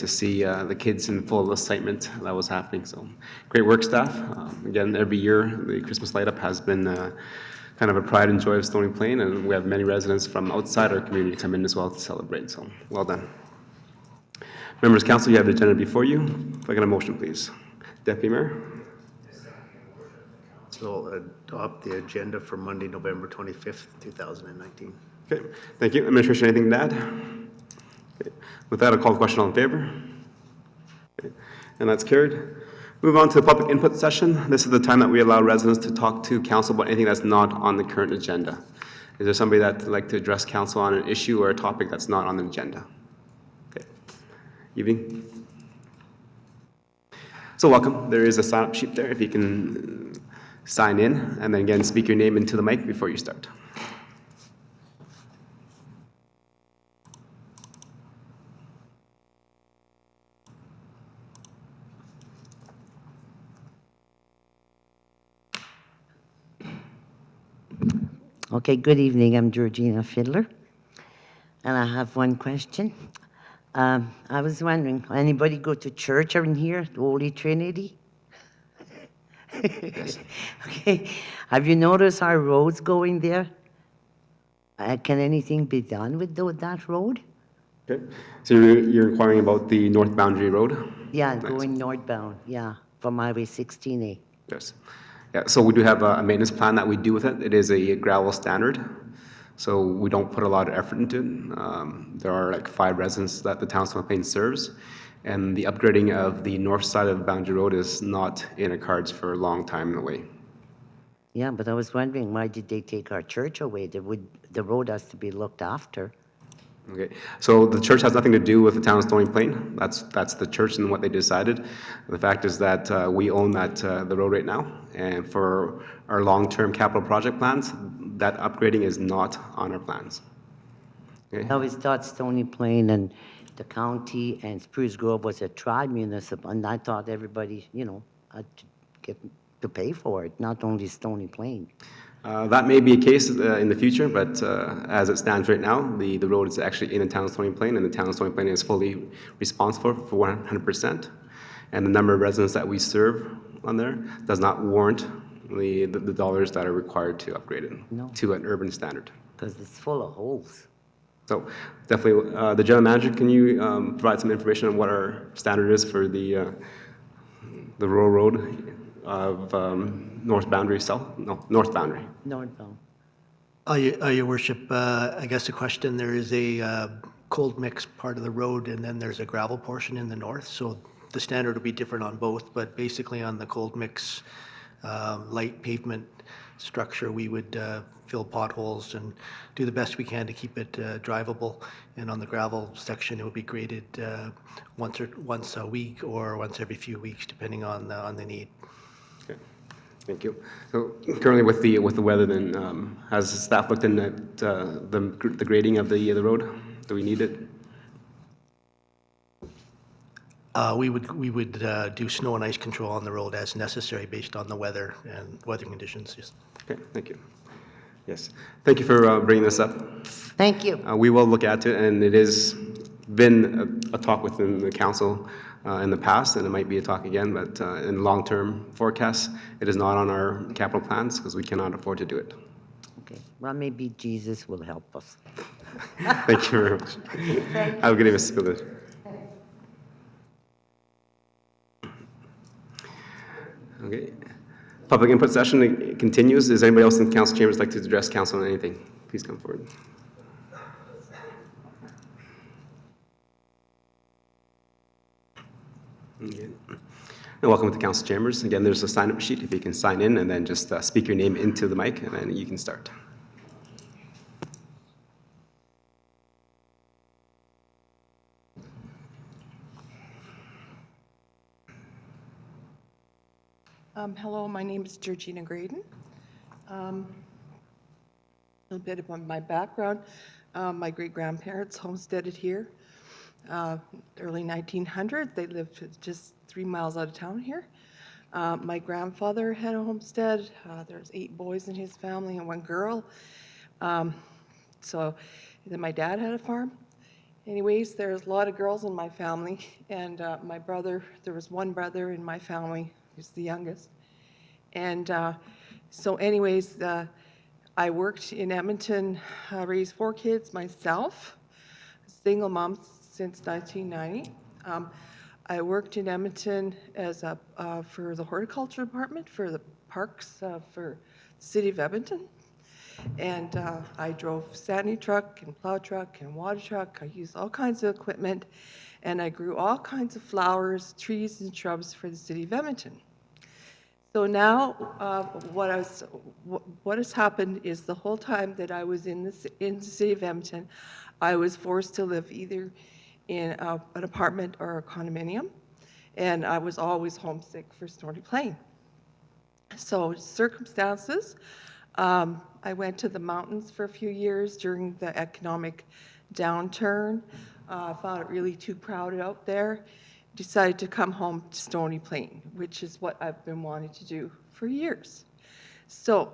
to see the kids in full excitement that was happening. So great work, staff. Again, every year the Christmas light up has been kind of a pride and joy of Stony Plain, and we have many residents from outside our community come in as well to celebrate. So well done. Members of Council, you have the agenda before you. If I get a motion, please. Deputy Mayor. So adopt the agenda for Monday, November 25th, 2019. Okay, thank you. Administration, anything to add? Okay. With that, I'll call the question. All in favor? Okay. And that's carried. Move on to the public input session. This is the time that we allow residents to talk to council about anything that's not on the current agenda. Is there somebody that would like to address council on an issue or a topic that's not on the agenda? Okay. Evening. So welcome. There is a sign-up sheet there if you can sign in, and then again speak your name into the mic before you start. Okay, good evening. I'm Georgina Fiddler, and I have one question. I was wondering, anybody go to church around here, the Holy Trinity? Yes. Okay, have you noticed our roads going there? Can anything be done with that road? Okay. So you're inquiring about the North Boundary Road? Yeah, Nice. going northbound, yeah, from Highway 16A. Yes. Yeah, so we do have a maintenance plan that we do with it. It is a gravel standard, so we don't put a lot of effort into it. There are like 5 residents that the town of Stony Plain serves, and the upgrading of the north side of Boundary Road is not in our cards for a long time away. Yeah, but I was wondering, why did they take our church away? The road has to be looked after. Okay, so the church has nothing to do with the town of Stony Plain. That's the church and what they decided. The fact is that we own the road right now, and for our long-term capital project plans, that upgrading is not on our plans. Okay. I always thought Stony Plain and the county and Spruce Grove was a tri-municipal, and I thought everybody, had to get to pay for it, not only Stony Plain. That may be a case in the future, but as it stands right now, the road is actually in the town of Stony Plain, and the town of Stony Plain is fully responsible for 100%. And the number of residents that we serve on there does not warrant the dollars that are required to upgrade it to an urban standard. Because it's full of holes. So definitely, the general manager, can you provide some information on what our standard is for the rural road of north boundary south? No, north boundary. Northbound. Your worship, I guess the question, there is a cold mix part of the road, and then there's a gravel portion in the north, so the standard will be different on both, but basically on the cold mix light pavement structure, we would fill potholes and do the best we can to keep it drivable, and on the gravel section it would be graded once a week or once every few weeks, depending on the need. Okay, thank you. So currently with the weather, then has staff looked in at the grading of the road? Do we need it? We would do snow and ice control on the road as necessary based on the weather and weather conditions. Yes. Okay, thank you. Yes, thank you for bringing this up. Thank you. We will look at it, and it has been a talk within the council in the past, and it might be a talk again, but in long-term forecasts, it is not on our capital plans because we cannot afford to do it. Okay, well, maybe Jesus will help us. Thank you very much. Have a good day, Mr. Spillers. Okay. Public input session continues. Is anybody else in the council chambers like to address council on anything? Please come forward. Okay. And welcome to the council chambers. Again, there's a sign-up sheet. If you can sign in and then just speak your name into the mic, and then you can start. Hello, my name is Georgina Graydon. A little bit about my background. My great-grandparents homesteaded here. Early 1900s, they lived just 3 miles out of town here. My grandfather had a homestead. There's 8 boys in his family and 1 girl. So then my dad had a farm. Anyways, there's a lot of girls in my family, and my brother, there was one brother in my family, who's the youngest. And so anyways, I worked in Edmonton, raised 4 kids myself, single mom since 1990. I worked in Edmonton as for the horticulture department for the parks for the city of Edmonton. And I drove Stony truck and plow truck and water truck. I used all kinds of equipment, and I grew all kinds of flowers, trees, and shrubs for the city of Edmonton. So now, what has happened is the whole time that I was in the city of Edmonton, I was forced to live either in an apartment or a condominium, and I was always homesick for Stony Plain. So circumstances, I went to the mountains for a few years during the economic downturn. Found it really too crowded out there. Decided to come home to Stony Plain, which is what I've been wanting to do for years. So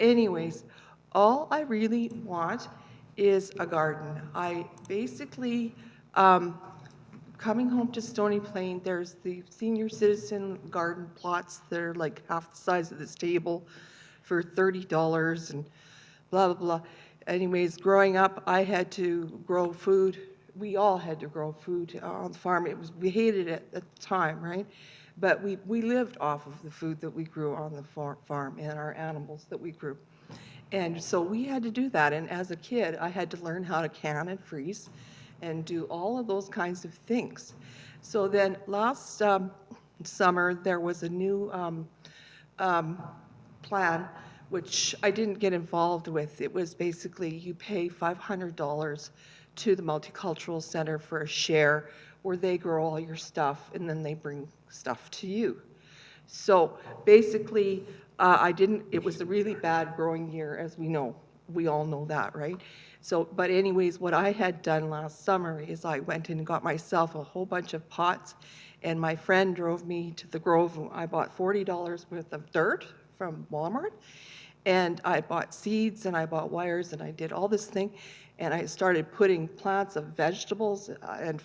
anyways, all I really want is a garden. I basically, coming home to Stony Plain, there's the senior citizen garden plots that are like half the size of this table for $30 and blah, blah, blah. Anyways, growing up, I had to grow food. We all had to grow food on the farm. We hated it at the time, right? But we lived off of the food that we grew on the farm and our animals that we grew. And so we had to do that. And as a kid, I had to learn how to can and freeze and do all of those kinds of things. So then last summer, there was a new plan, which I didn't get involved with. It was basically you pay $500 to the Multicultural Center for a share where they grow all your stuff and then they bring stuff to you. So basically, it was a really bad growing year, as we know. We all know that, right? So, but anyways, what I had done last summer is I went and got myself a whole bunch of pots, and my friend drove me to the Grove. I bought $40 worth of dirt from Walmart, and I bought seeds, and I bought wires, and I did all this thing, and I started putting plants of vegetables and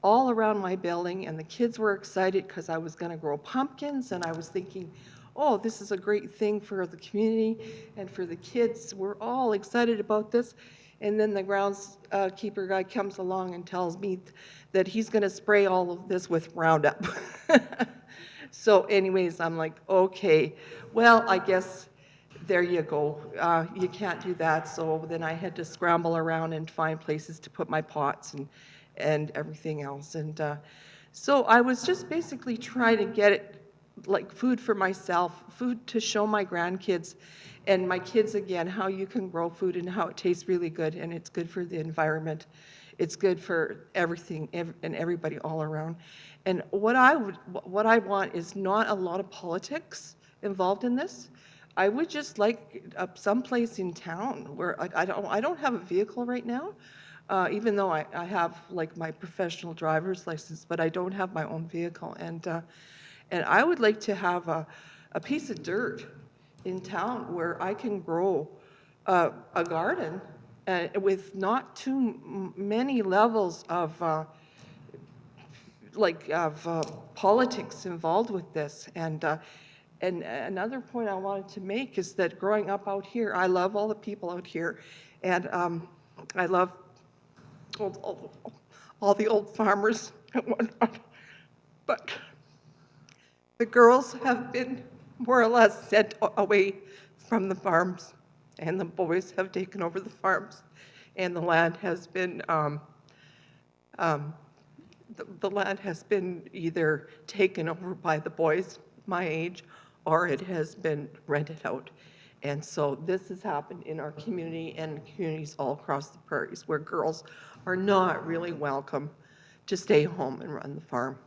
all around my building, and the kids were excited because I was going to grow pumpkins, and I was thinking, oh, this is a great thing for the community and for the kids. We're all excited about this. And then the groundskeeper guy comes along and tells me that he's going to spray all of this with Roundup. So anyways, I'm like, okay, well, I guess there you go. You can't do that. So then I had to scramble around and find places to put my pots and everything else. And so I was just basically trying to get it like food for myself, food to show my grandkids and my kids again how you can grow food and how it tastes really good and it's good for the environment. It's good for everything and everybody all around. And what I want is not a lot of politics involved in this. I would just like some place in town where I don't have a vehicle right now, even though I have like my professional driver's license, but I don't have my own vehicle. And I would like to have a piece of dirt in town where I can grow a garden with not too many levels of politics involved with this. And another point I wanted to make is that growing up out here, I love all the people out here, and I love all the old farmers and whatnot. But the girls have been more or less sent away from the farms, and the boys have taken over the farms, and the land has been the land has been either taken over by the boys my age, or it has been rented out. And so this has happened in our community and communities all across the prairies where girls are not really welcome to stay home and run the farm.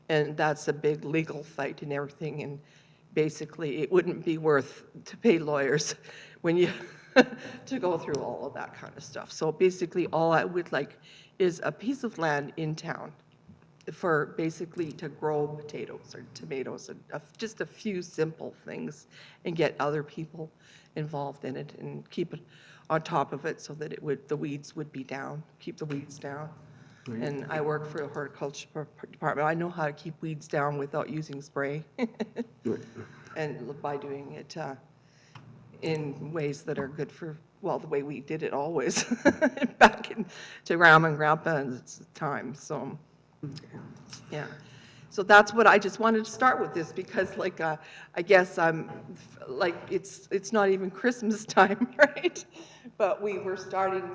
And that's a big legal fight and everything. And basically, it wouldn't be worth to pay lawyers when you to go through all of that kind of stuff. So basically, all I would like is a piece of land in town for basically to grow potatoes or tomatoes and just a few simple things and get other people involved in it and keep it on top of it so that the weeds would be down, keep the weeds down. And I work for a horticulture department. I know how to keep weeds down without using spray. And by doing it in ways that are good for, well, the way we did it always, back to Grandma and Grandpa's time, so, yeah. So that's what I just wanted to start with this, because like, I guess like, it's not even Christmas time, right? But we were starting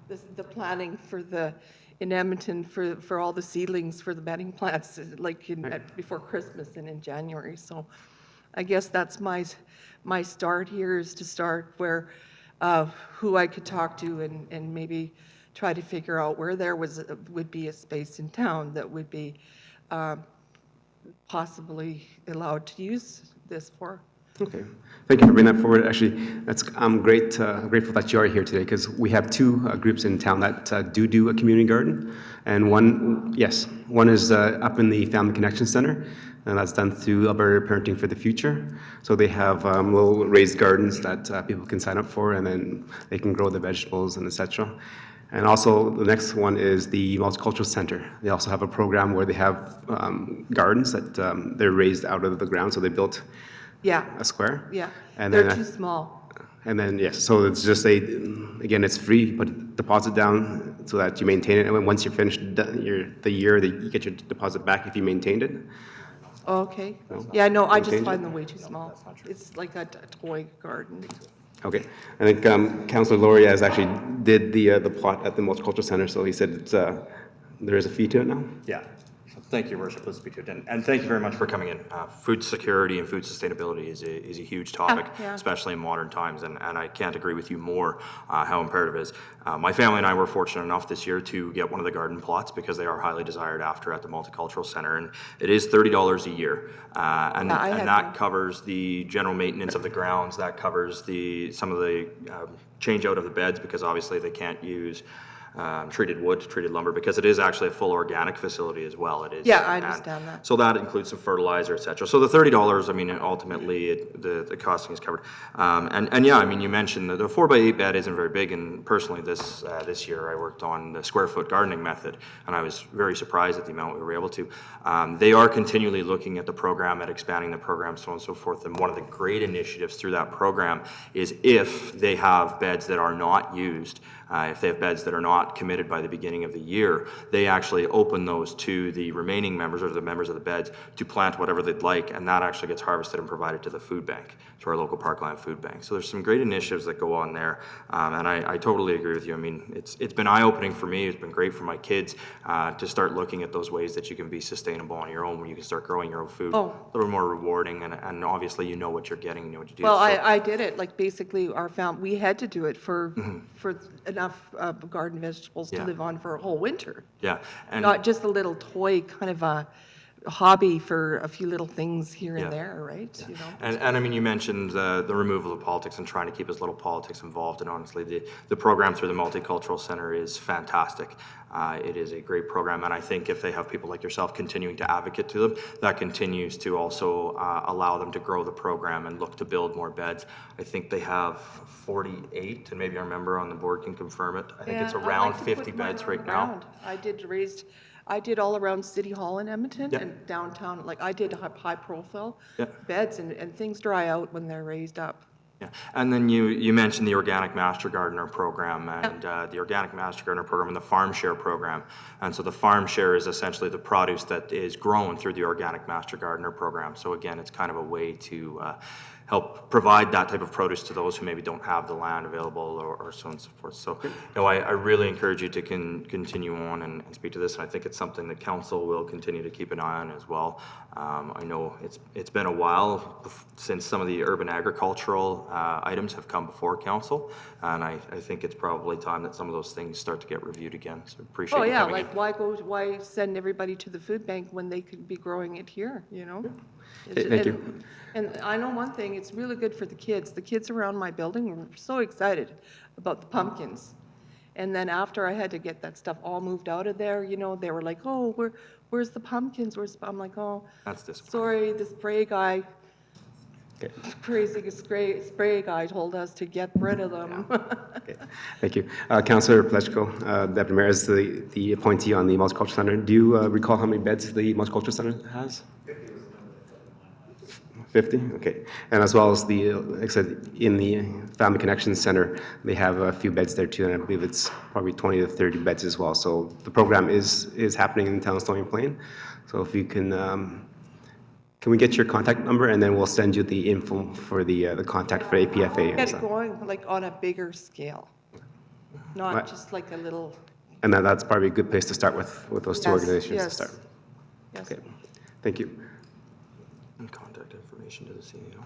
the planning in Edmonton for all the seedlings for the bedding plants, like before Christmas and in January, so I guess that's my start here, is to start where, who I could talk to and maybe try to figure out where there would be a space in town that would be possibly allowed to use this for. Okay, thank you for bringing that forward. Actually, I'm grateful that you are here today, because we have two groups in town that do a community garden, and one is up in the Family Connection Center, and that's done through Alberta Parenting for the Future. So they have little raised gardens that people can sign up for, and then they can grow the vegetables and etc. And also, the next one is the Multicultural Center. They also have a program where they have gardens that they're raised out of the ground, so they built a square. Yeah, And they're then, too small. And then, yes, so it's just again, it's free, put deposit down so that you maintain it. And then once you're finished the year, you get your deposit back if you maintained it. Okay. Yeah, no, I just Maintained find it? them way too small. It's like a toy garden. Okay. I think Councillor Laurie has actually did the plot at the Multicultural Center, so he said there is a fee to it now. Yeah. So thank you, Your Worship. Let's speak to it. And thank you very much for coming in. Food security and food sustainability is a huge topic, Yeah. especially in modern times, and I can't agree with you more how imperative it is. My family and I were fortunate enough this year to get one of the garden plots because they are highly desired after at the Multicultural Center, and it is $30 a year. And that covers the general maintenance of the grounds, that covers some of the change out of the beds, because obviously they can't use treated wood, treated lumber, because it is actually a full organic facility as well. It is. Yeah, I understand that. So that includes some fertilizer, et cetera. So the $30, I mean, ultimately the costing is covered. And yeah, I mean, you mentioned the 4x8 bed isn't very big, and personally this year I worked on the square foot gardening method, and I was very surprised at the amount we were able to. They are continually looking at the program, at expanding the program, so on and so forth. And one of the great initiatives through that program is if they have beds that are not used, if they have beds that are not committed by the beginning of the year, they actually open those to the remaining members or the members of the beds to plant whatever they'd like, and that actually gets harvested and provided to the food bank, to our local parkland food bank. So there's some great initiatives that go on there, and I totally agree with you. I mean, it's been eye-opening for me. It's been great for my kids to start looking at those ways that you can be sustainable on your own, when you can start growing your own food. A little more rewarding, and obviously you know what you're getting, you know what you do. Well, So, I did it, like, basically we had to do it for enough garden vegetables to live on for a whole winter. yeah, and Not just a little toy kind of a hobby for a few little things here Yeah. and there, right? You know? And I mean, you mentioned the removal of politics and trying to keep as little politics involved, and honestly, the program through the Multicultural Center is fantastic. It is a great program, and I think if they have people like yourself continuing to advocate to them, that continues to also allow them to grow the program and look to build more beds. I think they have 48, and maybe our member on the board can confirm it. I think it's Yeah, I around like to 50 put mine beds on right the now. ground. I did all around City Hall in Edmonton Yeah. and downtown, like I did high profile Yeah. beds, and things dry out when they're raised up. Yeah, and then you mentioned the Organic Master Gardener program, and the Organic Master Gardener program and the Farm Share program. And so the Farm Share is essentially the produce that is grown through the Organic Master Gardener program. So again, it's kind of a way to help provide that type of produce to those who maybe don't have the land available, or so on and so forth. So, I really encourage you to continue on and speak to this, and I think it's something that council will continue to keep an eye on as well. I know it's been a while since some of the urban agricultural items have come before council, and I think it's probably time that some of those things start to get reviewed again. So appreciate Oh, you yeah, coming in. like why send everybody to the food bank when they could be growing it here, you know? Thank you. And I know one thing, it's really good for the kids. The kids around my building were so excited about the pumpkins. And then after I had to get that stuff all moved out of there, you know, they were like, oh, where's the pumpkins? I'm like, oh, That's disappointing. sorry, the spray guy crazy spray guy told us to get rid of them. Okay. Thank you. Councillor Plechko, Deputy Mayor, as the appointee on the Multicultural Center, do you recall how many beds the Multicultural Center has? 50? Okay. And as well as the, like I said, in the Family Connections Center, they have a few beds there too, and I believe it's probably 20 to 30 beds as well. So the program is happening in town of Stony Plain. So if you can we get your contact number, and then we'll send you the info for the contact for APFA. and Get it stuff. going like on a bigger scale, not Right. just like a little. And that's probably a good place to start with those two Yes, organizations to yes, start. yes. Okay. Thank you. And contact information to the CEO.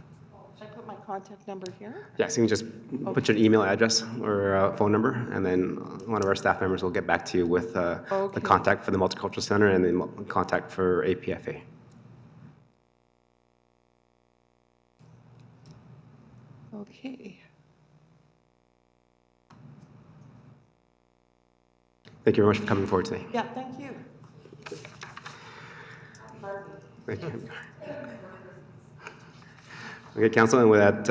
Should I put my contact number here? Yes, you can just put your email address or phone number, and then one of our staff members will get back to you with the Okay. contact for the Multicultural Center and the contact for APFA. Okay. Thank you very much for coming forward today. Yeah, thank you. Thank you. Okay, Council, and with that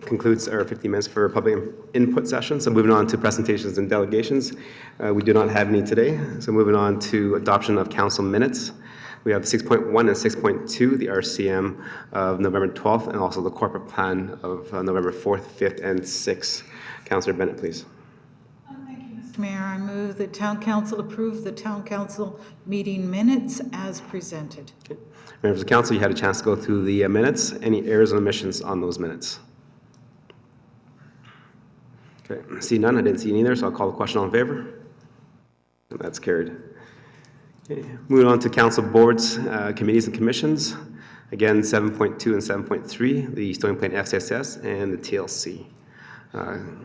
concludes our 15 minutes for public input session. So moving on to presentations and delegations. We do not have any today. So moving on to adoption of council minutes. We have 6.1 and 6.2, the RCM of November 12th, and also the corporate plan of November 4th, 5th, and 6th. Councillor Bennett, please. Mr. Mayor, I move that Town Council approve the Town Council meeting minutes as presented. Okay. Members of council, you had a chance to go through the minutes. Any errors or omissions on those minutes? Okay, see none. I didn't see any either, so I'll call the question. All in favor? And that's carried. Okay. Moving on to council boards, committees, and commissions. Again, 7.2 and 7.3, the Stony Plain FCSS and the TLC. 7.1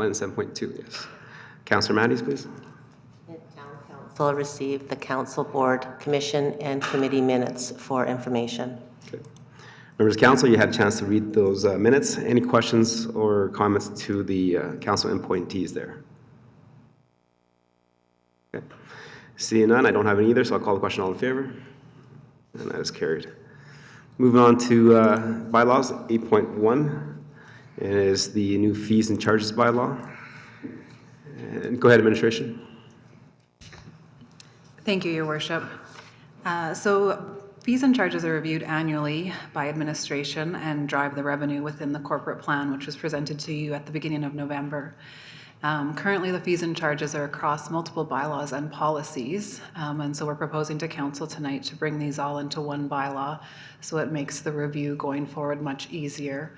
and 7.2, yes. Councillor Matthews, please. The Town Council received the Council Board, Commission, and Committee minutes for information. Okay. Members of council, you had a chance to read those minutes. Any questions or comments to the council appointees there? Okay. Seeing none, I don't have any either, so I'll call the question. All in favor? And that is carried. Moving on to bylaws, 8.1. It is the new fees and charges bylaw. And go ahead, administration. Thank you, Your Worship. So fees and charges are reviewed annually by administration and drive the revenue within the corporate plan, which was presented to you at the beginning of November. Currently, the fees and charges are across multiple bylaws and policies, and so we're proposing to council tonight to bring these all into one bylaw, so it makes the review going forward much easier,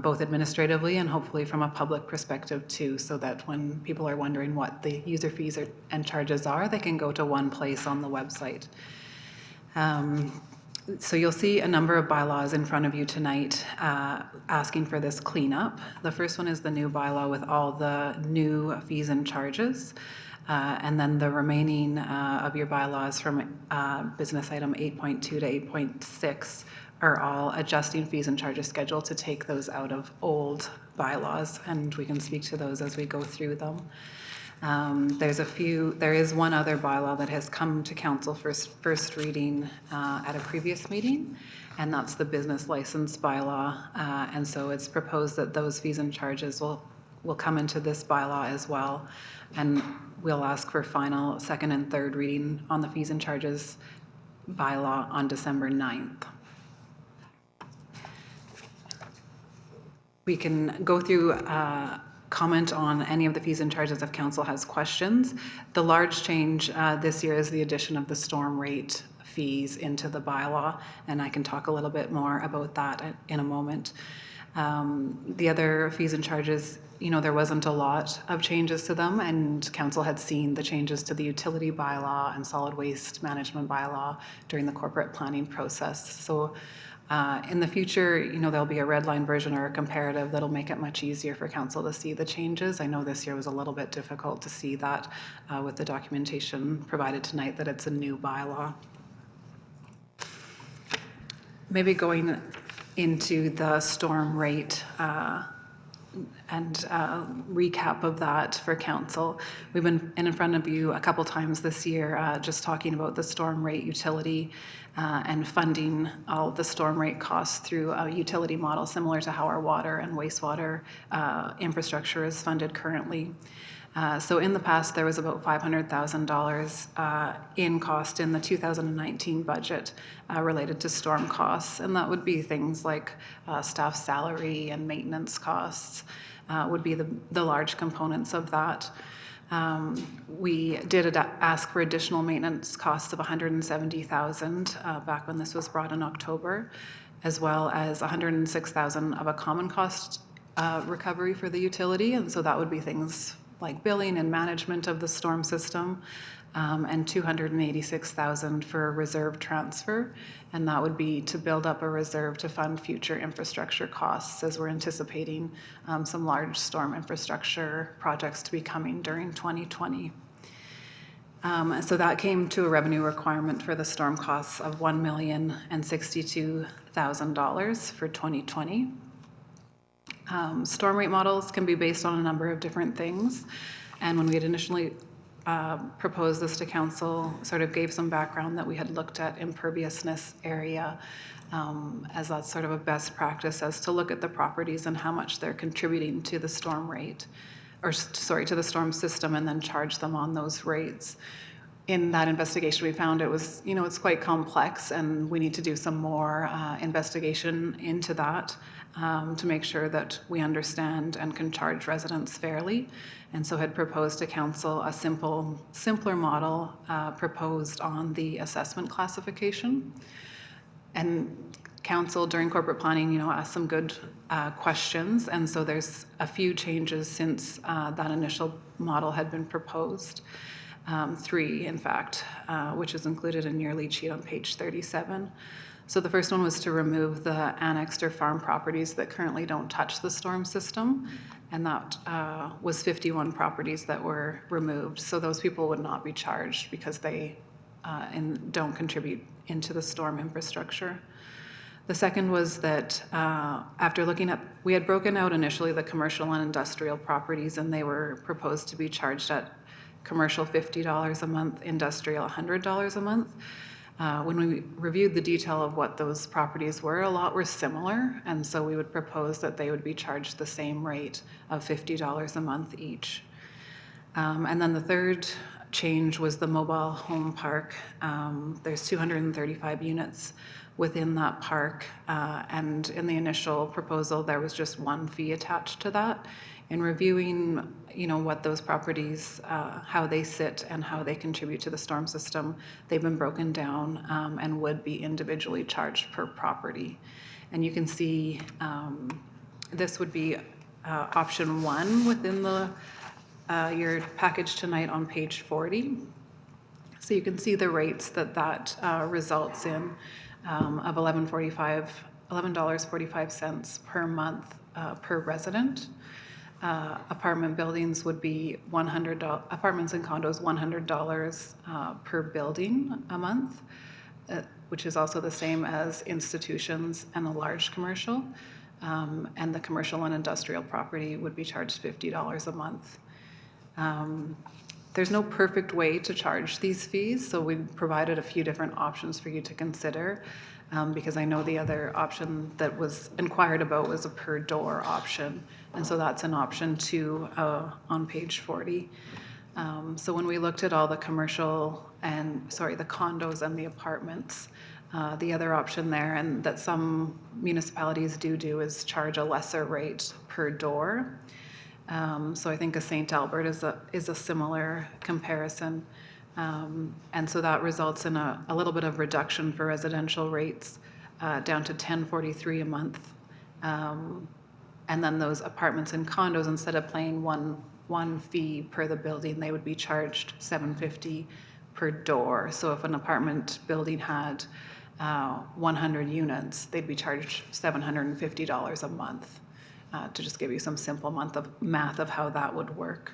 both administratively and hopefully from a public perspective too, so that when people are wondering what the user fees and charges are, they can go to one place on the website. So you'll see a number of bylaws in front of you tonight asking for this cleanup. The first one is the new bylaw with all the new fees and charges. And then the remaining of your bylaws from business item 8.2 to 8.6 are all adjusting fees and charges schedule to take those out of old bylaws. And we can speak to those as we go through them. There is one other bylaw that has come to council for first reading at a previous meeting, and that's the business license bylaw. And so it's proposed that those fees and charges will come into this bylaw as well. And we'll ask for final second and third reading on the fees and charges bylaw on December 9th. We can go through comment on any of the fees and charges if council has questions. The large change this year is the addition of the storm rate fees into the bylaw, and I can talk a little bit more about that in a moment. The other fees and charges, there wasn't a lot of changes to them, and council had seen the changes to the utility bylaw and solid waste management bylaw during the corporate planning process. So in the future, there'll be a red line version or a comparative that'll make it much easier for council to see the changes. I know this year was a little bit difficult to see that with the documentation provided tonight that it's a new bylaw. Maybe going into the storm rate recap of that for council. We've been in front of you a couple times this year, just talking about the storm rate utility and funding all the storm rate costs through a utility model similar to how our water and wastewater infrastructure is funded currently. So in the past, there was about $500,000 in cost in the 2019 budget related to storm costs, and that would be things like staff salary and maintenance costs would be the large components of that. We did ask for additional maintenance costs of $170,000 back when this was brought in October, as well as $106,000 of a common cost recovery for the utility, and so that would be things like billing and management of the storm system, and $286,000 for a reserve transfer, and that would be to build up a reserve to fund future infrastructure costs, as we're anticipating some large storm infrastructure projects to be coming during 2020. So that came to a revenue requirement for the storm costs of $1,062,000 for 2020. Storm rate models can be based on a number of different things, and when we had initially proposed this to council, sort of gave some background that we had looked at imperviousness area as that's sort of a best practice as to look at the properties and how much they're contributing to the storm rate, or sorry, to the storm system, and then charge them on those rates. In that investigation, we found it was, it's quite complex, and we need to do some more investigation into that to make sure that we understand and can charge residents fairly. And so had proposed to council a simpler model proposed on the assessment classification. And council during corporate planning, asked some good questions, and so there's a few changes since that initial model had been proposed. 3, in fact, which is included in your lead sheet on page 37. So the first one was to remove the annexed or farm properties that currently don't touch the storm system, and that was 51 properties that were removed. So those people would not be charged because they don't contribute into the storm infrastructure. The second was that after looking at, we had broken out initially the commercial and industrial properties, and they were proposed to be charged at commercial $50 a month, industrial $100 a month. When we reviewed the detail of what those properties were, a lot were similar, and so we would propose that they would be charged the same rate of $50 a month each. And then the third change was the mobile home park. There's 235 units within that park, and in the initial proposal, there was just one fee attached to that. In reviewing, what those properties, how they sit and how they contribute to the storm system, they've been broken down and would be individually charged per property. And you can see this would be option 1 within your package tonight on page 40. So you can see the rates that results in of $11.45 per month per resident. Apartment buildings would be apartments and condos $100 per building a month, which is also the same as institutions and a large commercial. And the commercial and industrial property would be charged $50 a month. There's no perfect way to charge these fees, so we provided a few different options for you to consider, because I know the other option that was inquired about was a per door option, and so that's an option 2 on page 40. So when we looked at all the the condos and the apartments, the other option there, and that some municipalities do is charge a lesser rate per door. So I think a St. Albert is a similar comparison. And so that results in a little bit of reduction for residential rates down to $10.43 a month. And then those apartments and condos, instead of paying one fee per the building, they would be charged $7.50 per door. So if an apartment building had 100 units, they'd be charged $750 a month, to just give you some simple math of how that would work.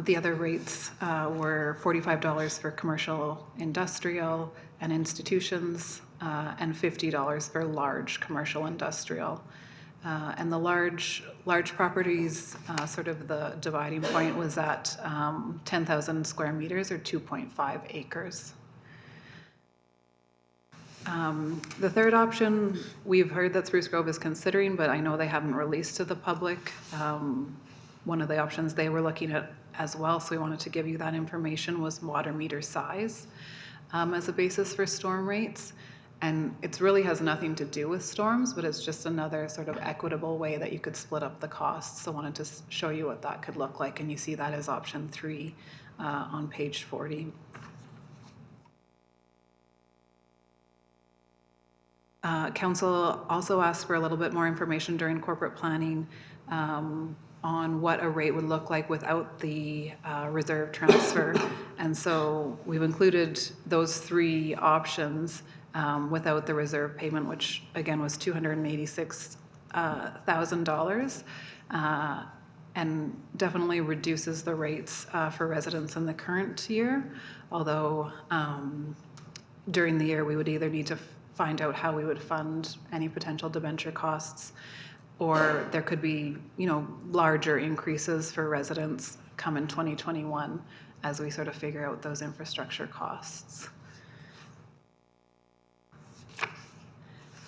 The other rates were $45 for commercial, industrial, and institutions, and $50 for large commercial industrial. And the large properties, sort of the dividing point was at 10,000 square meters or 2.5 acres. The third option, we've heard that Spruce Grove is considering, but I know they haven't released to the public. One of the options they were looking at as well, so we wanted to give you that information, was water meter size as a basis for storm rates. And it really has nothing to do with storms, but it's just another sort of equitable way that you could split up the costs. So I wanted to show you what that could look like, and you see that as option 3 on page 40. Council also asked for a little bit more information during corporate planning on what a rate would look like without the reserve transfer. And so we've included those 3 options without the reserve payment, which again was $286,000, and definitely reduces the rates for residents in the current year. Although during the year we would either need to find out how we would fund any potential debenture costs, or there could be, larger increases for residents come in 2021 as we sort of figure out those infrastructure costs.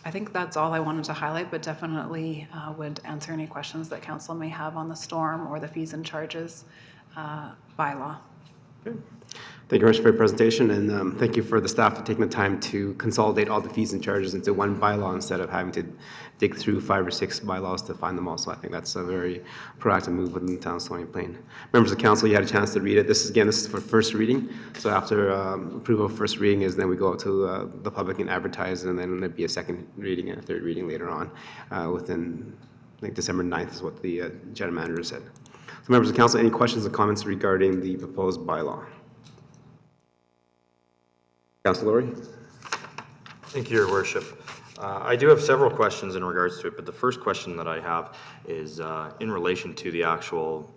I think that's all I wanted to highlight, but definitely would answer any questions that council may have on the storm or the fees and charges bylaw. Okay. Thank you very much for your presentation, and thank you for the staff for taking the time to consolidate all the fees and charges into one bylaw instead of having to dig through 5 or 6 bylaws to find them all. So I think that's a very proactive move within the town of Stony Plain. Members of council, you had a chance to read it. This is for first reading. So after approval of first reading is then we go out to the public and advertise, and then there'd be a second reading and a third reading later on within, I think, December 9th is what the general manager said. So members of council, any questions or comments regarding the proposed bylaw? Councilor Laurie? Thank you, Your Worship. I do have several questions in regards to it, but the first question that I have is in relation to the actual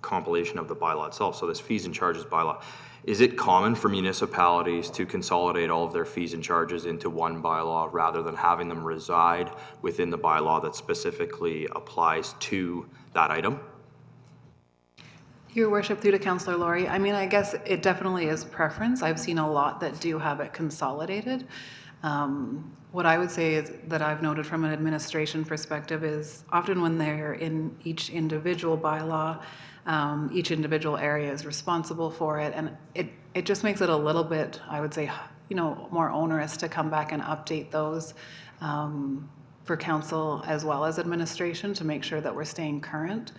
compilation of the bylaw itself. So this fees and charges bylaw, is it common for municipalities to consolidate all of their fees and charges into one bylaw rather than having them reside within the bylaw that specifically applies to that item? Your Worship, through to Councillor Laurie, I mean, I guess it definitely is preference. I've seen a lot that do have it consolidated. What I would say is that I've noted from an administration perspective is often when they're in each individual bylaw, each individual area is responsible for it, and it just makes it a little bit, I would say, more onerous to come back and update those for council as well as administration to make sure that we're staying current.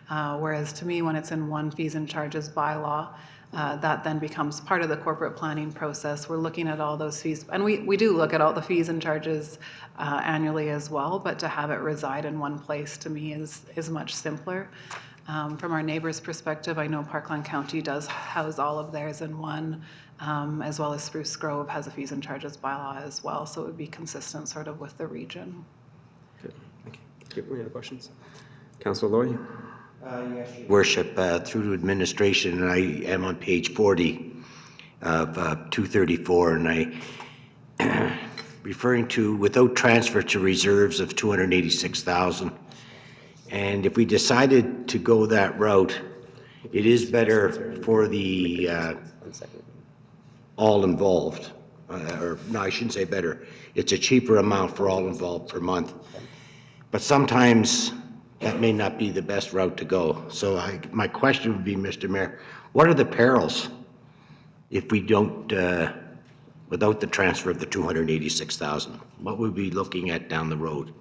Whereas to me, when it's in one fees and charges bylaw, that then becomes part of the corporate planning process. We're looking at all those fees, and we do look at all the fees and charges annually as well, but to have it reside in one place to me is much simpler. From our neighbors' perspective, I know Parkland County does house all of theirs in one, as well as Spruce Grove has a fees and charges bylaw as well, so it would be consistent sort of with the region. Good, thank you. Any other questions? Councilor Laurie? Yes, Your Worship, through to administration, and I am on page 40 of 234, and I referring to without transfer to reserves of 286,000. And if we decided to go that route, it is better for the all involved, or no, I shouldn't say better. It's a cheaper amount for all involved per month. But sometimes that may not be the best route to go. So my question would be, Mr. Mayor, what are the perils if we don't, without the transfer of the 286,000? What would we be looking at down the road?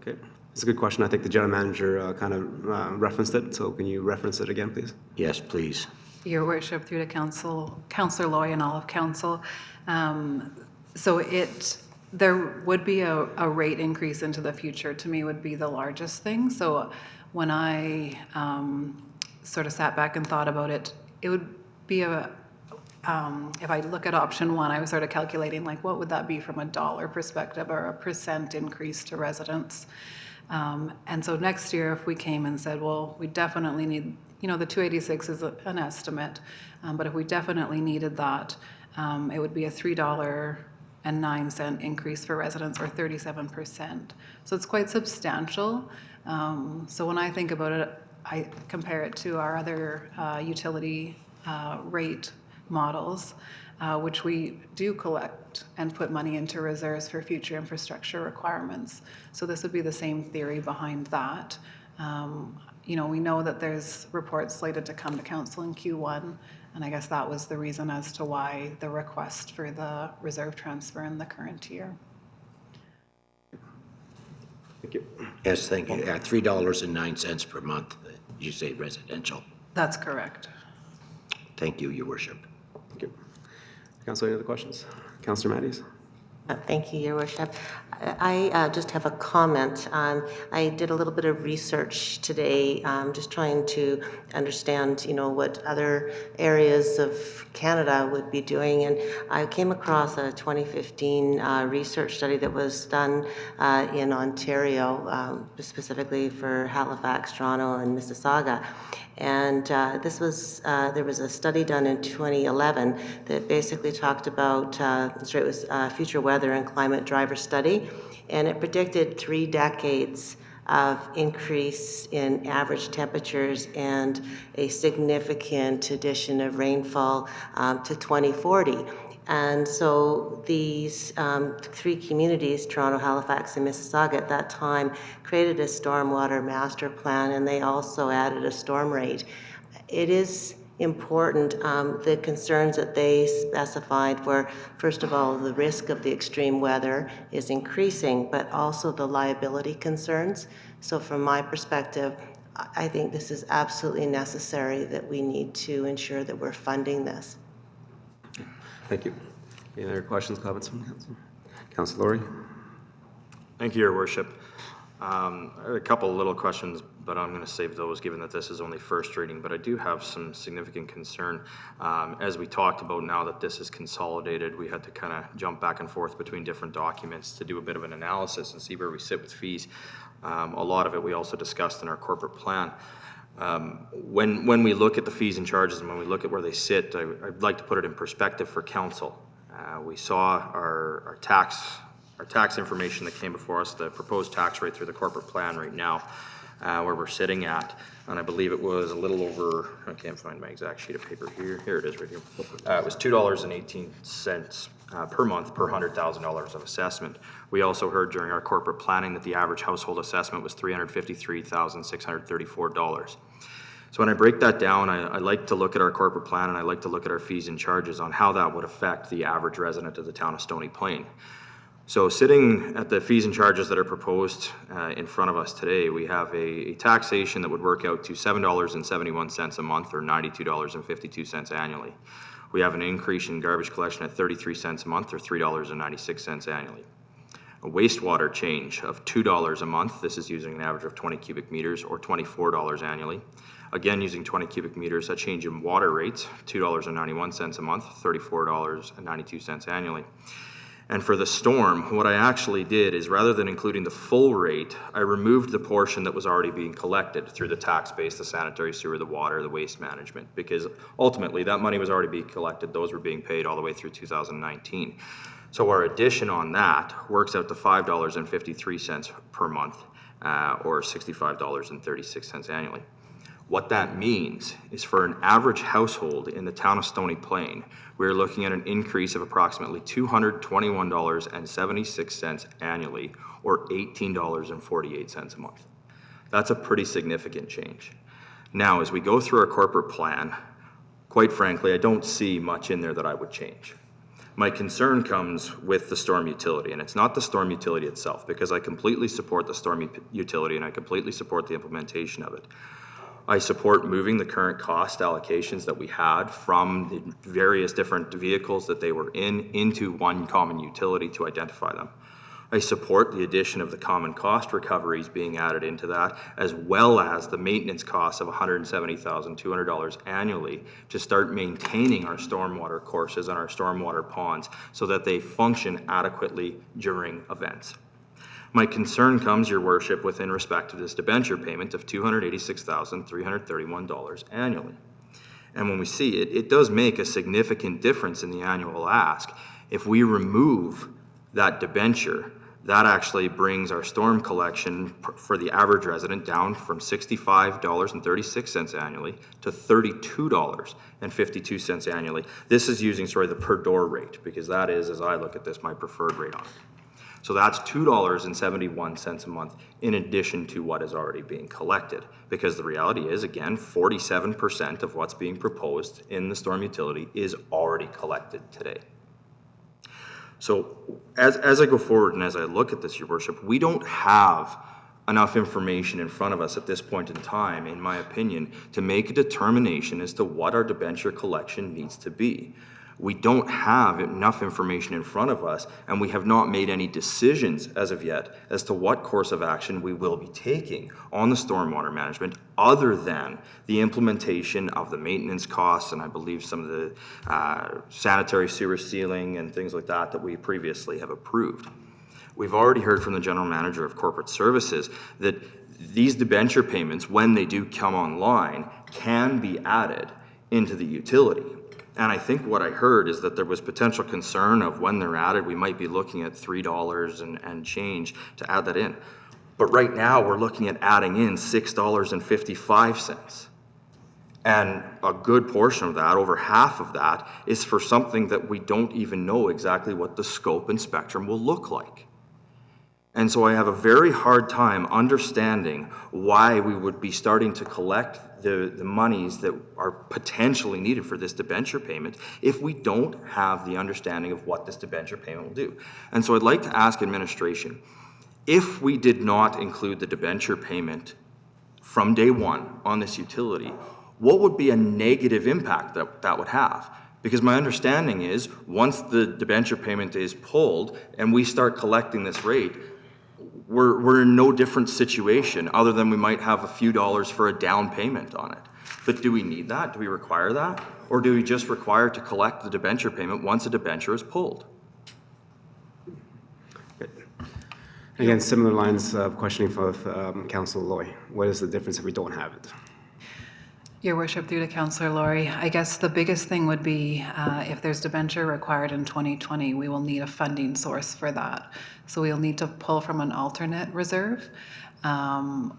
Okay, that's a good question. I think the general manager kind of referenced it. So can you reference it again, please? Yes, please. Your Worship, through to Councillor Loy and all of council. There would be a rate increase into the future, to me would be the largest thing. So when I sort of sat back and thought about it, it would be if I look at option 1, I was sort of calculating like what would that be from a dollar perspective or a percent increase to residents. And so next year if we came and said, well, we definitely need, the 286 is an estimate, but if we definitely needed that, it would be a $3 increase for residents, or 37%. So it's quite substantial. So when I think about it, I compare it to our other utility rate models, which we do collect and put money into reserves for future infrastructure requirements. So this would be the same theory behind that. You know, we know that there's reports slated to come to council in Q1, and I guess that was the reason as to why the request for the reserve transfer in the current year. Thank you. Yes, thank you. $3.09 per month, you say residential. That's correct. Thank you, Your Worship. Thank you. Councilor, any other questions? Councilor Matthews? Thank you, Your Worship. I just have a comment. I did a little bit of research today, just trying to understand, you know, what other areas of Canada would be doing. And I came across a 2015 research study that was done in Ontario, specifically for Halifax, Toronto, and Mississauga. And this was, there was a study done in 2011 that basically talked about, it was future weather and climate driver study, and it predicted 3 decades of increase in average temperatures and a significant addition of rainfall to 2040. And so these 3 communities, Toronto, Halifax, and Mississauga, at that time created a stormwater master plan, and they also added a storm rate. It is important. The concerns that they specified were, first of all, the risk of the extreme weather is increasing, but also the liability concerns. So from my perspective, I think this is absolutely necessary, that we need to ensure that we're funding this. Thank you. Any other questions, comments from the council? Councilor Laurie? Thank you, Your Worship. I have a couple of little questions, but I'm going to save those given that this is only first reading. But I do have some significant concern. As we talked about, now that this is consolidated, we had to kind of jump back and forth between different documents to do a bit of an analysis and see where we sit with fees. A lot of it we also discussed in our corporate plan. When we look at the fees and charges and when we look at where they sit, I'd like to put it in perspective for council. We saw our tax information that came before us, the proposed tax rate through the corporate plan right now, where we're sitting at, and I believe it was a little over, I can't find my exact sheet of paper here. Here it is right here. It was $2.18 per month per $100,000 of assessment. We also heard during our corporate planning that the average household assessment was $353,634. So when I break that down, I like to look at our corporate plan and I like to look at our fees and charges on how that would affect the average resident of the town of Stony Plain. So sitting at the fees and charges that are proposed in front of us today, we have a taxation that would work out to $7.71 a month, or $92.52 annually. We have an increase in garbage collection at 33 cents a month, or $3.96 annually. A wastewater change of $2 a month. This is using an average of 20 cubic meters, or $24 annually. Again, using 20 cubic meters, a change in water rates, $2.91 a month, $34.92 annually. And for the storm, what I actually did is, rather than including the full rate, I removed the portion that was already being collected through the tax base, the sanitary sewer, the water, the waste management, because ultimately that money was already being collected. Those were being paid all the way through 2019. So our addition on that works out to $5.53 per month, or $65.36 annually. What that means is, for an average household in the town of Stony Plain, we're looking at an increase of approximately $221.76 annually, or $18.48 a month. That's a pretty significant change. Now, as we go through our corporate plan, quite frankly, I don't see much in there that I would change. My concern comes with the storm utility, and it's not the storm utility itself, because I completely support the storm utility and I completely support the implementation of it. I support moving the current cost allocations that we had from the various different vehicles that they were in into one common utility to identify them. I support the addition of the common cost recoveries being added into that, as well as the maintenance costs of $170,200 annually to start maintaining our stormwater courses and our stormwater ponds so that they function adequately during events. My concern comes, Your Worship, within respect to this debenture payment of $286,331 annually. And when we see it, it does make a significant difference in the annual ask. If we remove that debenture, that actually brings our storm collection for the average resident down from $65.36 annually to $32.52 annually. This is using, the per door rate, because that is, as I look at this, my preferred rate on it. So that's $2.71 a month in addition to what is already being collected. Because the reality is, again, 47% of what's being proposed in the storm utility is already collected today. So as I go forward and as I look at this, Your Worship, we don't have enough information in front of us at this point in time, in my opinion, to make a determination as to what our debenture collection needs to be. We don't have enough information in front of us, and we have not made any decisions as of yet as to what course of action we will be taking on the stormwater management, other than the implementation of the maintenance costs, and I believe some of the sanitary sewer sealing and things like that that we previously have approved. We've already heard from the General Manager of Corporate Services that these debenture payments, when they do come online, can be added into the utility. And I think what I heard is that there was potential concern of when they're added, we might be looking at $3 and change to add that in. But right now, we're looking at adding in $6.55. And a good portion of that, over half of that, is for something that we don't even know exactly what the scope and spectrum will look like. And so I have a very hard time understanding why we would be starting to collect the monies that are potentially needed for this debenture payment if we don't have the understanding of what this debenture payment will do. And so I'd like to ask administration, if we did not include the debenture payment from day one on this utility, what would be a negative impact that would have? Because my understanding is once the debenture payment is pulled and we start collecting this rate, we're in no different situation other than we might have a few dollars for a down payment on it. But do we need that? Do we require that? Or do we just require to collect the debenture payment once a debenture is pulled? Again, similar lines of questioning for Councillor Loy. What is the difference if we don't have it? Your Worship, through to Councillor Laurie, I guess the biggest thing would be if there's debenture required in 2020, we will need a funding source for that. So we'll need to pull from an alternate reserve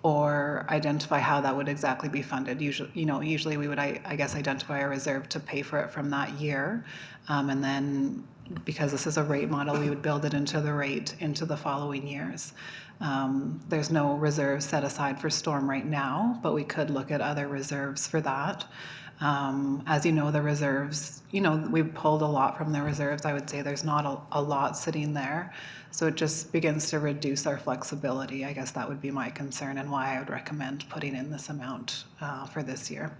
or identify how that would exactly be funded. Usually we would, I guess, identify a reserve to pay for it from that year. And then because this is a rate model, we would build it into the rate into the following years. There's no reserve set aside for storm right now, but we could look at other reserves for that. As you know, the reserves, we've pulled a lot from the reserves. I would say there's not a lot sitting there. So it just begins to reduce our flexibility. I guess that would be my concern and why I would recommend putting in this amount for this year.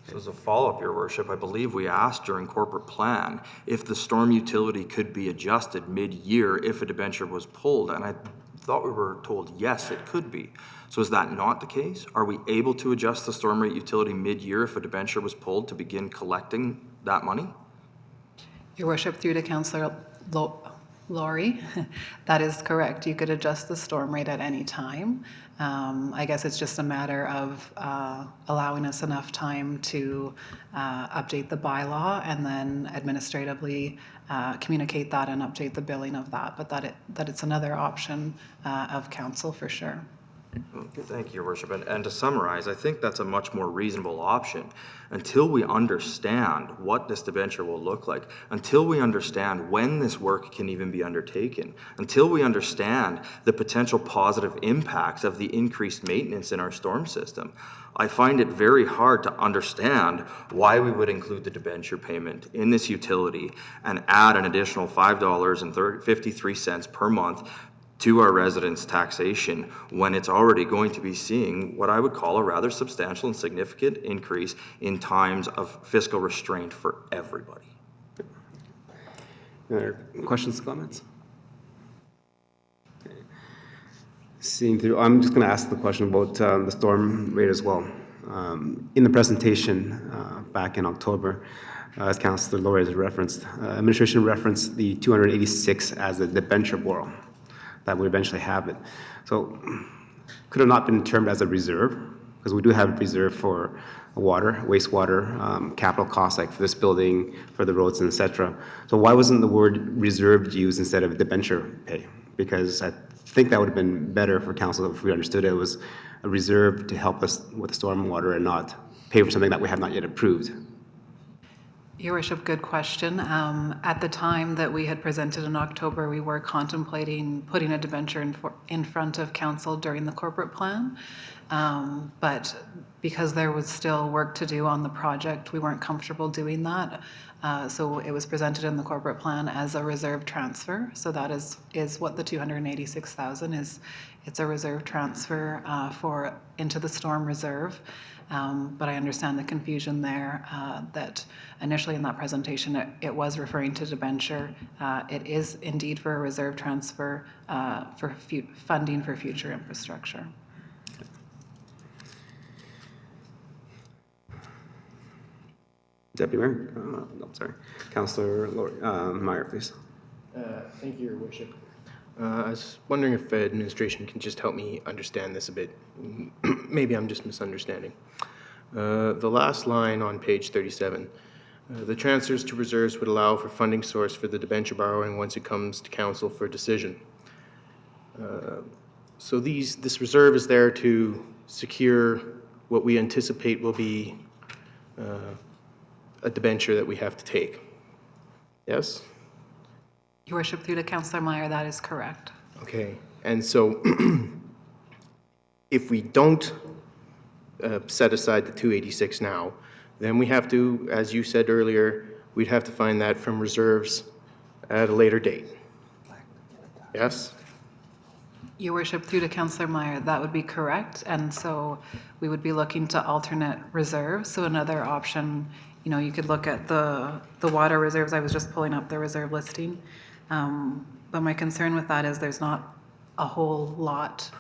So as a follow-up, Your Worship, I believe we asked during corporate plan if the storm utility could be adjusted mid-year if a debenture was pulled, and I thought we were told yes, it could be. So is that not the case? Are we able to adjust the storm rate utility mid-year if a debenture was pulled to begin collecting that money? Your Worship, through to Councillor Laurie, that is correct. You could adjust the storm rate at any time. I guess it's just a matter of allowing us enough time to update the bylaw and then administratively communicate that and update the billing of that, but that it's another option of council for sure. Thank you, Your Worship. And to summarize, I think that's a much more reasonable option until we understand what this debenture will look like, until we understand when this work can even be undertaken, until we understand the potential positive impacts of the increased maintenance in our storm system. I find it very hard to understand why we would include the debenture payment in this utility and add an additional $5.53 per month to our residents' taxation when it's already going to be seeing what I would call a rather substantial and significant increase in times of fiscal restraint for everybody. Any other questions, comments? Okay. Seeing through, I'm just going to ask the question about the storm rate as well. In the presentation back in October, as Councillor Laurie has referenced, administration referenced the 286 as a debenture borrow that would eventually have it. So could have not been termed as a reserve, because we do have reserve for water, wastewater, capital costs like for this building, for the roads, and et cetera. So why wasn't the word reserved used instead of debenture pay? Because I think that would have been better for council if we understood it was a reserve to help us with the stormwater and not pay for something that we have not yet approved. Your Worship, good question. At the time that we had presented in October, we were contemplating putting a debenture in front of council during the corporate plan. But because there was still work to do on the project, we weren't comfortable doing that. So it was presented in the corporate plan as a reserve transfer. So that is what the 286,000 is. It's a reserve transfer into the storm reserve. But I understand the confusion there, that initially in that presentation, it was referring to debenture. It is indeed for a reserve transfer for funding for future infrastructure. Deputy Mayor, no, sorry. Councillor Meyer, please. Thank you, Your Worship. I was wondering if administration can just help me understand this a bit. Maybe I'm just misunderstanding. The last line on page 37, the transfers to reserves would allow for funding source for the debenture borrowing once it comes to council for decision. So this reserve is there to secure what we anticipate will be a debenture that we have to take. Yes? Your Worship, through to Councillor Meyer, that is correct. Okay, and so if we don't set aside the 286 now, then we have to, as you said earlier, we'd have to find that from reserves at a later date. Yes? Your Worship, through to Councillor Meyer, that would be correct. And so we would be looking to alternate reserves. So another option, you could look at the water reserves. I was just pulling up the reserve listing. But my concern with that is there's not a whole lot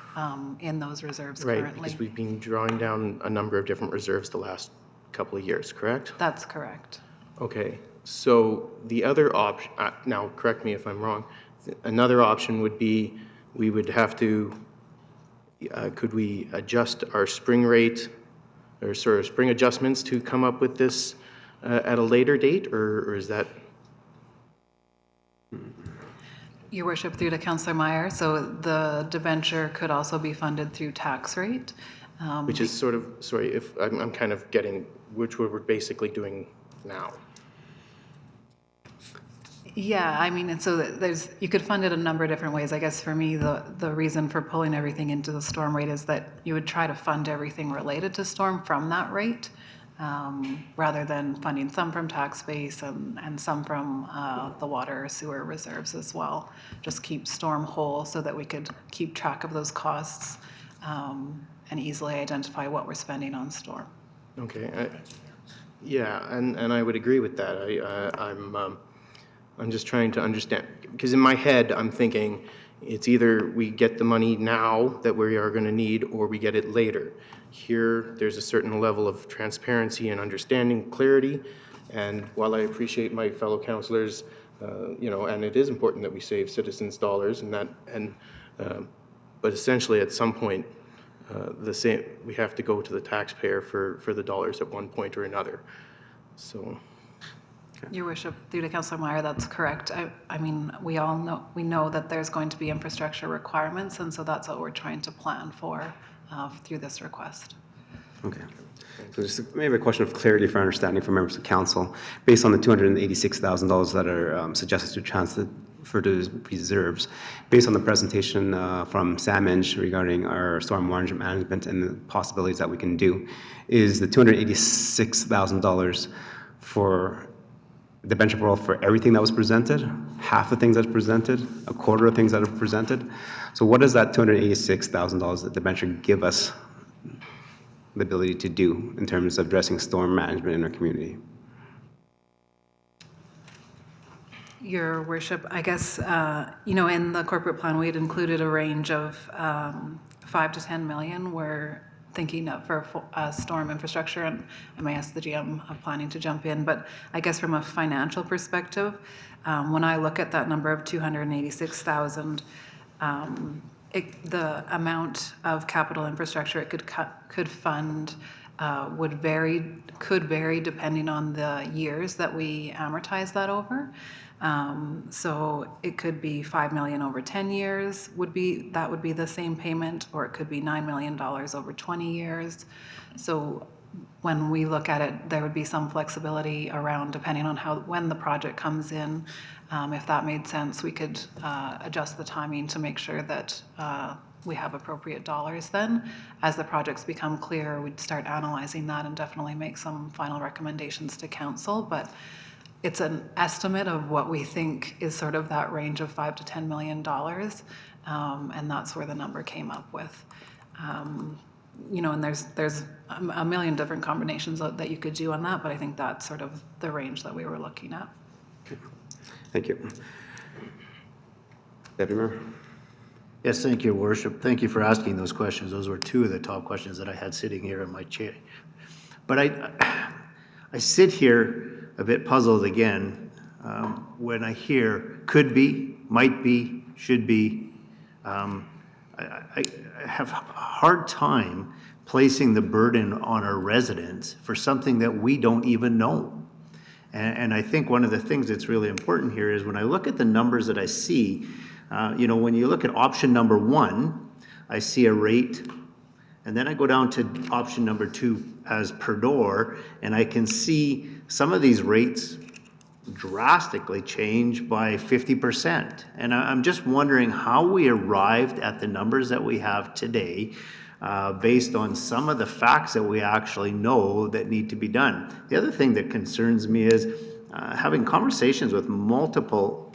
in those reserves currently. Right, because we've been drawing down a number of different reserves the last couple of years, correct? That's correct. Okay, so the other option, now correct me if I'm wrong, another option would be we would have to, could we adjust our spring rate or sort of spring adjustments to come up with this at a later date, or is that? Your Worship, through to Councillor Meyer, so the debenture could also be funded through tax rate. Which is sort of, sorry, if I'm kind of getting, which we're basically doing now. Yeah, I mean, and so you could fund it a number of different ways. I guess for me, the reason for pulling everything into the storm rate is that you would try to fund everything related to storm from that rate, rather than funding some from tax base and some from the water or sewer reserves as well. Just keep storm whole so that we could keep track of those costs and easily identify what we're spending on storm. Okay, yeah, and I would agree with that. I'm just trying to understand, because in my head, I'm thinking it's either we get the money now that we are going to need or we get it later. Here, there's a certain level of transparency and understanding, clarity, and while I appreciate my fellow councillors, and it is important that we save citizens' dollars but essentially at some point, we have to go to the taxpayer for the dollars at one point or another. So. Your Worship, through to Councillor Meyer, that's correct. I mean, we know that there's going to be infrastructure requirements, and so that's what we're trying to plan for through this request. Okay. So just maybe a question of clarity for understanding for members of council. Based on the $286,000 that are suggested to transfer to reserves, based on the presentation from Sam Inge regarding our storm management and the possibilities that we can do, is the $286,000 for the debenture borrow for everything that was presented, half the things that was presented, a quarter of things that are presented? So what does that $286,000 that the debenture give us the ability to do in terms of addressing storm management in our community? Your Worship, I guess, in the corporate plan, we had included a range of 5 to 10 million. We're thinking of for storm infrastructure, and I may ask the GM of planning to jump in, but I guess from a financial perspective, when I look at that number of 286,000, the amount of capital infrastructure it could fund could vary depending on the years that we amortize that over. So it could be 5 million over 10 years would be the same payment, or it could be $9 million over 20 years. So when we look at it, there would be some flexibility around depending on when the project comes in. If that made sense, we could adjust the timing to make sure that we have appropriate dollars then. As the projects become clearer, we'd start analyzing that and definitely make some final recommendations to council. But it's an estimate of what we think is sort of that range of $5 to $10 million, and that's where the number came up with. And there's a million different combinations that you could do on that, but I think that's sort of the range that we were looking at. Okay. Thank you. Deputy Mayor. Yes, thank you, Your Worship. Thank you for asking those questions. Those were two of the top questions that I had sitting here in my chair. But I sit here a bit puzzled again when I hear could be, might be, should be. I have a hard time placing the burden on our residents for something that we don't even know. And I think one of the things that's really important here is when I look at the numbers that I see, when you look at option number 1, I see a rate, and then I go down to option number 2 as per door, and I can see some of these rates drastically change by 50%. And I'm just wondering how we arrived at the numbers that we have today based on some of the facts that we actually know that need to be done. The other thing that concerns me is having conversations with multiple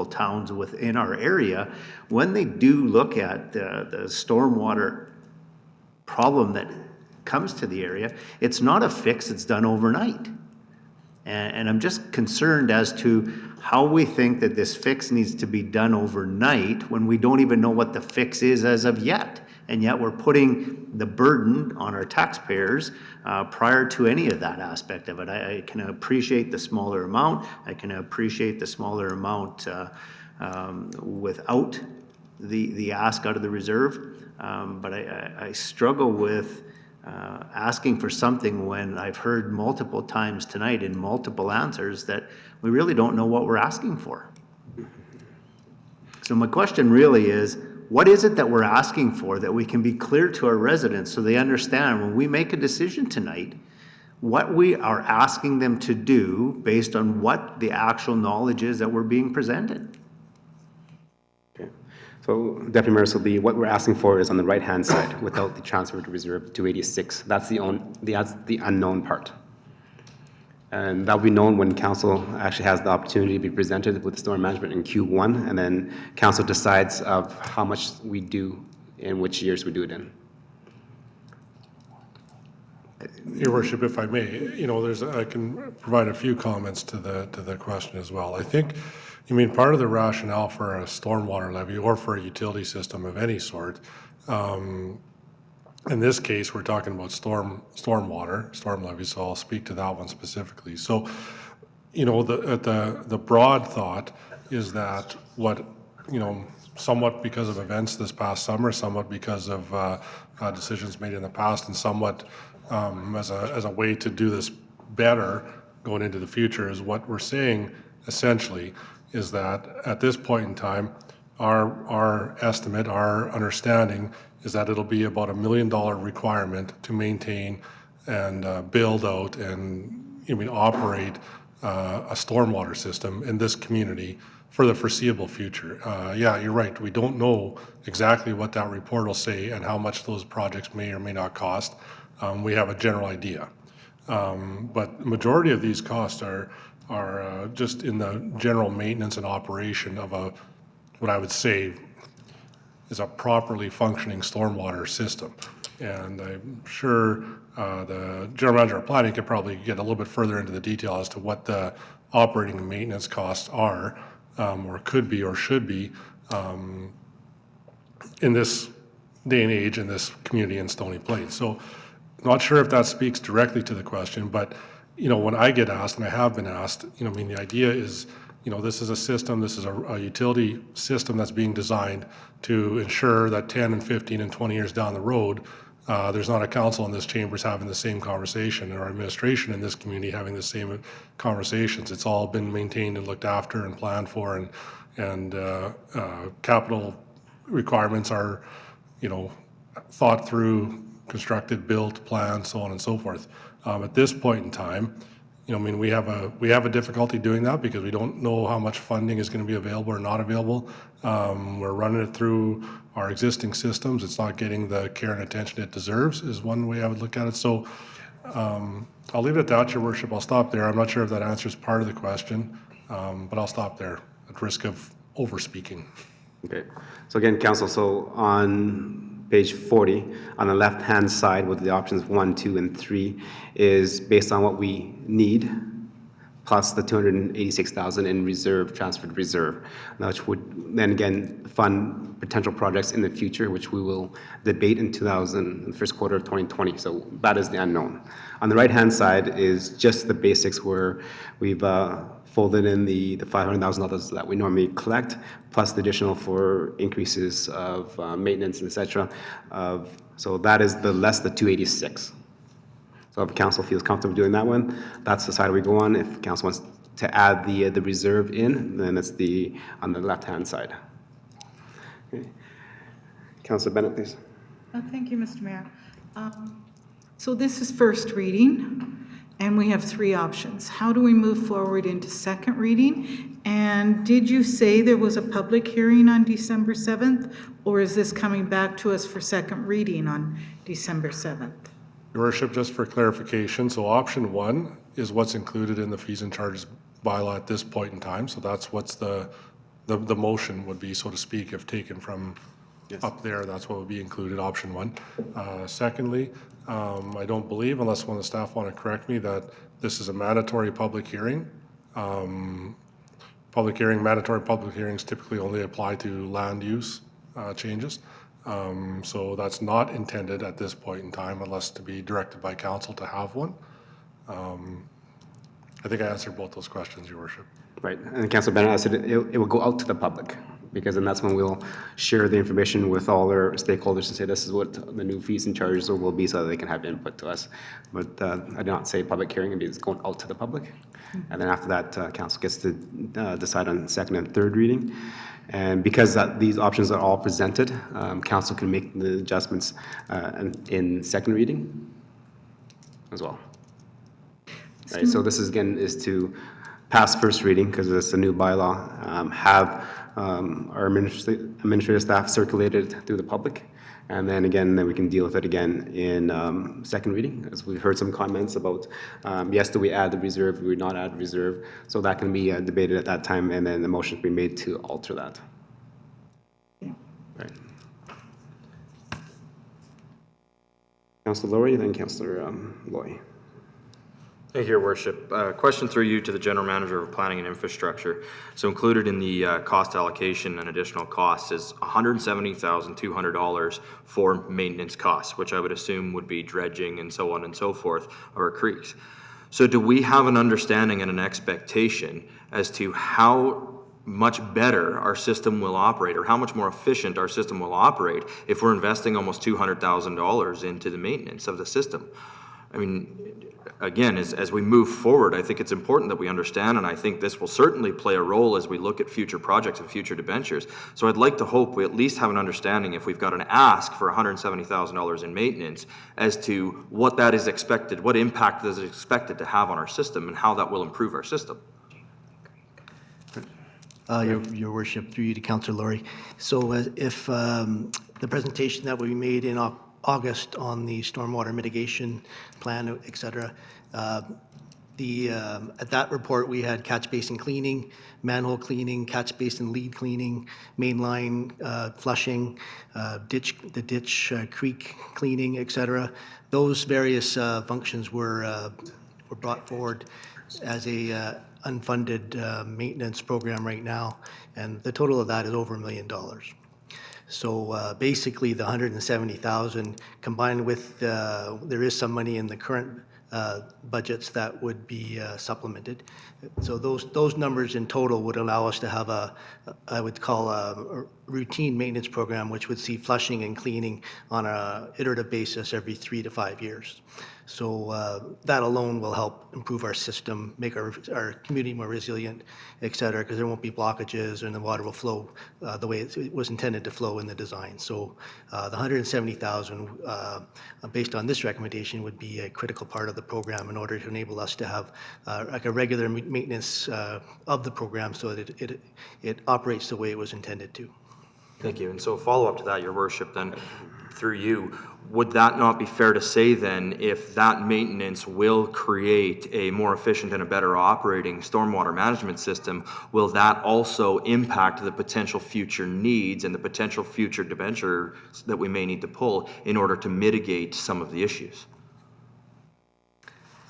towns within our area, when they do look at the stormwater problem that comes to the area, it's not a fix that's done overnight. And I'm just concerned as to how we think that this fix needs to be done overnight when we don't even know what the fix is as of yet. And yet we're putting the burden on our taxpayers prior to any of that aspect of it. I can appreciate the smaller amount. I can appreciate the smaller amount without the ask out of the reserve. But I struggle with asking for something when I've heard multiple times tonight in multiple answers that we really don't know what we're asking for. So my question really is, what is it that we're asking for that we can be clear to our residents so they understand when we make a decision tonight what we are asking them to do based on what the actual knowledge is that we're being presented? Okay. So Deputy Mayor, so what we're asking for is on the right-hand side without the transfer to reserve 286. That's the unknown part. And that'll be known when council actually has the opportunity to be presented with the storm management in Q1, and then council decides of how much we do and which years we do it in. Your Worship, if I may, I can provide a few comments to the question as well. I think, part of the rationale for a stormwater levy or for a utility system of any sort, in this case, we're talking about storm levies, so I'll speak to that one specifically. So, the broad thought is that somewhat because of events this past summer, somewhat because of decisions made in the past, and somewhat as a way to do this better going into the future, is what we're saying essentially is that at this point in time, our estimate, our understanding is that it'll be about $1 million requirement to maintain and build out and operate a stormwater system in this community for the foreseeable future. Yeah, you're right. We don't know exactly what that report will say and how much those projects may or may not cost. We have a general idea. But the majority of these costs are just in the general maintenance and operation of what I would say is a properly functioning stormwater system. And I'm sure the general manager of planning could probably get a little bit further into the detail as to what the operating and maintenance costs are, or could be, or should be, in this day and age in this community in Stony Plain. So, not sure if that speaks directly to the question, but when I get asked, and I have been asked, the idea is, this is a system, this is a utility system that's being designed to ensure that 10 and 15 and 20 years down the road, there's not a council in this chambers having the same conversation, or administration in this community having the same conversations. It's all been maintained and looked after and planned for, and capital requirements are, thought through, constructed, built, planned, so on and so forth. At this point in time, we have a difficulty doing that because we don't know how much funding is going to be available or not available. We're running it through our existing systems. It's not getting the care and attention it deserves, is one way I would look at it. So I'll leave it at that, Your Worship. I'll stop there. I'm not sure if that answers part of the question, but I'll stop there at risk of over-speaking. Okay. So again, Council, so on page 40, on the left-hand side with the options 1, 2, and 3 is based on what we need, plus the 286,000 in reserve, transferred reserve, which would then again fund potential projects in the future, which we will debate in the first quarter of 2020. So that is the unknown. On the right-hand side is just the basics where we've folded in the $500,000 that we normally collect, plus the additional for increases of maintenance, et cetera. So that is the less the 286. So if council feels comfortable doing that one, that's the side we go on. If council wants to add the reserve in, then it's on the left-hand side. Okay. Councilor Bennett, please. Thank you, Mr. Mayor. So this is first reading, and we have three options. How do we move forward into second reading? And did you say there was a public hearing on December 7th, or is this coming back to us for second reading on December 7th? Your Worship, just for clarification, so option 1 is what's included in the fees and charges bylaw at this point in time. So that's what's the motion would be, so to speak, if taken from up there, that's what would be included, option 1. Secondly, I don't believe, unless one of the staff want to correct me, that this is a mandatory public hearing. Mandatory public hearings typically only apply to land use changes. So that's not intended at this point in time, unless to be directed by council to have one. I think I answered both those questions, Your Worship. Right, and Councilor Bennett, I said it will go out to the public, because then that's when we'll share the information with all our stakeholders and say this is what the new fees and charges will be, so that they can have input to us. But I did not say public hearing, it's going out to the public. And then after that, council gets to decide on second and third reading. And because these options are all presented, council can make the adjustments in second reading as well. Right, so this is to pass first reading, because it's a new bylaw, have our administrative staff circulated through the public, and then again, then we can deal with it again in second reading, as we've heard some comments about, yes, do we add the reserve, do we not add reserve, so that can be debated at that time, and then the motion can be made to alter that. Right. Councillor Lowry, then Councillor Loy. Thank you, Your Worship. Question through you to the General Manager of Planning and Infrastructure. So included in the cost allocation and additional costs is $170,200 for maintenance costs, which I would assume would be dredging and so on and so forth of our creeks. So do we have an understanding and an expectation as to how much better our system will operate, or how much more efficient our system will operate if we're investing almost $200,000 into the maintenance of the system? I mean, again, as we move forward, I think it's important that we understand, and I think this will certainly play a role as we look at future projects and future debentures. So I'd like to hope we at least have an understanding, if we've got an ask for $170,000 in maintenance, as to what that is expected, what impact is expected to have on our system, and how that will improve our system. Your Worship, through you to Councillor Lowry. So if the presentation that we made in August on the stormwater mitigation plan, et cetera, at that report we had catch basin cleaning, manhole cleaning, catch basin lead cleaning, mainline flushing, ditch creek cleaning, et cetera. Those various functions were brought forward as a unfunded maintenance program right now, and the total of that is over $1 million. So basically the 170,000 combined with, there is some money in the current budgets that would be supplemented. So those numbers in total would allow us to have I would call a routine maintenance program, which would see flushing and cleaning on a iterative basis every 3 to 5 years. So that alone will help improve our system, make our community more resilient, et cetera, because there won't be blockages and the water will flow the way it was intended to flow in the design. So the 170,000 based on this recommendation would be a critical part of the program in order to enable us to have like a regular maintenance of the program so that it operates the way it was intended to. Thank you. And so follow up to that, Your Worship, then through you, would that not be fair to say then, if that maintenance will create a more efficient and a better operating stormwater management system, will that also impact the potential future needs and the potential future debentures that we may need to pull in order to mitigate some of the issues?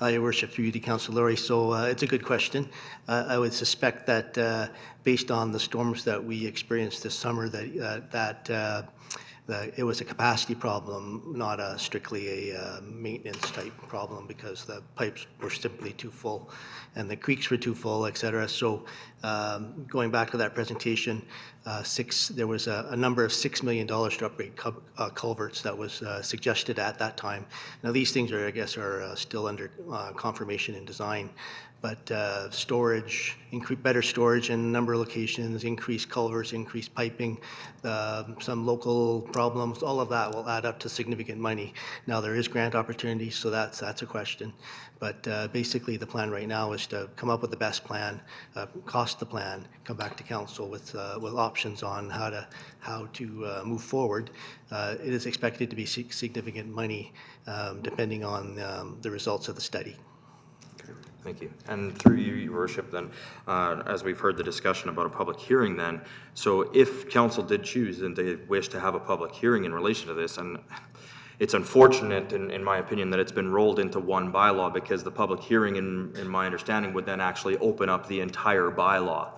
Your Worship, through you to Councillor Laurie. So it's a good question. I would suspect that based on the storms that we experienced this summer, that it was a capacity problem, not strictly a maintenance type problem, because the pipes were simply too full and the creeks were too full, et cetera. So going back to that presentation, there was a number of $6 million to upgrade culverts that was suggested at that time. Now these things are, I guess, still under confirmation and design. But storage, better storage in a number of locations, increased culverts, increased piping, some local problems, all of that will add up to significant money. Now there is grant opportunities, so that's a question. But basically the plan right now is to come up with the best plan, cost the plan, come back to council with options on how to move forward. It is expected to be significant money depending on the results of the study. Thank you. And through you, Your Worship, then, as we've heard the discussion about a public hearing then, so if council did choose and they wish to have a public hearing in relation to this, and it's unfortunate, in my opinion, that it's been rolled into one bylaw, because the public hearing, in my understanding, would then actually open up the entire bylaw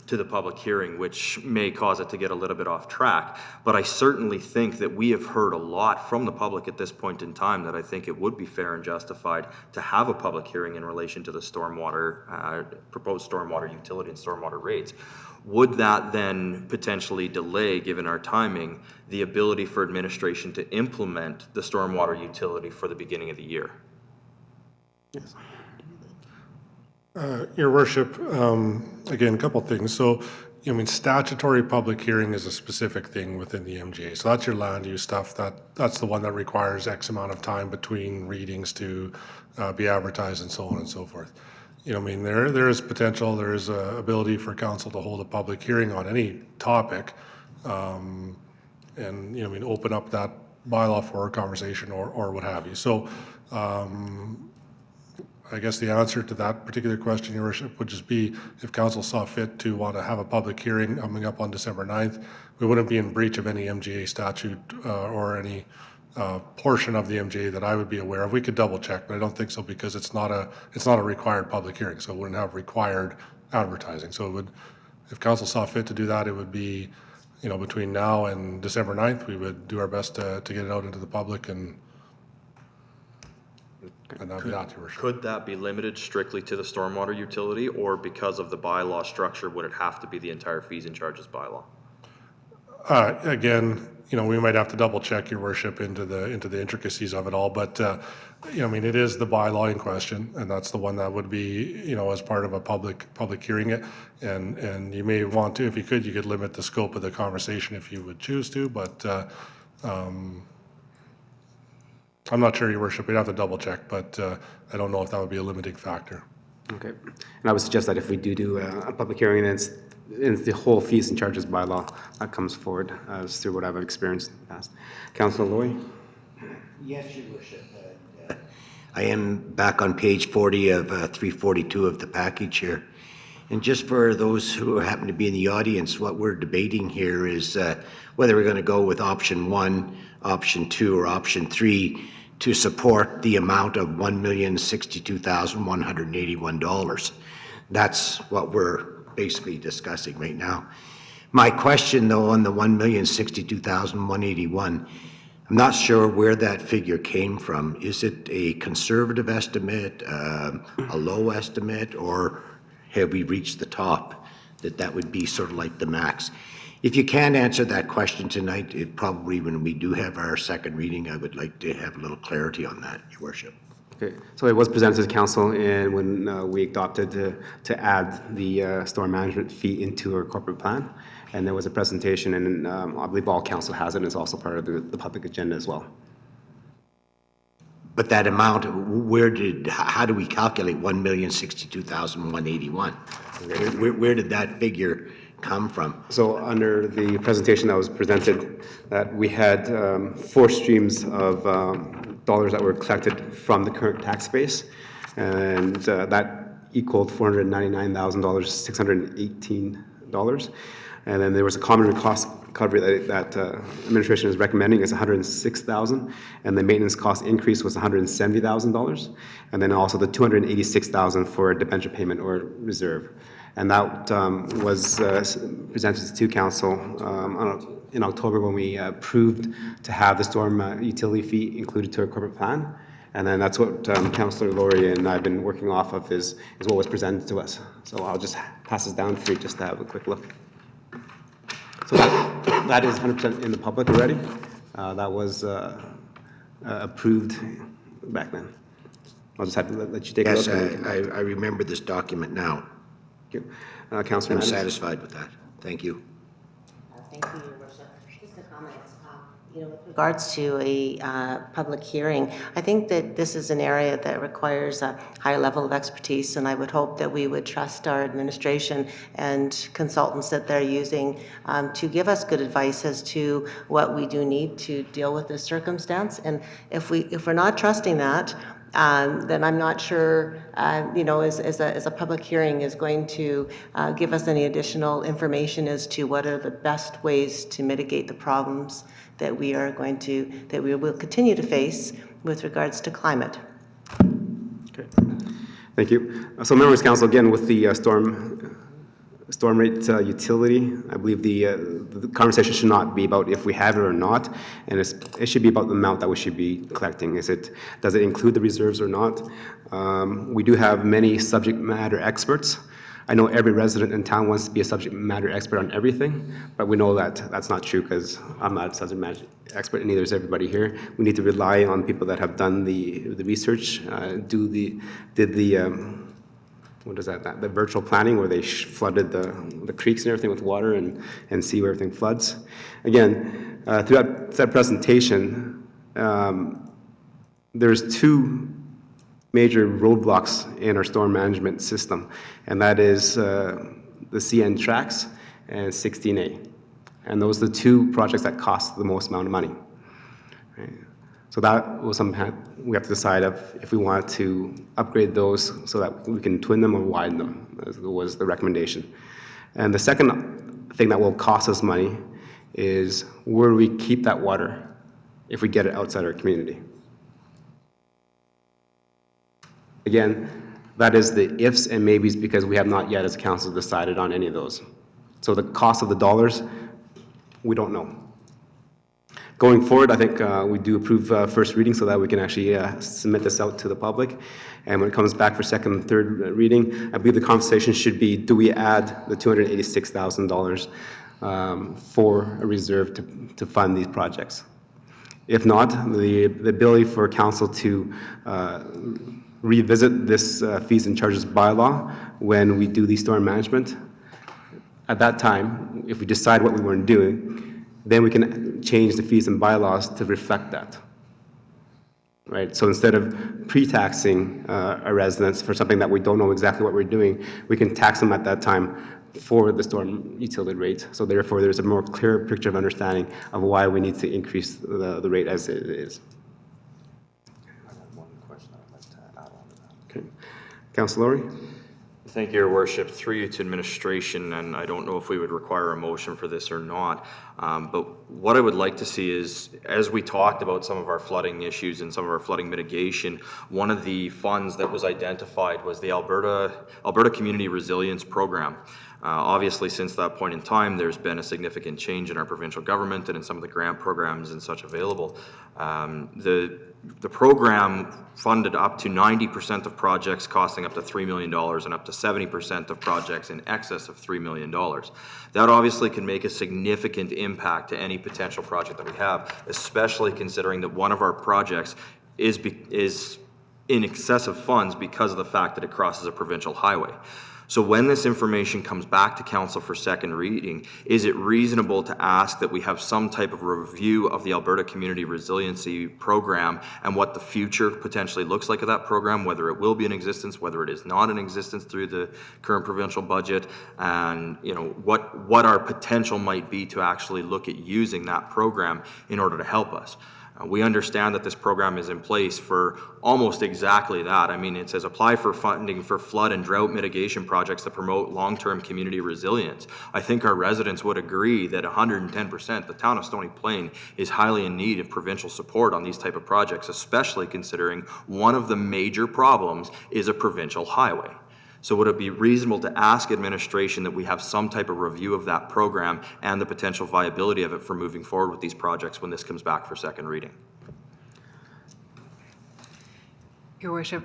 to the public hearing, which may cause it to get a little bit off track. But I certainly think that we have heard a lot from the public at this point in time that I think it would be fair and justified to have a public hearing in relation to the proposed stormwater utility and stormwater rates. Would that then potentially delay, given our timing, the ability for administration to implement the stormwater utility for the beginning of the year? Yes. Your Worship, again, a couple things. So, statutory public hearing is a specific thing within the MGA. So that's your land use stuff. That's the one that requires X amount of time between readings to be advertised and so on and so forth. There is potential, there is ability for council to hold a public hearing on any topic, and open up that bylaw for a conversation or what have you. So. I guess the answer to that particular question, Your Worship, would just be if council saw fit to want to have a public hearing coming up on December 9th, we wouldn't be in breach of any MGA statute or any portion of the MGA that I would be aware of. We could double check, but I don't think so, because it's not a required public hearing, so it wouldn't have required advertising. So it would, if council saw fit to do that, it would be, between now and December 9th, we would do our best to get it out into the public and that'd be that, Your Worship. Could that be limited strictly to the stormwater utility, or because of the bylaw structure, would it have to be the entire fees and charges bylaw? Again, we might have to double check, Your Worship, into the intricacies of it all, but it is the bylaw in question, and that's the one that would be, as part of a public hearing. And you may want to, if you could limit the scope of the conversation if you would choose to, but I'm not sure, Your Worship. We'd have to double check, but I don't know if that would be a limiting factor. Okay. And I would suggest that if we do a public hearing, and it's the whole fees and charges bylaw that comes forward, as through what I've experienced in the past. Councillor Laurie? Yes, Your Worship. I am back on page 40 of 342 of the package here. And just for those who happen to be in the audience, what we're debating here is whether we're going to go with option 1, option 2, or option 3 to support the amount of $1,062,181. That's what we're basically discussing right now. My question, though, on the $1,062,181, I'm not sure where that figure came from. Is it a conservative estimate, a low estimate, or have we reached the top? That would be sort of like the max. If you can't answer that question tonight, it probably, when we do have our second reading, I would like to have a little clarity on that, Your Worship. Okay, so it was presented to council, and when we adopted to add the storm management fee into our corporate plan, and there was a presentation, and I believe all council has it, and it's also part of the public agenda as well. But that amount, how do we calculate 1,062,181? Where did that figure come from? So under the presentation that was presented, that we had 4 streams of dollars that were collected from the current tax base, and that equaled $499,618. And then there was a common cost recovery that administration is recommending is $106,000, and the maintenance cost increase was $170,000, and then also the $286,000 for a debenture payment or reserve. And that was presented to council in October when we approved to have the storm utility fee included to our corporate plan. And then that's what Councillor Laurie and I have been working off of is what was presented to us. So I'll just pass this down for you just to have a quick look. So that is 100% in the public already. That was approved back then. I'll just have to let you take a look. Yes, I remember this document now. Thank you. Councillor I'm Mattis? satisfied with that. Thank you. Thank you, Your Worship. Just a comment. With regards to a public hearing, I think that this is an area that requires a high level of expertise, and I would hope that we would trust our administration and consultants that they're using to give us good advice as to what we do need to deal with this circumstance. And if we're not trusting that, then I'm not sure, as a public hearing is going to give us any additional information as to what are the best ways to mitigate the problems that we will continue to face with regards to climate. Okay. Thank you. So members of council, again, with the storm rate utility, I believe the conversation should not be about if we have it or not, and it should be about the amount that we should be collecting. Does it include the reserves or not? We do have many subject matter experts. I know every resident in town wants to be a subject matter expert on everything, but we know that that's not true because I'm not a subject matter expert, and neither is everybody here. We need to rely on people that have done the research, the virtual planning where they flooded the creeks and everything with water and see where everything floods. Again, throughout that presentation, there's 2 major roadblocks in our storm management system, and that is the CN tracks and 16A. And those are the 2 projects that cost the most amount of money. Right? So that was something we have to decide if we want to upgrade those so that we can twin them or widen them, as was the recommendation. And the second thing that will cost us money is where do we keep that water if we get it outside our community. Again, that is the ifs and maybes because we have not yet as a council decided on any of those. So the cost of the dollars, we don't know. Going forward, I think we do approve first reading so that we can actually submit this out to the public. And when it comes back for second and third reading, I believe the conversation should be, do we add the $286,000 for a reserve to fund these projects? If not, the ability for council to revisit this fees and charges bylaw when we do the storm management. At that time, if we decide what we want to do, then we can change the fees and bylaws to reflect that. Right? So instead of pre-taxing our residents for something that we don't know exactly what we're doing, we can tax them at that time for the storm utility rate. So therefore, there's a more clear picture of understanding of why we need to increase the rate as it is. Okay. Councillor Laurie? Thank you, Your Worship. Through you to administration, and I don't know if we would require a motion for this or not, but what I would like to see is, as we talked about some of our flooding issues and some of our flooding mitigation, one of the funds that was identified was the Alberta Community Resilience Program. Obviously, since that point in time, there's been a significant change in our provincial government and in some of the grant programs and such available. The program funded up to 90% of projects costing up to $3 million and up to 70% of projects in excess of $3 million. That obviously can make a significant impact to any potential project that we have, especially considering that one of our projects is in excessive funds because of the fact that it crosses a provincial highway. So when this information comes back to council for second reading, is it reasonable to ask that we have some type of review of the Alberta Community Resiliency Program and what the future potentially looks like of that program, whether it will be in existence, whether it is not in existence through the current provincial budget, and what our potential might be to actually look at using that program in order to help us. We understand that this program is in place for almost exactly that. I mean, it says apply for funding for flood and drought mitigation projects that promote long-term community resilience. I think our residents would agree that 110%, the town of Stony Plain is highly in need of provincial support on these type of projects, especially considering one of the major problems is a provincial highway. So would it be reasonable to ask administration that we have some type of review of that program and the potential viability of it for moving forward with these projects when this comes back for second reading? Your Worship,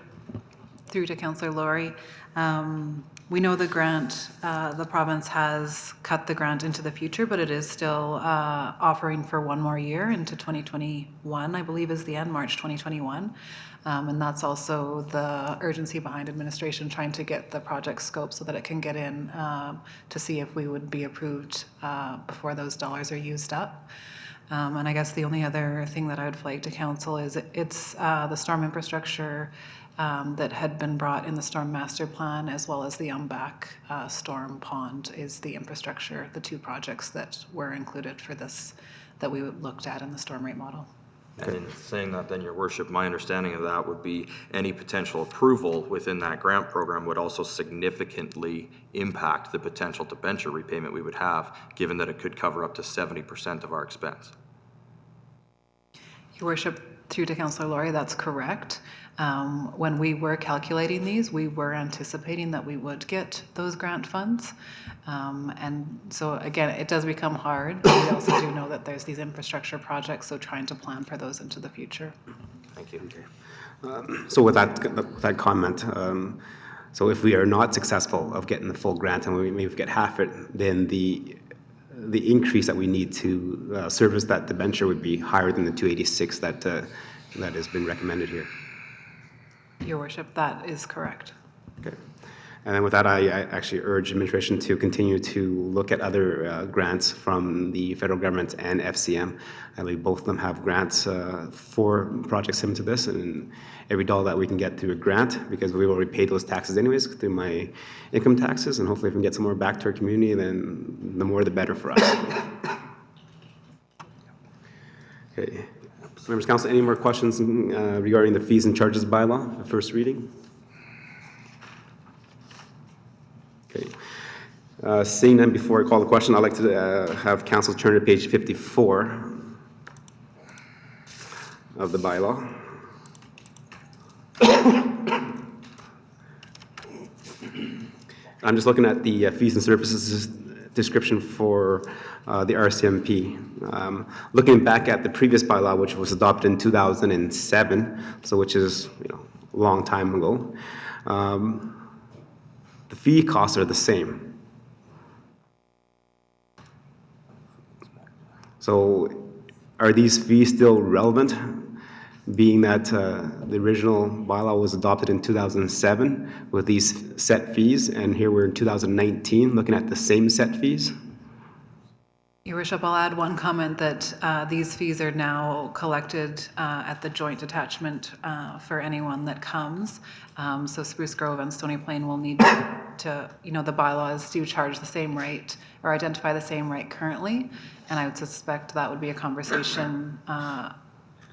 through to Councillor Laurie, we know the grant, the province has cut the grant into the future, but it is still offering for one more year into 2021, I believe is the end, March 2021. And that's also the urgency behind administration trying to get the project scope so that it can get in to see if we would be approved before those dollars are used up. And I guess the only other thing that I would flag to council is it's the storm infrastructure that had been brought in the storm master plan, as well as the Umbak storm pond is the infrastructure, the two projects that were included for this, that we looked at in the storm rate model. And in saying that, then, Your Worship, my understanding of that would be any potential approval within that grant program would also significantly impact the potential debenture repayment we would have, given that it could cover up to 70% of our expense. Your Worship, through to Councillor Laurie, that's correct. When we were calculating these, we were anticipating that we would get those grant funds. And so again, it does become hard. But we also do know that there's these infrastructure projects, so trying to plan for those into the future. Thank you. Okay. So with that comment, so if we are not successful of getting the full grant and we maybe get half it, then the increase that we need to service that debenture would be higher than the 286 that has been recommended here. Your Worship, that is correct. Okay. And then with that, I actually urge administration to continue to look at other grants from the federal government and FCM. I believe both of them have grants for projects similar to this, and every dollar that we can get through a grant, because we already paid those taxes anyways through my income taxes, and hopefully if we can get some more back to our community, then the more the better for us. Okay. Members of Council, any more questions regarding the fees and charges bylaw, the first reading? Okay. Seeing none, before I call the question, I'd like to have Council turn to page 54 of the bylaw. I'm just looking at the fees and services description for the RCMP. Looking back at the previous bylaw, which was adopted in 2007, so which is a long time ago, the fee costs are the same. So are these fees still relevant, being that the original bylaw was adopted in 2007 with these set fees, and here we're in 2019 looking at the same set fees? Your Worship, I'll add one comment that these fees are now collected at the joint detachment for anyone that comes. So Spruce Grove and Stony Plain will need to, the bylaws do charge the same rate or identify the same rate currently. And I would suspect that would be a conversation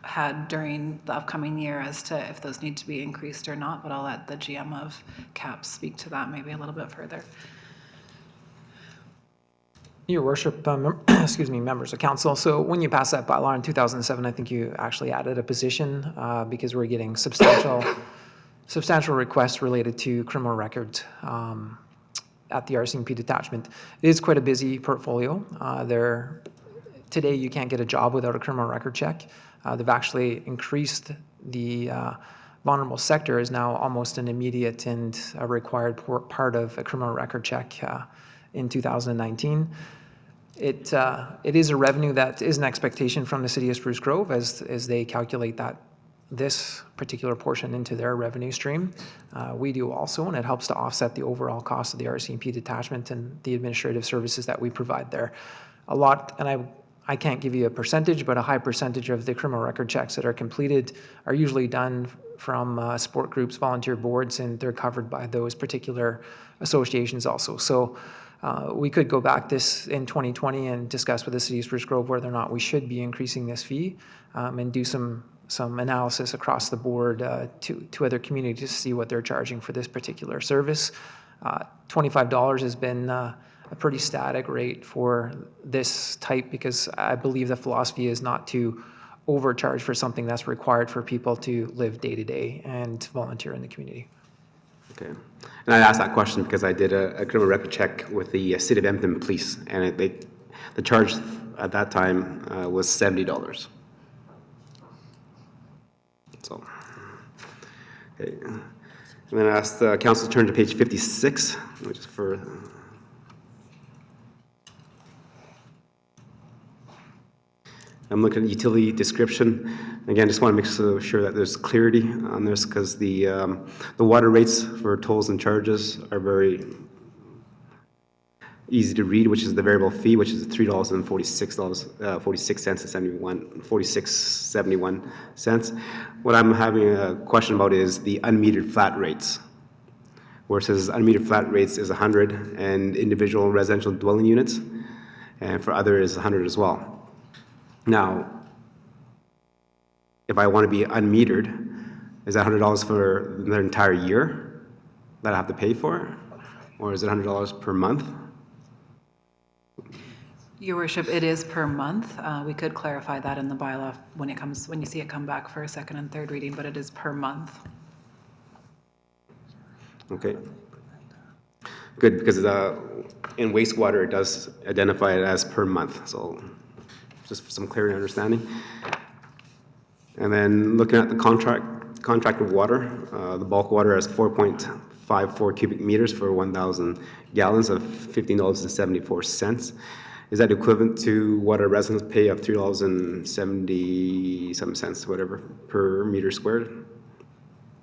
had during the upcoming year as to if those need to be increased or not, but I'll let the GM of CAPS speak to that maybe a little bit further. Your Worship, excuse me, members of council. So when you passed that bylaw in 2007, I think you actually added a position because we're getting substantial requests related to criminal records at the RCMP detachment. It is quite a busy portfolio. Today, you can't get a job without a criminal record check. They've actually increased the vulnerable sector is now almost an immediate and a required part of a criminal record check in 2019. It is a revenue that is an expectation from the city of Spruce Grove as they calculate this particular portion into their revenue stream. We do also, and it helps to offset the overall cost of the RCMP detachment and the administrative services that we provide there. A lot, and I can't give you a percentage, but a high percentage of the criminal record checks that are completed are usually done from sport groups, volunteer boards, and they're covered by those particular associations also. So we could go back this in 2020 and discuss with the city of Spruce Grove whether or not we should be increasing this fee and do some analysis across the board to other communities to see what they're charging for this particular service. $25 has been a pretty static rate for this type because I believe the philosophy is not to overcharge for something that's required for people to live day to day and volunteer in the community. Okay. And I asked that question because I did a criminal record check with the City of Edmonton Police, and the charge at that time was $70. So, okay. And then I asked council to turn to page 56, which is for I'm looking at utility description. Again, just want to make sure that there's clarity on this because the water rates for tolls and charges are very easy to read, which is the variable fee, which is $3.46 and 46.71 cents. What I'm having a question about is the unmetered flat rates, where it says unmetered flat rates is 100 and individual residential dwelling units, and for other is 100 as well. Now, if I want to be unmetered, is that $100 for the entire year that I have to pay for? Or is it $100 per month? Your worship, it is per month. We could clarify that in the bylaw when you see it come back for a second and third reading, but it is per month. Okay. Good, because in wastewater, it does identify it as per month, so just for some clarity and understanding. And then looking at the contracted water, the bulk water has 4.54 cubic meters for 1,000 gallons of $15.74. Is that equivalent to what our residents pay of $3.70, whatever, per meter squared?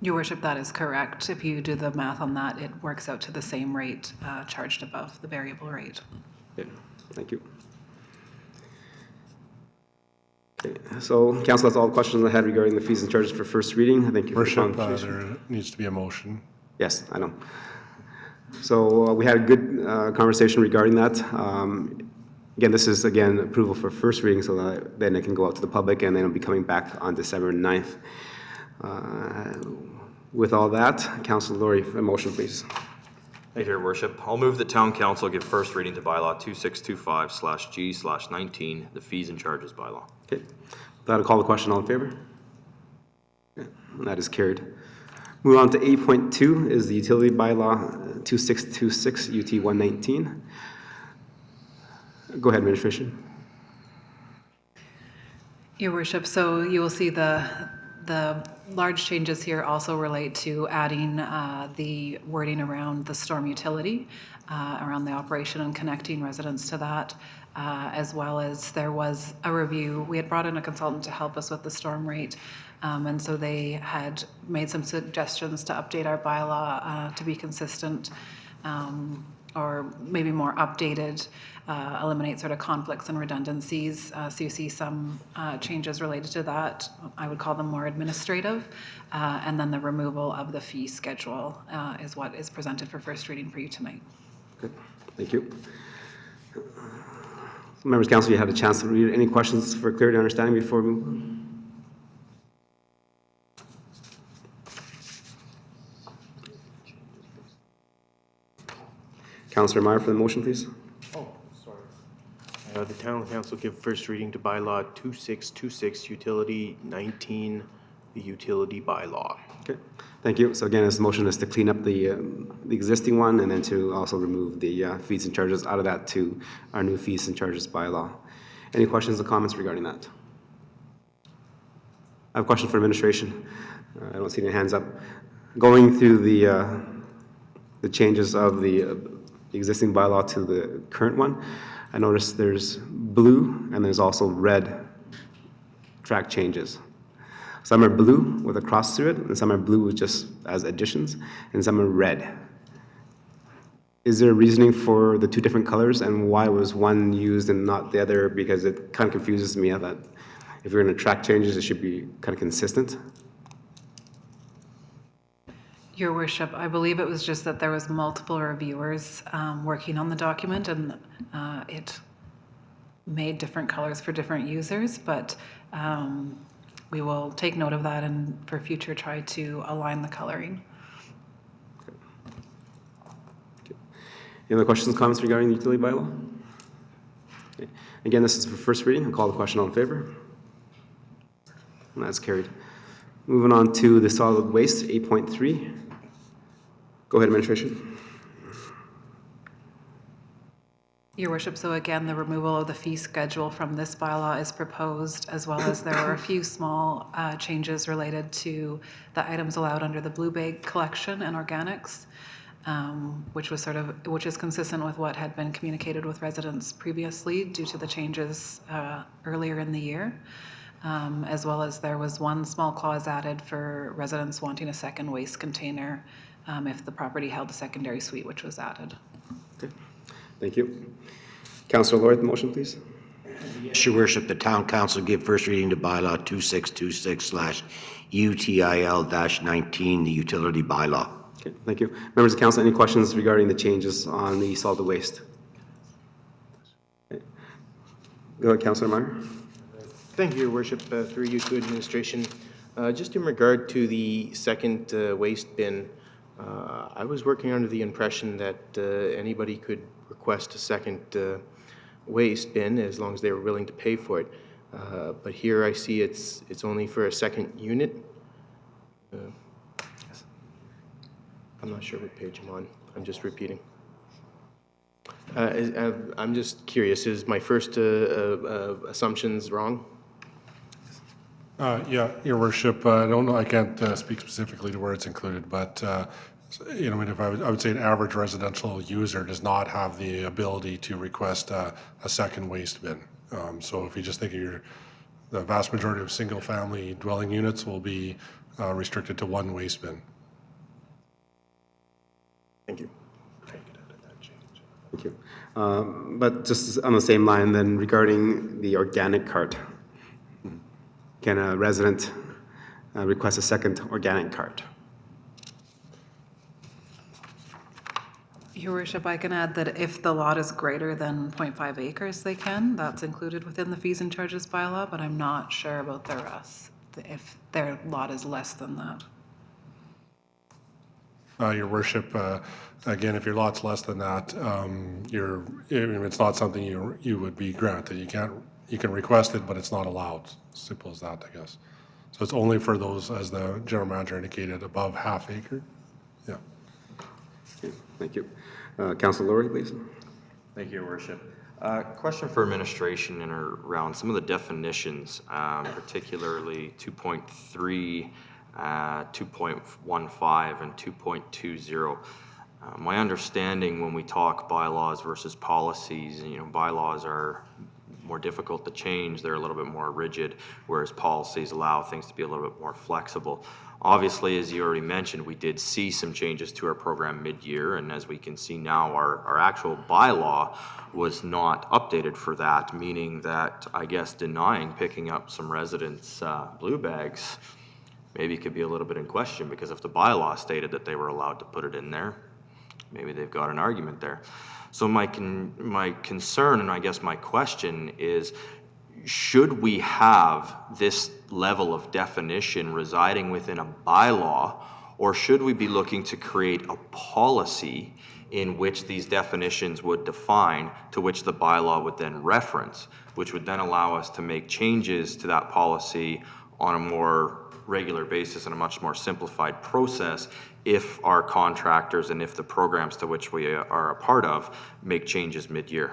Your worship, that is correct. If you do the math on that, it works out to the same rate charged above the variable rate. Okay, thank you. Okay, so council, that's all the questions I had regarding the fees and charges for first reading. Thank you for the conversation. There needs to be a motion. Yes, I know. So we had a good conversation regarding that. Again, this is, approval for first reading, so that then it can go out to the public, and then it'll be coming back on December 9th. With all that, Councilor Laurie, a motion, please. Thank you, Your Worship. I'll move that Town Council give first reading to bylaw 2625/G/19, the fees and charges bylaw. Okay. That'll call the question. All in favor? Okay. And that is carried. Move on to 8.2 is the utility bylaw 2626 UT 119. Go ahead, administration. Your worship, so you will see the large changes here also relate to adding the wording around the storm utility, around the operation and connecting residents to that, as well as there was a review. We had brought in a consultant to help us with the storm rate, and so they had made some suggestions to update our bylaw to be consistent, or maybe more updated, eliminate sort of conflicts and redundancies. So you see some changes related to that. I would call them more administrative. And then the removal of the fee schedule is what is presented for first reading for you tonight. Good. Thank you. Members of Council, you had a chance to read it. Any questions for clarity and understanding before we move on? Councilor Meyer for the motion, please. Oh, sorry. The Town Council give first reading to bylaw 2626, utility 19, the utility bylaw. Okay. Thank you. So again, this motion is to clean up the existing one and then to also remove the fees and charges out of that to our new fees and charges bylaw. Any questions or comments regarding that? I have a question for administration. I don't see any hands up. Going through the changes of the existing bylaw to the current one, I noticed there's blue and there's also red track changes. Some are blue with a cross through it, and some are blue with just as additions, and some are red. Is there a reasoning for the two different colors, and why was one used and not the other? Because it kind of confuses me that if you're going to track changes, it should be kind of consistent. Your Worship, I believe it was just that there was multiple reviewers working on the document, and it made different colors for different users, but we will take note of that and for future try to align the coloring. Any other questions, comments regarding the utility bylaw? Okay. Again, this is for first reading. I'll call the question. All in favor? And that's carried. Moving on to the solid waste, 8.3. Go ahead, administration. Your Worship, so again, the removal of the fee schedule from this bylaw is proposed, as well as there are a few small changes related to the items allowed under the blue bag collection and organics, which is consistent with what had been communicated with residents previously due to the changes earlier in the year, as well as there was one small clause added for residents wanting a second waste container if the property held a secondary suite, which was added. Okay. Thank you. Councillor Lloyd, the motion, please. Yes, Your Worship, the Town Council give first reading to bylaw 2626/UTIL-19, the utility bylaw. Okay, thank you. Members of council, any questions regarding the changes on the solid waste? Okay. Go ahead, Councillor Meyer. Thank you, Your Worship. Through you to administration. Just in regard to the second waste bin, I was working under the impression that anybody could request a second waste bin as long as they were willing to pay for it. But here I see it's only for a second unit. I'm not sure what page I'm on. I'm just repeating. I'm just curious, is my first assumptions wrong? Yeah, Your Worship, I don't know, I can't speak specifically to where it's included, but you know, I mean, if I would say an average residential user does not have the ability to request a second waste bin. So if you just think of the vast majority of single-family dwelling units will be restricted to one waste bin. Thank you. Thank you. But just on the same line then, regarding the organic cart, can a resident request a second organic cart? Your Worship, I can add that if the lot is greater than 0.5 acres, they can. That's included within the fees and charges bylaw, but I'm not sure about the rest, if their lot is less than that. Your Worship, again, if your lot's less than that, it's not something you would be granted. You can request it, but it's not allowed. Simple as that, I guess. So it's only for those, as the general manager indicated, above half acre. Yeah. Okay, thank you. Councillor Laurie, please. Thank you, Your Worship. Question for administration in or around some of the definitions, particularly 2.3, 2.15, and 2.20. My understanding when we talk bylaws versus policies, bylaws are more difficult to change. They're a little bit more rigid, whereas policies allow things to be a little bit more flexible. Obviously, as you already mentioned, we did see some changes to our program mid-year, and as we can see now, our actual bylaw was not updated for that, meaning that, I guess, denying picking up some residents' blue bags maybe could be a little bit in question, because if the bylaw stated that they were allowed to put it in there, maybe they've got an argument there. So my concern, and I guess my question is, should we have this level of definition residing within a bylaw, or should we be looking to create a policy in which these definitions would define, to which the bylaw would then reference, which would then allow us to make changes to that policy on a more regular basis and a much more simplified process if our contractors and if the programs to which we are a part of make changes mid-year.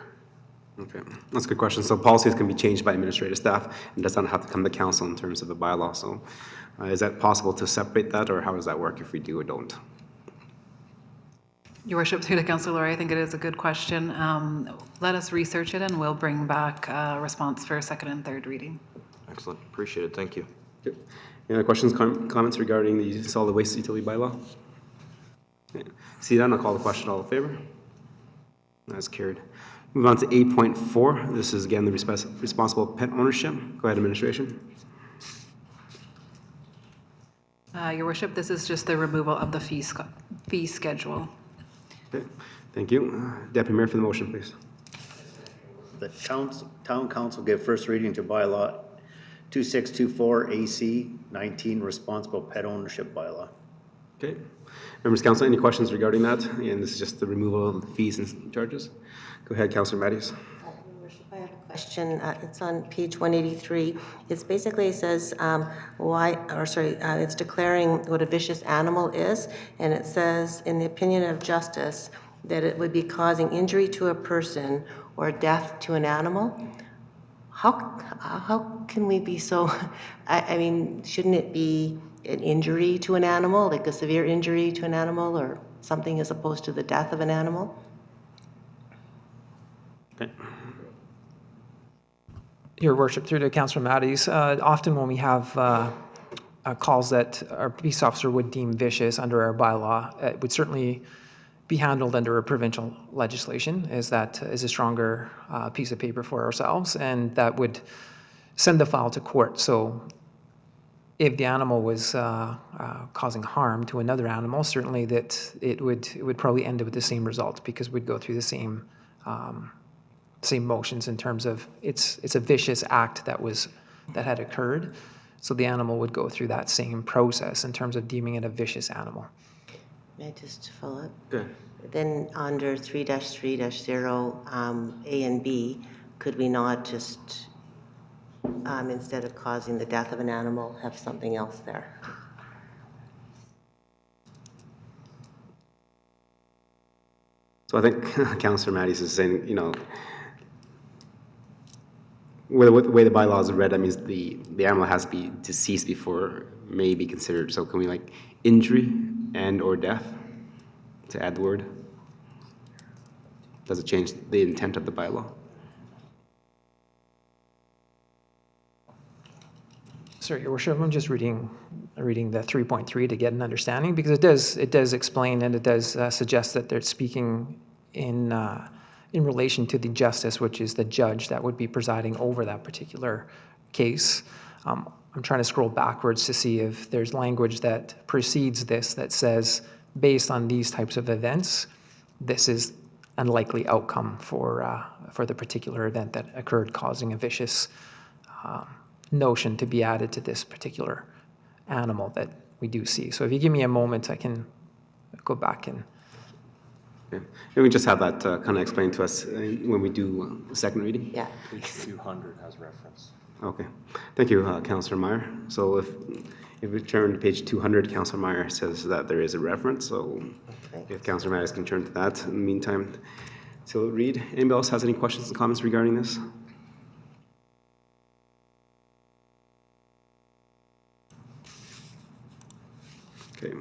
Okay, that's a good question. So policies can be changed by administrative staff and does not have to come to council in terms of a bylaw. So is that possible to separate that, or how does that work if we do or don't? Your Worship, through the Councillor, I think it is a good question. Let us research it and we'll bring back a response for second and third reading. Excellent. Appreciate it. Thank you. Okay. Any other questions, comments regarding the solid waste utility bylaw? Okay. See none, I'll call the question. All in favor? That's carried. Move on to 8.4. This is again the responsible pet ownership. Go ahead, administration. Your Worship, this is just the removal of the fee schedule. Okay. Thank you. Deputy Mayor for the motion, please. The town council give first reading to bylaw 2624 AC 19 responsible pet ownership bylaw. Okay. Members of council, any questions regarding that? And this is just the removal of the fees and charges. Go ahead, Councillor Matthews. Your Worship, I have a question. It's on page 183. It's basically says it's declaring what a vicious animal is, and it says, in the opinion of justice, that it would be causing injury to a person or death to an animal. How can we be so? I mean, shouldn't it be an injury to an animal, like a severe injury to an animal, or something as opposed to the death of an animal? Okay. Your Worship, through to Councillor Matties, often when we have calls that our peace officer would deem vicious under our bylaw, it would certainly be handled under a provincial legislation, as that is a stronger piece of paper for ourselves, and that would send the file to court. So if the animal was causing harm to another animal, certainly that it would probably end up with the same result, because we'd go through the same motions in terms of it's a vicious act that had occurred. So the animal would go through that same process in terms of deeming it a vicious animal. May I just follow up? Good. Then under 3-3-0 A and B, could we not just, instead of causing the death of an animal, have something else there? So I think Councillor Matthews is saying, you know, the way the bylaws are read, that means the animal has to be deceased before it may be considered. So can we like injury and or death to add the word? Does it change the intent of the bylaw? Sorry, Your Worship, I'm just reading the 3.3 to get an understanding, because it does explain and it does suggest that they're speaking in relation to the justice, which is the judge that would be presiding over that particular case. I'm trying to scroll backwards to see if there's language that precedes this that says, based on these types of events, this is unlikely outcome for the particular event that occurred, causing a vicious notion to be added to this particular animal that we do see. So if you give me a moment, I can go back and... Okay. And we just have that kind of explained to us when we do the second reading? Yeah. Page 200 has reference. Okay. Thank you, Councillor Meyer. So if we turn to page 200, Councillor Meyer says that there is a reference. So if Councillor Meyer can turn to that in the meantime. So read. Anybody else has any questions and comments regarding this? Okay.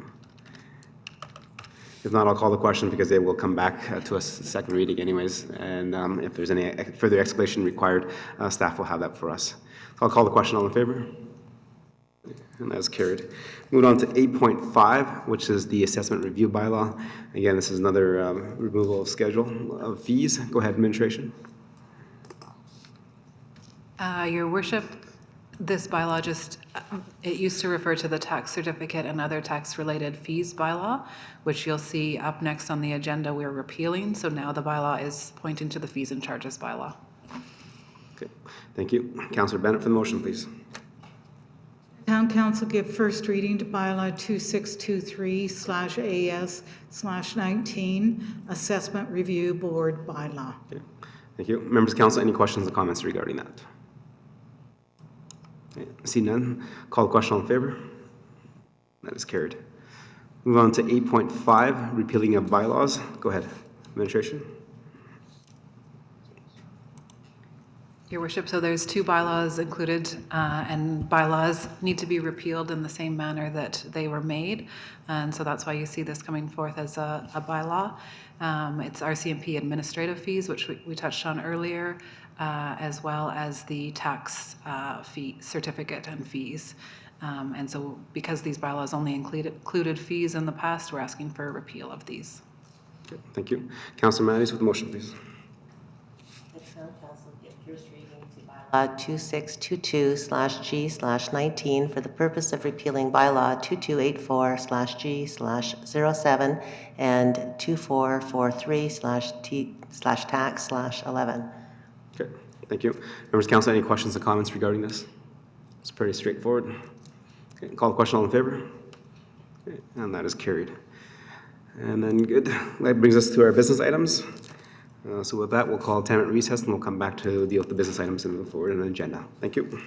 If not, I'll call the question because they will come back to us second reading anyways. And if there's any further explanation required, staff will have that for us. I'll call the question. All in favor? And that's carried. Moving on to 8.5, which is the assessment review bylaw. Again, this is another removal of schedule of fees. Go ahead, administration. Your Worship, this bylaw it used to refer to the tax certificate and other tax-related fees bylaw, which you'll see up next on the agenda we're repealing. So now the bylaw is pointing to the fees and charges bylaw. Okay, thank you. Councillor Bennett for the motion, please. Town Council give first reading to bylaw 2623/AS/19 Assessment Review Board bylaw. Okay, thank you. Members of council, any questions or comments regarding that? Okay, see none. Call the question. All in favor? That is carried. Move on to 8.5, repealing of bylaws. Go ahead, administration. Your worship, so there's two bylaws included, and bylaws need to be repealed in the same manner that they were made. And so that's why you see this coming forth as a bylaw. It's RCMP administrative fees, which we touched on earlier, as well as the tax fee certificate and fees. And so because these bylaws only included fees in the past, we're asking for a repeal of these. Okay, thank you. Councilor Matthews with the motion, please. Council give first reading to bylaw 2622/G/19 for the purpose of repealing bylaw 2284/G/07 and 2443/T/tax/11. Okay, thank you. Members of council, any questions or comments regarding this? It's pretty straightforward. Okay, call the question, all in favor? Okay, and that is carried. And then, good, that brings us to our business items. So with that, we'll call a 10-minute recess and we'll come back to deal with the business items and move forward in the agenda. Thank you.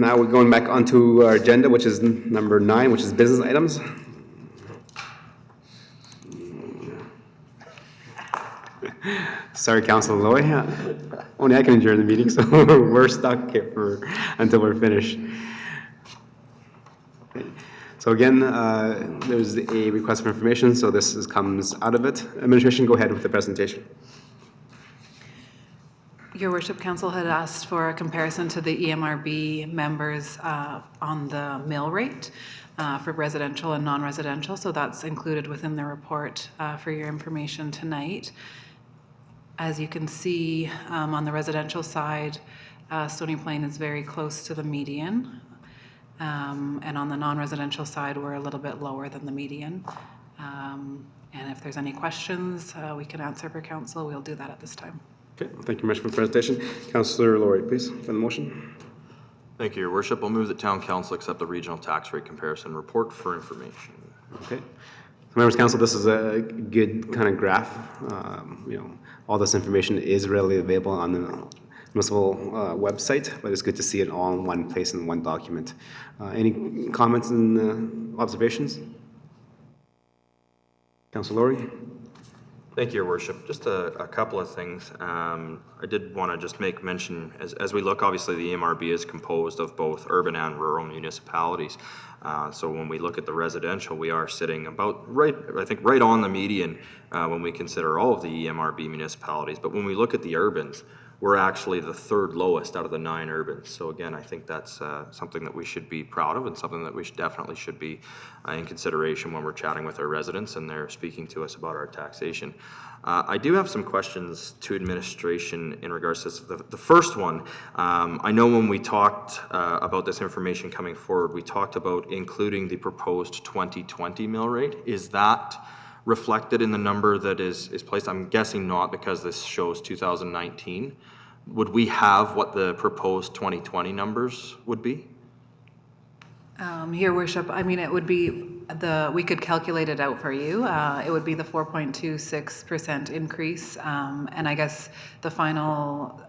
now we're going back onto our agenda, which is number 9, which is business items. Sorry, Councilor Loy. Only I can adjourn the meeting, so we're stuck here until we're finished. Okay. So again, there's a request for information, so comes out of it. Administration, go ahead with the presentation. Your Worship, Council had asked for a comparison to the EMRB members on the mill rate for residential and non-residential, so that's included within the report for your information tonight. As you can see, on the residential side, Stony Plain is very close to the median. And on the non-residential side, we're a little bit lower than the median. And if there's any questions we can answer for council, we'll do that at this time. Okay, thank you very much for the presentation. Councillor Laurie, please, for the motion. Thank you, Your Worship. I'll move that Town Council accept the regional tax rate comparison report for information. Okay. Members of Council, this is a good kind of graph. All this information is readily available on the municipal website, but it's good to see it all in one place in one document. Any comments and observations? Councillor Laurie? Thank you, Your Worship. Just a couple of things. I did want to just make mention, as we look, obviously the EMRB is composed of both urban and rural municipalities. So when we look at the residential, we are sitting about right on the median when we consider all of the EMRB municipalities. But when we look at the urbans, we're actually the 3rd lowest out of the 9 urbans. So again, I think that's something that we should be proud of and something that we definitely should be in consideration when we're chatting with our residents and they're speaking to us about our taxation. I do have some questions to administration in regards to this. The first one, I know when we talked about this information coming forward, we talked about including the proposed 2020 mill rate. Is that reflected in the number that is placed? I'm guessing not, because this shows 2019. Would we have what the proposed 2020 numbers would be? Your Worship, I mean, it would be we could calculate it out for you. It would be the 4.26% increase. And I guess the final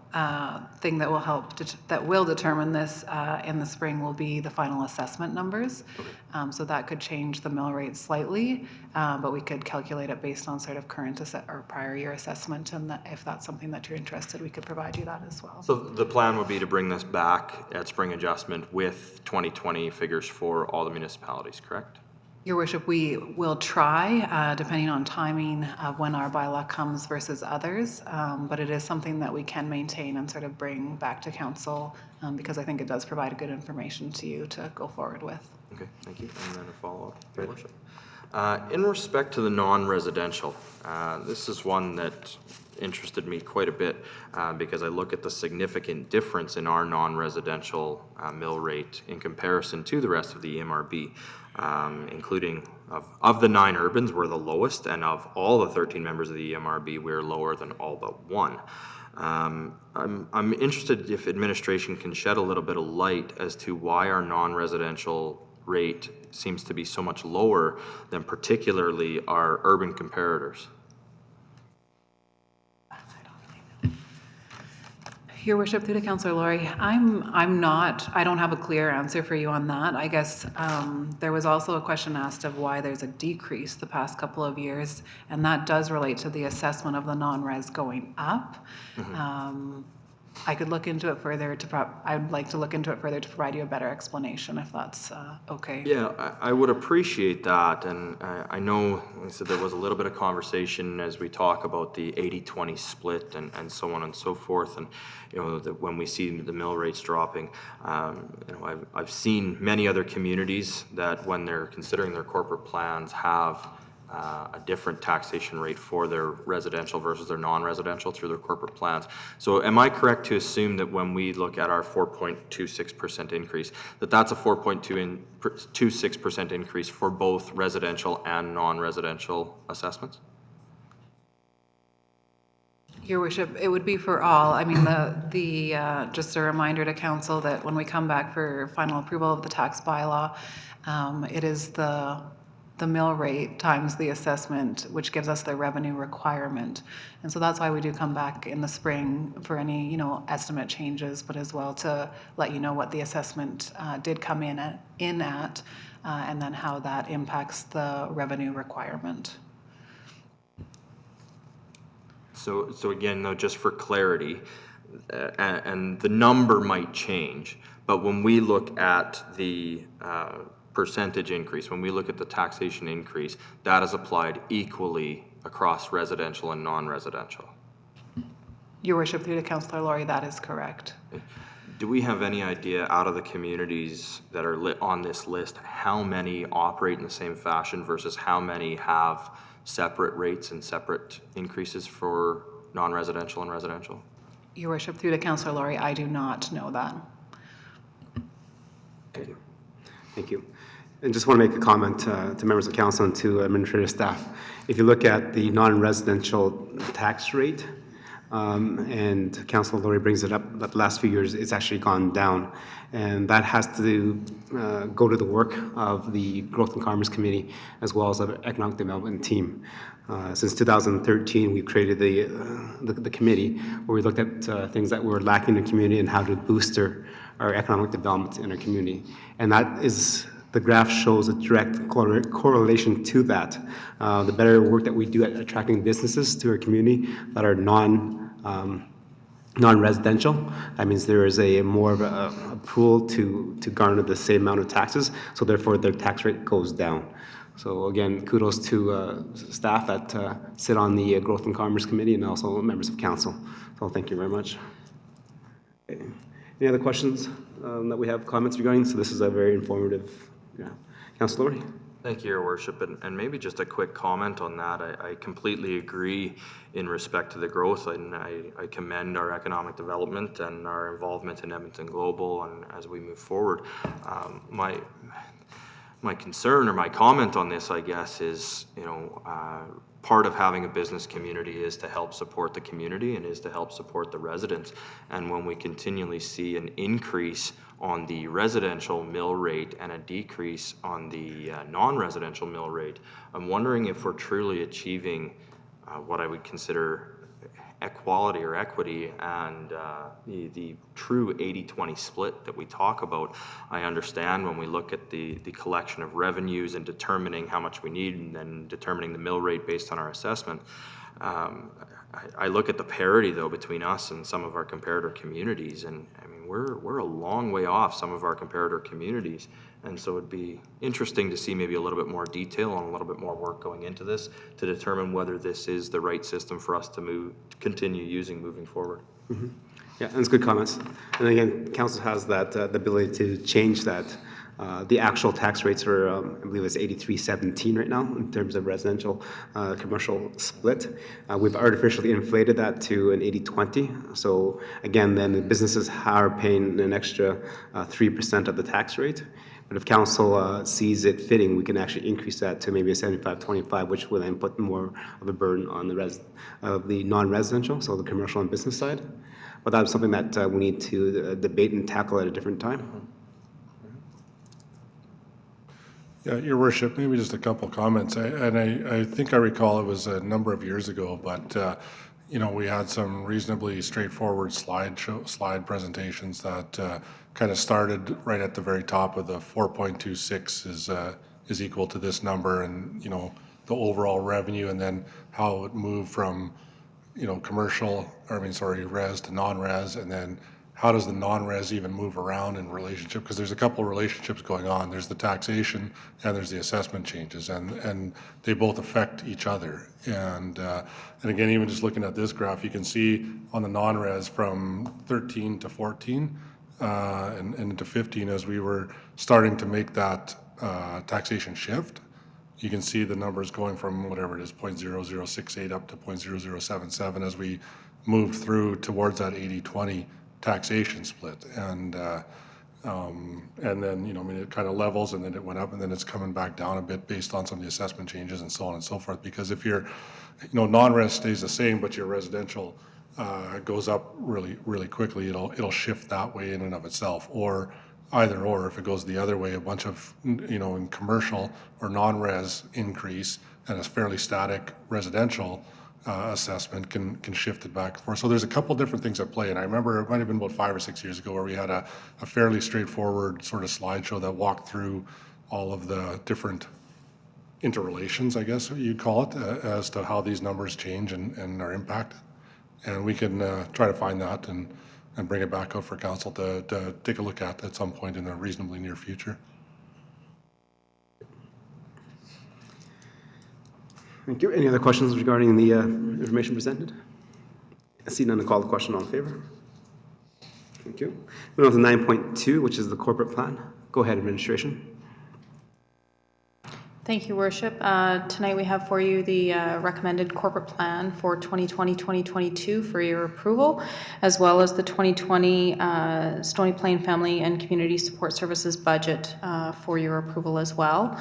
thing that will that will determine this in the spring will be the final assessment numbers. Okay. So that could change the mill rate slightly, but we could calculate it based on sort of current or prior year assessment. And if that's something that you're interested, we could provide you that as well. So the plan would be to bring this back at spring adjustment with 2020 figures for all the municipalities, correct? Your Worship, we will try, depending on timing of when our bylaw comes versus others, but it is something that we can maintain and sort of bring back to council because I think it does provide good information to you to go forward with. Okay, thank you. And then a follow-up, Your Worship. In respect to the non-residential, this is one that interested me quite a bit because I look at the significant difference in our non-residential mill rate in comparison to the rest of the EMRB. Including of the 9 urbans, we're the lowest, and of all the 13 members of the EMRB, we're lower than all but 1. I'm interested if administration can shed a little bit of light as to why our non-residential rate seems to be so much lower than particularly our urban comparators. Your Worship, through to Councillor Laurie, I don't have a clear answer for you on that. I guess there was also a question asked of why there's a decrease the past couple of years, and that does relate to the assessment of the non-res going up. Mm-hmm. I could look into it further I'd like to look into it further to provide you a better explanation if that's okay. Yeah, I would appreciate that, and I know, like I said, there was a little bit of conversation as we talk about the 80-20 split and so on and so forth, and when we see the mill rates dropping, I've seen many other communities that when they're considering their corporate plans have a different taxation rate for their residential versus their non-residential through their corporate plans. So am I correct to assume that when we look at our 4.26% increase, that's a 4.26% increase for both residential and non-residential assessments? Your Worship, it would be for all. I mean, just a reminder to council that when we come back for final approval of the tax bylaw, it is the the mill rate times the assessment, which gives us the revenue requirement. And so that's why we do come back in the spring for any, estimate changes, but as well to let you know what the assessment did come in at, and then how that impacts the revenue requirement. So again, though, just for clarity, and the number might change, but when we look at the percentage increase, when we look at the taxation increase, that is applied equally across residential and non-residential. Your worship, through to Councillor Laurie, that is correct. Do we have any idea out of the communities that are on this list, how many operate in the same fashion versus how many have separate rates and separate increases for non-residential and residential? Your worship, through to Councillor Laurie, I do not know that. Thank you. Thank you. And just want to make a comment to members of council and to administrative staff. If you look at the non-residential tax rate, and Councilor Laurie brings it up, that the last few years it's actually gone down. And that has to go to the work of the Growth and Commerce Committee as well as the Economic Development Team. Since 2013, we created the committee where we looked at things that were lacking in the community and how to boost our economic development in our community. And that is, the graph shows a direct correlation to that. The better work that we do at attracting businesses to our community that are non-residential, that means there is a more of a pool to garner the same amount of taxes, so therefore their tax rate goes down. So again, kudos to staff that sit on the Growth and Commerce Committee and also members of council. So thank you very much. Okay. Any other questions that we have, comments regarding? So this is a very informative, yeah. Councilor Laurie? Thank you, Your Worship, and maybe just a quick comment on that. I completely agree in respect to the growth, and I commend our economic development and our involvement in Edmonton Global and as we move forward. My concern or my comment on this, I guess, is, part of having a business community is to help support the community and is to help support the residents. And when we continually see an increase on the residential mill rate and a decrease on the non-residential mill rate, I'm wondering if we're truly achieving what I would consider equality or equity and the true 80-20 split that we talk about. I understand when we look at the collection of revenues and determining how much we need and then determining the mill rate based on our assessment. I look at the parity though between us and some of our comparator communities, and I mean we're a long way off some of our comparator communities, and so it'd be interesting to see maybe a little bit more detail and a little bit more work going into this to determine whether this is the right system for us to continue using moving forward. Mm-hmm. Yeah, that's good comments. And again, council has that the ability to change that. The actual tax rates are, I believe it's 83-17 right now in terms of residential commercial split. We've artificially inflated that to an 80-20. So again, then the businesses are paying an extra 3% of the tax rate. But if council sees it fitting, we can actually increase that to maybe a 75-25, which will then put more of a burden on the non-residential, so the commercial and business side. But that's something that we need to debate and tackle at a different time. Yeah, Your Worship, maybe just a couple comments. I think I recall it was a number of years ago, but we had some reasonably straightforward slide presentations that kind of started right at the very top of the 4.26 is equal to this number, and the overall revenue, and then how it moved from res to non-res, and then how does the non-res even move around in relationship? Because there's a couple of relationships going on. There's the taxation and there's the assessment changes, and they both affect each other. And again, even just looking at this graph, you can see on the non-res from 13 to 14 and into 15, as we were starting to make that taxation shift, you can see the numbers going from whatever it is, 0.0068 up to 0.0077 as we moved through towards that 80-20 taxation split. And then, it kind of levels, and then it went up, and then it's coming back down a bit based on some of the assessment changes and so on and so forth. Because if your, non-res stays the same, but your residential goes up really, really quickly, it'll shift that way in and of itself. Or either or. If it goes the other way, a bunch of, in commercial or non-res increase and a fairly static residential assessment can shift it back and forth. So there's a couple different things at play. And I remember it might have been about 5 or 6 years ago where we had a fairly straightforward sort of slideshow that walked through all of the different interrelations, I guess you'd call it, as to how these numbers change and are impacted. And we can try to find that and bring it back out for council to take a look at some point in the reasonably near future. Thank you. Any other questions regarding the information presented? I see none to call the question. All in favor? Thank you. Moving on to 9.2, which is the corporate plan. Go ahead, administration. Thank you, Worship. Tonight we have for you the recommended corporate plan for 2020-2022 for your approval, as well as the 2020 Stony Plain Family and Community Support Services budget for your approval as well.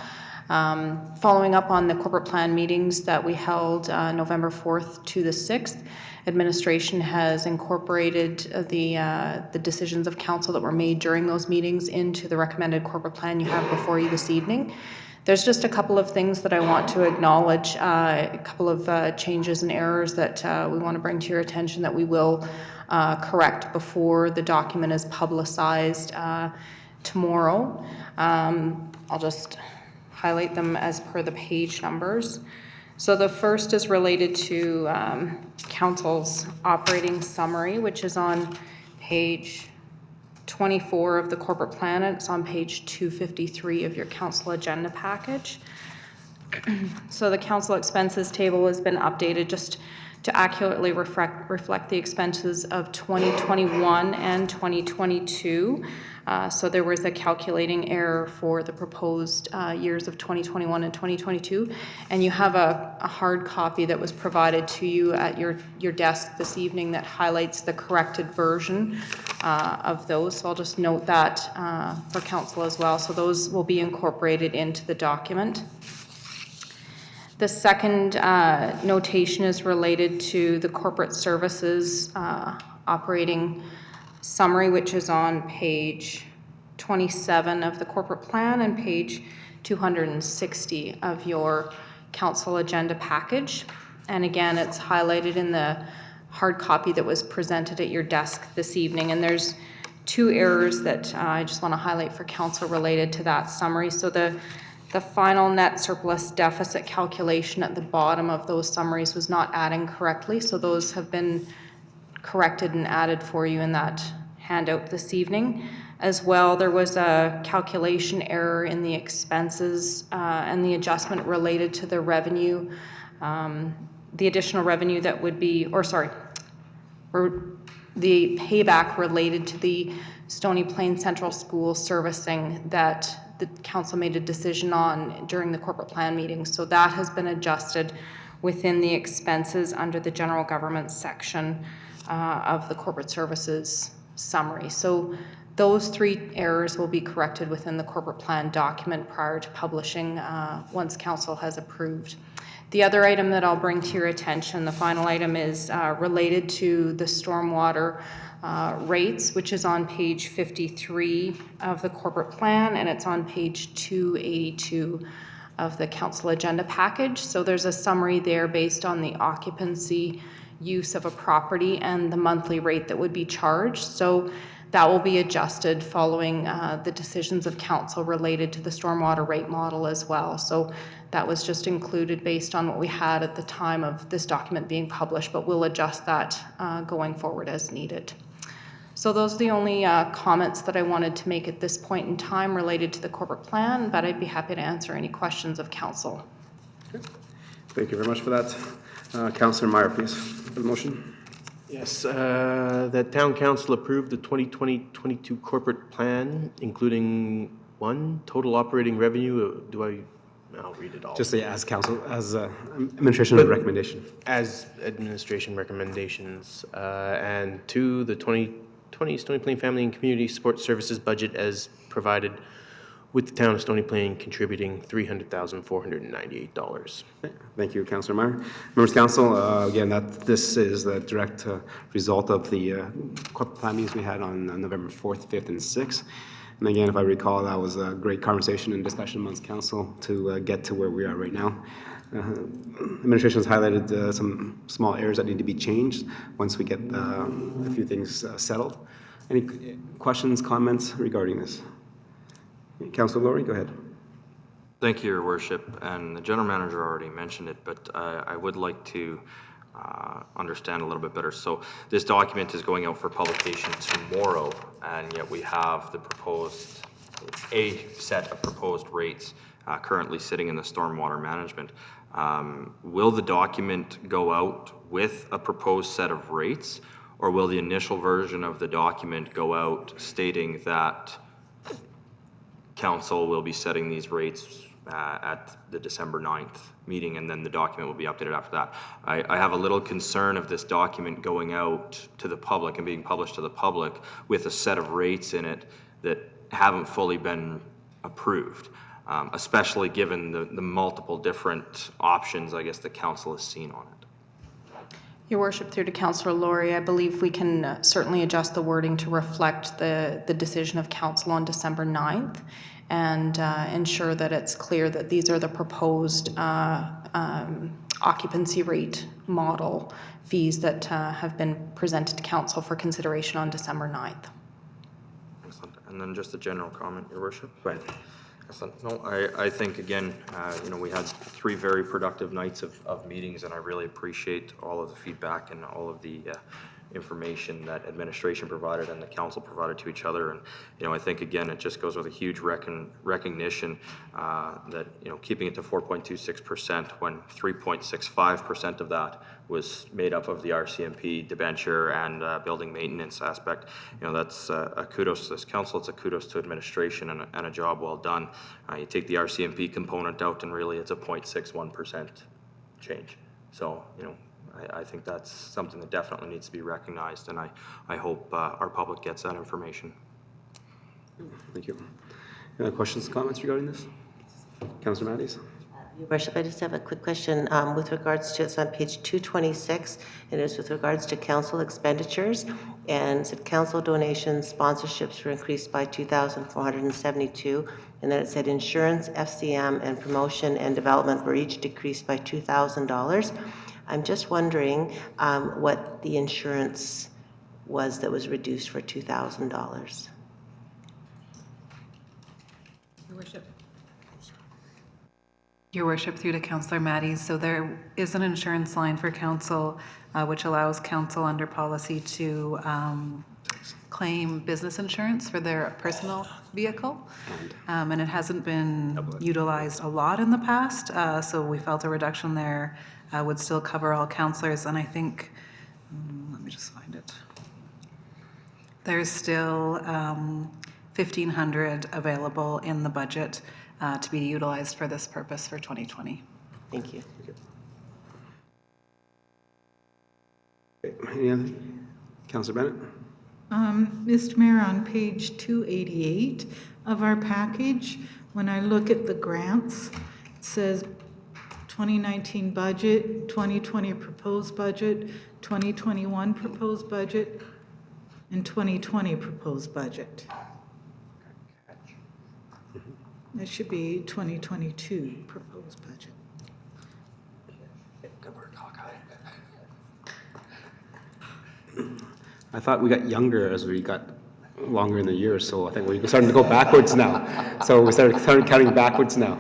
Following up on the corporate plan meetings that we held November 4th to the 6th, administration has incorporated the decisions of council that were made during those meetings into the recommended corporate plan you have before you this evening. There's just a couple of things that I want to acknowledge, a couple of changes and errors that we want to bring to your attention that we will correct before the document is publicized tomorrow. I'll just highlight them as per the page numbers. So the first is related to council's operating summary, which is on page 24 of the corporate plan, and it's on page 253 of your council agenda package. So the council expenses table has been updated just to accurately reflect the expenses of 2021 and 2022. So there was a calculating error for the proposed years of 2021 and 2022. And you have a hard copy that was provided to you at your desk this evening that highlights the corrected version of those. So I'll just note that for council as well. So those will be incorporated into the document. The second notation is related to the corporate services operating summary, which is on page 27 of the corporate plan and page 260 of your council agenda package. And again, it's highlighted in the hard copy that was presented at your desk this evening. And there's two errors that I just want to highlight for council related to that summary. So the final net surplus deficit calculation at the bottom of those summaries was not adding correctly. So those have been corrected and added for you in that handout this evening. As well, there was a calculation error in the expenses and the adjustment related to the revenue, the additional revenue that would be, the payback related to the Stony Plain Central School servicing that the council made a decision on during the corporate plan meeting. So that has been adjusted within the expenses under the general government section of the corporate services summary. So those three errors will be corrected within the corporate plan document prior to publishing once council has approved. The other item that I'll bring to your attention, the final item, is related to the stormwater rates, which is on page 53 of the corporate plan, and it's on page 282 of the council agenda package. So there's a summary there based on the occupancy use of a property and the monthly rate that would be charged. So that will be adjusted following the decisions of council related to the stormwater rate model as well. So that was just included based on what we had at the time of this document being published, but we'll adjust that going forward as needed. So those are the only comments that I wanted to make at this point in time related to the corporate plan, but I'd be happy to answer any questions of council. Okay. Thank you very much for that. Councillor Meyer, please, for the motion. Yes, that town council approved the 2020-22 corporate plan, including one, total operating revenue. I'll read it all. Just say as council, as administration recommendation. As administration recommendations. And two, the 2020 Stony Plain Family and Community Support Services budget as provided, with the town of Stony Plain contributing $300,498. Thank you, Councillor Meyer. Members of Council, again, this is the direct result of the corporate plan meetings we had on November 4th, 5th, and 6th. And again, if I recall, that was a great conversation and discussion amongst council to get to where we are right now. Administration has highlighted some small areas that need to be changed once we get a few things settled. Any questions, comments regarding this? Councilor Laurie, go ahead. Thank you, Your Worship, and the General Manager already mentioned it, but I would like to understand a little bit better. So this document is going out for publication tomorrow, and yet we have the proposed, a set of proposed rates currently sitting in the stormwater management. Will the document go out with a proposed set of rates, or will the initial version of the document go out stating that council will be setting these rates at the December 9th meeting, and then the document will be updated after that? I have a little concern of this document going out to the public and being published to the public with a set of rates in it that haven't fully been approved, especially given the multiple different options, I guess, the council has seen on it. Your Worship, through to Councillor Laurie, I believe we can certainly adjust the wording to reflect the decision of council on December 9th and ensure that it's clear that these are the proposed occupancy rate model fees that have been presented to council for consideration on December 9th. Excellent. And then just a general comment, Your Worship. Go ahead. Excellent. No, I think, again, we had 3 very productive nights of meetings, and I really appreciate all of the feedback and all of the information that administration provided and the council provided to each other. And, I think, again, it just goes with a huge recognition that, keeping it to 4.26% when 3.65% of that was made up of the RCMP debenture and building maintenance aspect. That's a kudos to this council. It's a kudos to administration and a job well done. You take the RCMP component out and really it's a 0.61% change. So, I think that's something that definitely needs to be recognized, and I hope our public gets that information. Thank you. Any questions, comments regarding this? Councillor Matthews? Your Worship, I just have a quick question with regards to, it's on page 226, and it's with regards to council expenditures, and it said council donations, sponsorships were increased by 2,472, and then it said insurance, FCM, and promotion and development were each decreased by $2,000. I'm just wondering what the insurance was that was reduced for $2,000. Your Worship. Your Worship, through to Councillor Matties. So there is an insurance line for council which allows council under policy to claim business insurance for their personal vehicle. And it hasn't been utilized a lot in the past, so we felt a reduction there would still cover all councillors. And I think, let me just find it. There's still $1,500 available in the budget to be utilized for this purpose for 2020. Thank you. Any other? Councillor Bennett? Mr. Mayor, on page 288 of our package, when I look at the grants, it says 2019 budget, 2020 proposed budget, 2021 proposed budget, and 2020 proposed budget. That should be 2022 proposed budget. I thought we got younger as we got longer in the year, so I think we're starting to go backwards now. So we started counting backwards now.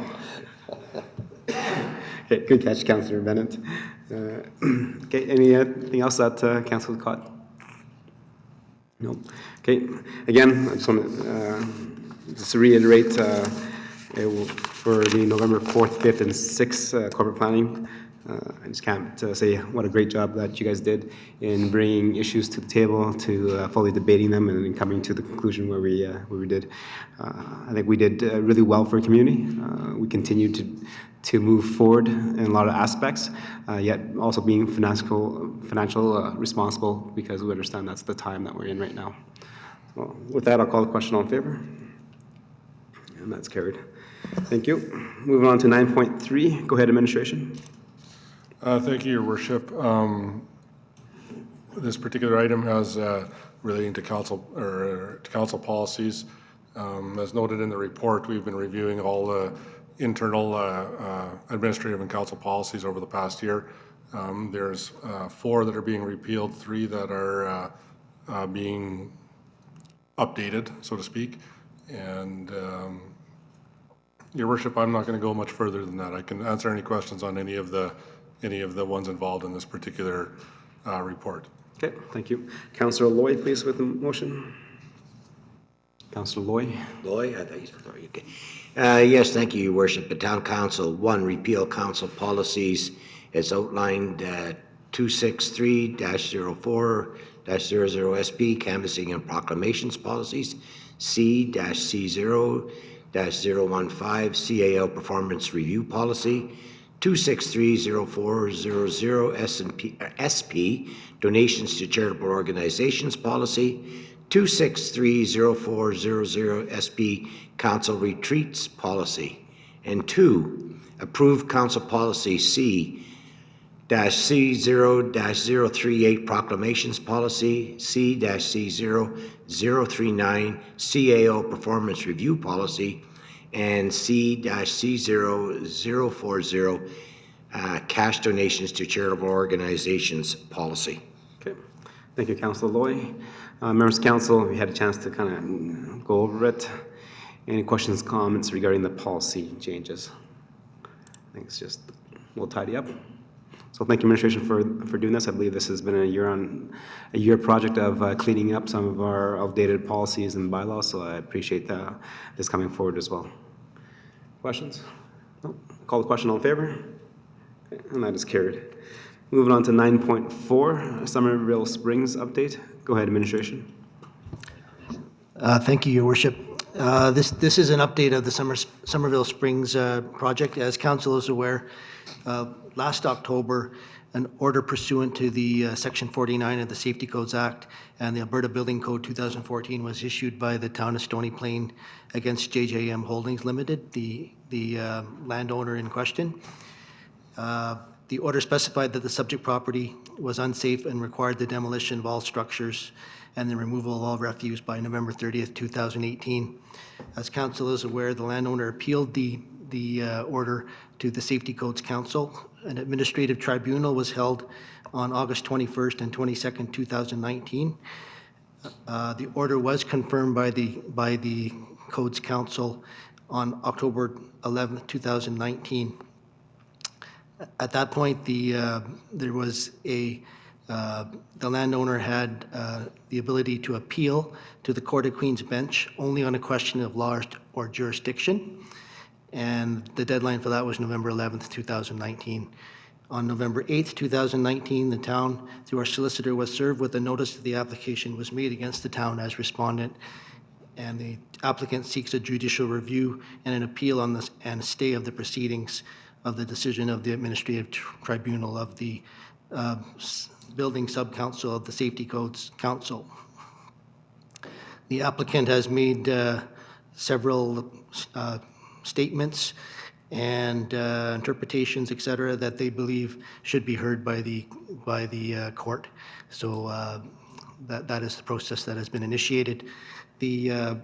Okay, good catch, Councillor Bennett. Okay, anything else that council caught? No. Okay, again, I just want to reiterate for the November 4th, 5th, and 6th corporate planning. I just can't say what a great job that you guys did in bringing issues to the table, to fully debating them, and then coming to the conclusion where we did. I think we did really well for a community. We continue to move forward in a lot of aspects, yet also being financial responsible, because we understand that's the time that we're in right now. Well, with that, I'll call the question. All in favor? And that's carried. Thank you. Moving on to 9.3. Go ahead, administration. Thank you, Your Worship. This particular item has relating to council policies. As noted in the report, we've been reviewing all the internal administrative and council policies over the past year. There's 4 that are being repealed, 3 that are being updated, so to speak. And Your Worship, I'm not going to go much further than that. I can answer any questions on any of the ones involved in this particular report. Okay, thank you. Councillor Loy, please, with the motion. Councillor Loy. Loy, I thought you said Loy, okay. Yes, thank you, Your Worship. The Town Council, 1, repeal council policies as outlined 263-04-00 canvassing and proclamations policies, C-C0-015 CAL performance review policy, 263-04-00 SP donations to charitable organizations policy, 263-04-00 SP council retreats policy, and 2, approved council policy C-C0-038 proclamations policy, C-C0-039 CAO performance review policy, and C-C0-040 cash donations to charitable organizations policy. Okay, thank you, Councillor Loy. Members of Council, we had a chance to kind of go over it. Any questions, comments regarding the policy changes? I think it's just, we'll tidy up. So thank you, administration, for doing this. I believe this has been a year project of cleaning up some of our outdated policies and bylaws, so I appreciate this coming forward as well. Questions? No? Call the question, all in favor? Okay, and that is carried. Moving on to 9.4, Somerville Springs update. Go ahead, administration. Thank you, Your Worship. This is an update of the Somerville Springs project. As Council is aware, last October, an order pursuant to the Section 49 of the Safety Codes Act and the Alberta Building Code 2014 was issued by the town of Stony Plain against JJM Holdings Limited, the landowner in question. The order specified that the subject property was unsafe and required the demolition of all structures and the removal of all refuse by November 30th, 2018. As Council is aware, the landowner appealed the order to the Safety Codes Council. An administrative tribunal was held on August 21st and 22nd, 2019. The order was confirmed by the Codes Council on October 11th, 2019. At that point, the landowner had the ability to appeal to the Court of Queen's Bench only on a question of law or jurisdiction, and the deadline for that was November 11th, 2019. On November 8th, 2019, the town, through our solicitor, was served with a notice that the application was made against the town as respondent, and the applicant seeks a judicial review and an appeal on this and a stay of the proceedings of the decision of the Administrative Tribunal of the Building Sub-Council of the Safety Codes Council. The applicant has made several statements and interpretations, etc., that they believe should be heard by the court. So that is the process that has been initiated. There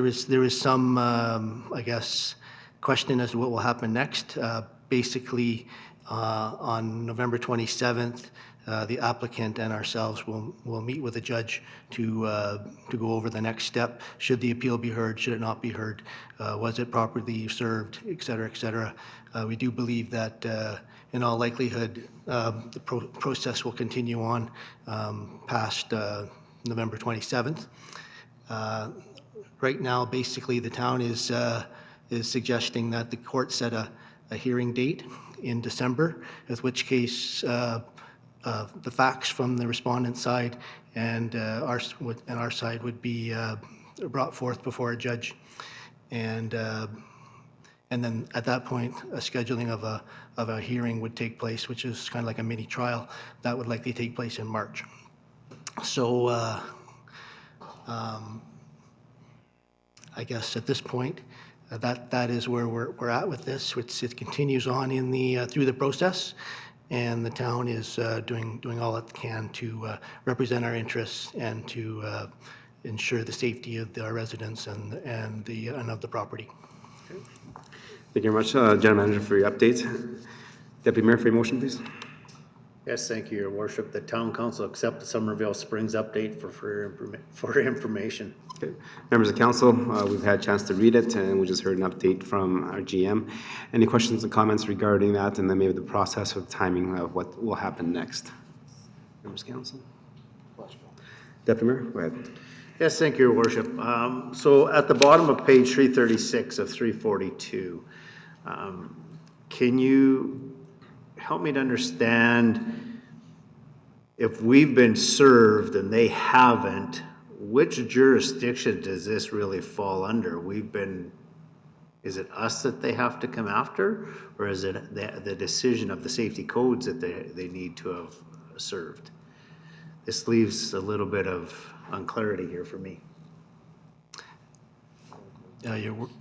is some, I guess, question as to what will happen next. Basically, on November 27th, the applicant and ourselves will meet with the judge to go over the next step. Should the appeal be heard? Should it not be heard? Was it properly served? Et cetera, et cetera. We do believe that in all likelihood, the process will continue on past November 27th. Right now, basically, the town is suggesting that the court set a hearing date in December, with which case the facts from the respondent side and our side would be brought forth before a judge, and then at that point, a scheduling of a hearing would take place, which is kind of like a mini trial that would likely take place in March. So I guess at this point, that is where we're at with this. It continues on through the process, and the town is doing all it can to represent our interests and to ensure the safety of our residents and of the property. Thank you very much, General Manager, for your update. Deputy Mayor, for your motion, please. Yes, thank you, Your Worship. The Town Council accept the Somerville Springs update for information. Okay. Members of council, we've had a chance to read it, and we just heard an update from our GM. Any questions or comments regarding that, and then maybe the process or the timing of what will happen next? Members of council? Deputy Mayor, go ahead. Yes, thank you, Your Worship. So at the bottom of page 336 of 342, can you help me to understand if we've been served and they haven't, which jurisdiction does this really fall under? Is it us that they have to come after, or is it the decision of the safety codes that they need to have served? This leaves a little bit of unclarity here for me.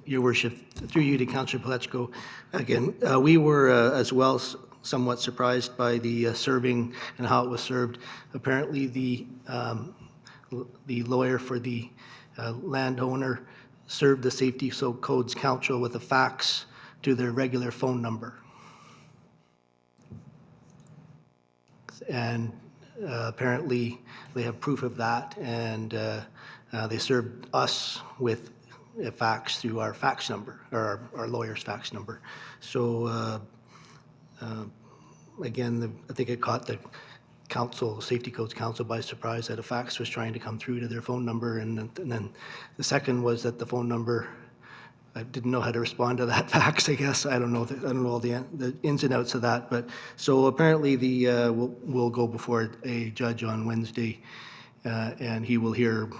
Your Worship, through you to Councillor Palechko, again, we were as well somewhat surprised by the serving and how it was served. Apparently, the lawyer for the landowner served the Safety Codes Council with a fax to their regular phone number. And apparently, they have proof of that, and they served us with a fax through our fax number, or our lawyer's fax number. So again, I think it caught the Safety Codes Council by surprise that a fax was trying to come through to their phone number, and then the second was that the phone number, I didn't know how to respond to that fax, I guess. I don't know all the ins and outs of that, but so apparently we'll go before a judge on Wednesday, and he will hear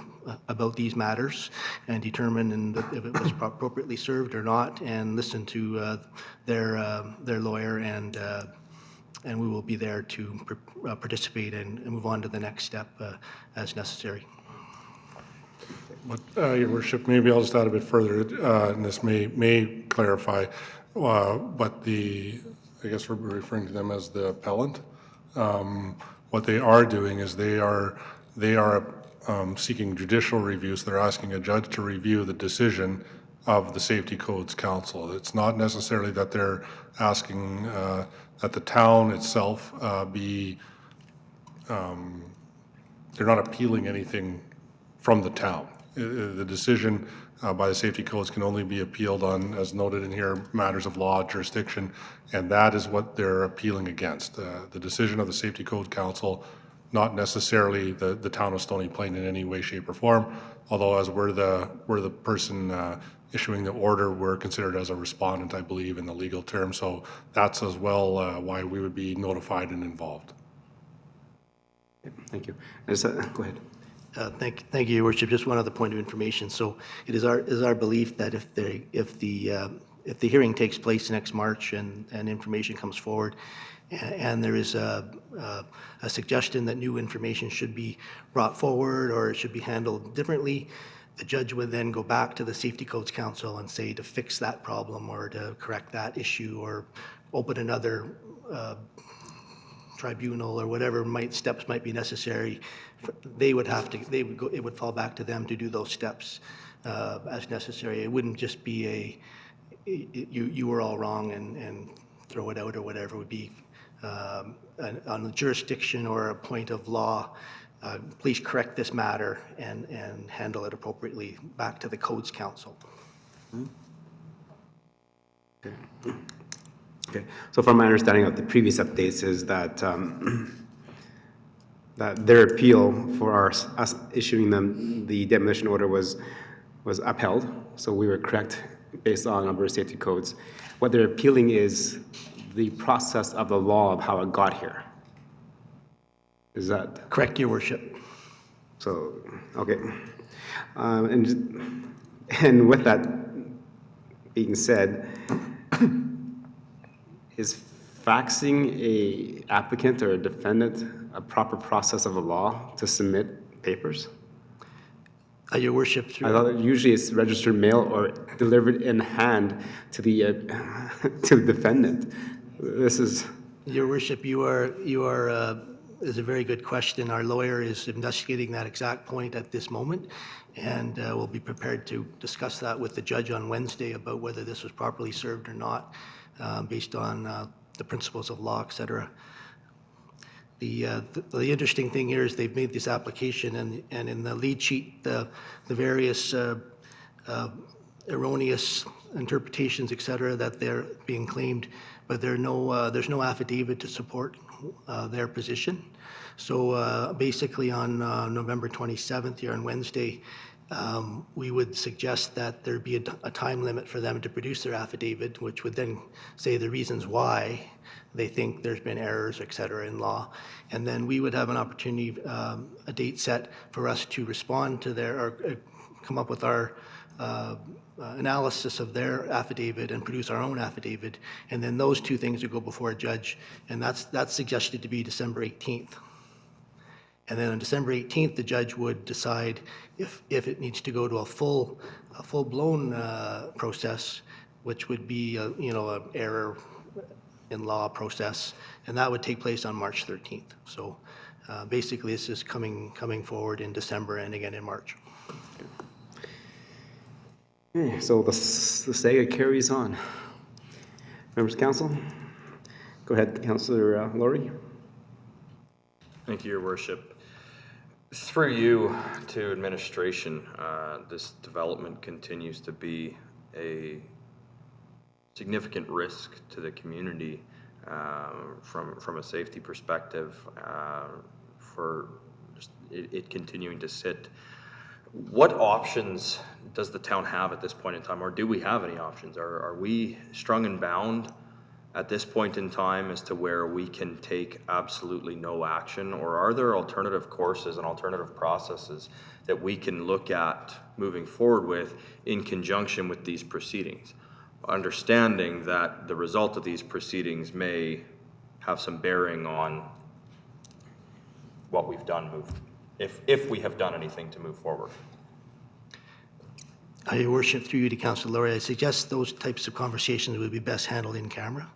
about these matters and determine if it was appropriately served or not, and listen to their lawyer, and we will be there to participate and move on to the next step as necessary. But, Your Worship, maybe I'll just add a bit further, and this may clarify, but I guess we're referring to them as the appellant. What they are doing is they are seeking judicial reviews. They're asking a judge to review the decision of the Safety Codes Council. It's not necessarily that they're asking that the town itself they're not appealing anything from the town. The decision by the Safety Codes can only be appealed on, as noted in here, matters of law, jurisdiction, and that is what they're appealing against. The decision of the Safety Code Council, not necessarily the town of Stony Plain in any way, shape, or form, although as we're the person issuing the order, we're considered as a respondent, I believe, in the legal term, so that's as well why we would be notified and involved. Thank you. Go ahead. Thank you, Your Worship. Just one other point of information. So it is our belief that if the hearing takes place next March and information comes forward, and there is a suggestion that new information should be brought forward or it should be handled differently, the judge would then go back to the Safety Codes Council and say to fix that problem or to correct that issue or open another tribunal or whatever steps might be necessary. It would fall back to them to do those steps as necessary. It wouldn't just be you were all wrong and throw it out or whatever. It would be on a jurisdiction or a point of law. Please correct this matter and handle it appropriately back to the Codes Council. Okay. So from my understanding of the previous updates is that that their appeal for us issuing them the demolition order was upheld. So we were correct based on number of safety codes. What they're appealing is the process of the law of how it got here. Is that correct, Your Worship? So, okay. And with that being said, is faxing a applicant or a defendant a proper process of the law to submit papers? Your Worship, I thought that usually it's registered mail or delivered in hand to the to the defendant. This is Your Worship. You are is a very good question. Our lawyer is investigating that exact point at this moment, and we'll be prepared to discuss that with the judge on Wednesday about whether this was properly served or not, based on the principles of law, et cetera. The interesting thing here is they've made this application, and in the lead sheet, the various erroneous interpretations, et cetera, that they're being claimed, but there's no affidavit to support their position. So basically on November 27th, here on Wednesday, we would suggest that there be a time limit for them to produce their affidavit, which would then say the reasons why they think there's been errors, et cetera, in law. And then we would have an opportunity, a date set for us to respond to their, or come up with our analysis of their affidavit and produce our own affidavit. And then those two things would go before a judge. And that's suggested to be December 18th. And then on December 18th, the judge would decide if it needs to go to a full-blown process, which would be an error in law process, and that would take place on March 13th. So basically, this is coming forward in December and again in March. Okay, so the saga carries on. Members of council, go ahead, Councillor Laurie. Thank you, Your Worship. Through you to administration, this development continues to be a significant risk to the community from a safety perspective, for just it continuing to sit. What options does the town have at this point in time, or do we have any options? Are we strung and bound at this point in time as to where we can take absolutely no action, or are there alternative courses and alternative processes that we can look at moving forward with in conjunction with these proceedings? Understanding that the result of these proceedings may have some bearing on what we've done, if we have done anything to move forward. Your Worship, through you to Councillor Laurie, I suggest those types of conversations would be best handled in camera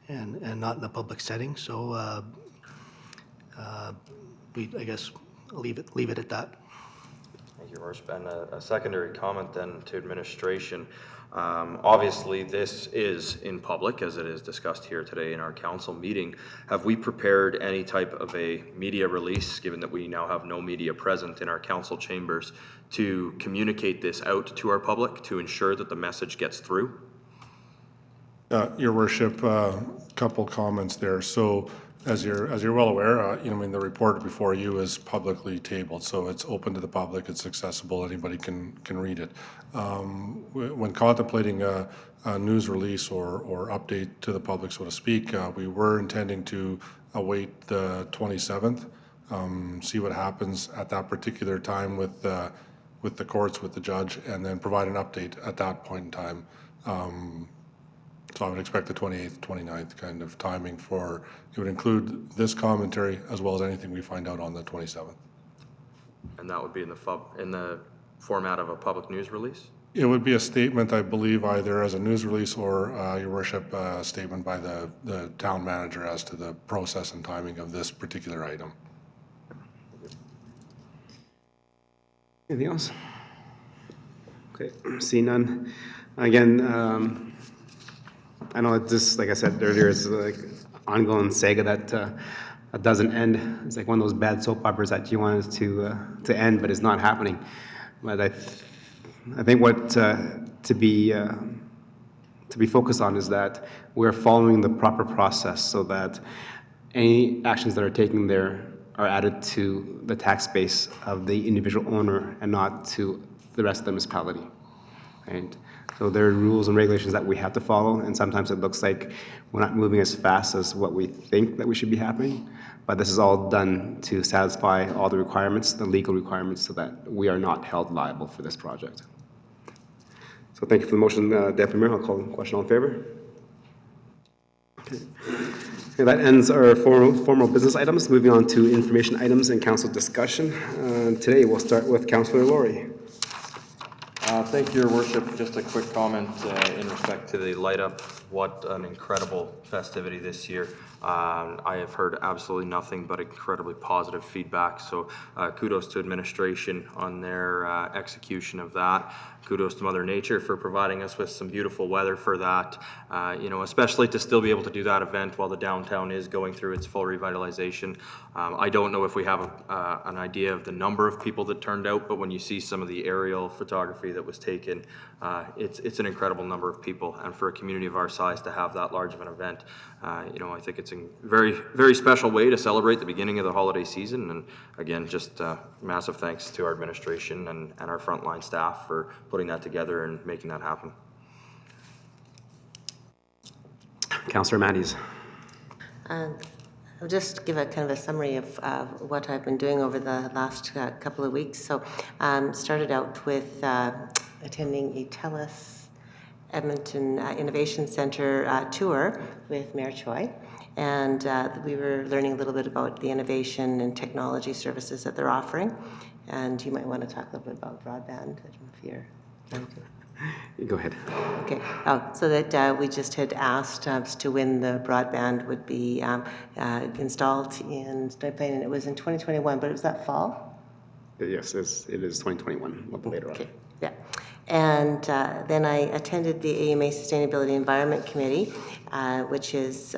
and not in a public setting. So I guess I'll leave it at that. Thank you, Your Worship. And a secondary comment then to administration. Obviously, this is in public, as it is discussed here today in our council meeting. Have we prepared any type of a media release, given that we now have no media present in our council chambers, to communicate this out to our public to ensure that the message gets through? Your Worship, couple comments there. So as you're well aware, the report before you is publicly tabled, so it's open to the public, it's accessible, anybody can read it. When contemplating a news release or update to the public, so to speak, we were intending to await the 27th, see what happens at that particular time with the courts, with the judge, and then provide an update at that point in time. So I would expect the 28th, 29th kind of timing for, it would include this commentary as well as anything we find out on the 27th. And that would be in the format of a public news release? It would be a statement, I believe, either as a news release or, Your Worship, a statement by the town manager as to the process and timing of this particular item. Anything else? Okay, see none. Again, I know it's just, like I said earlier, it's like ongoing saga that doesn't end. It's like one of those bad soap operas that you want it to end, but it's not happening. But I think what to be focused on is that we're following the proper process so that any actions that are taken there are added to the tax base of the individual owner and not to the rest of the municipality. Right? So there are rules and regulations that we have to follow, and sometimes it looks like we're not moving as fast as what we think that we should be happening, but this is all done to satisfy all the requirements, the legal requirements, so that we are not held liable for this project. So thank you for the motion, Deputy Mayor. I'll call the question. All in favor? Okay. Okay, that ends our formal business items. Moving on to information items and council discussion. Today we'll start with Councillor Laurie. Thank you, Your Worship. Just a quick comment in respect to the light up. What an incredible festivity this year. I have heard absolutely nothing but incredibly positive feedback. So kudos to administration on their execution of that. Kudos to Mother Nature for providing us with some beautiful weather for that. Especially to still be able to do that event while the downtown is going through its full revitalization. I don't know if we have an idea of the number of people that turned out, but when you see some of the aerial photography that was taken, it's an incredible number of people. And for a community of our size to have that large of an event, I think it's a very, very special way to celebrate the beginning of the holiday season. And again, just massive thanks to our administration and our frontline staff for putting that together and making that happen. Councillor Matthews. I'll just give a kind of a summary of what I've been doing over the last couple of weeks. So started out with attending a TELUS Edmonton Innovation Centre tour with Mayor Choi. And we were learning a little bit about the innovation and technology services that they're offering. And you might want to talk a little bit about broadband. I don't know if you're going to. Go ahead. Okay. So that we just had asked as to when the broadband would be installed in Stony Plain, and it was in 2021, but it was that fall? Yes, it is 2021, a little bit later on. Okay, yeah. And then I attended the AMA Sustainability Environment Committee, which is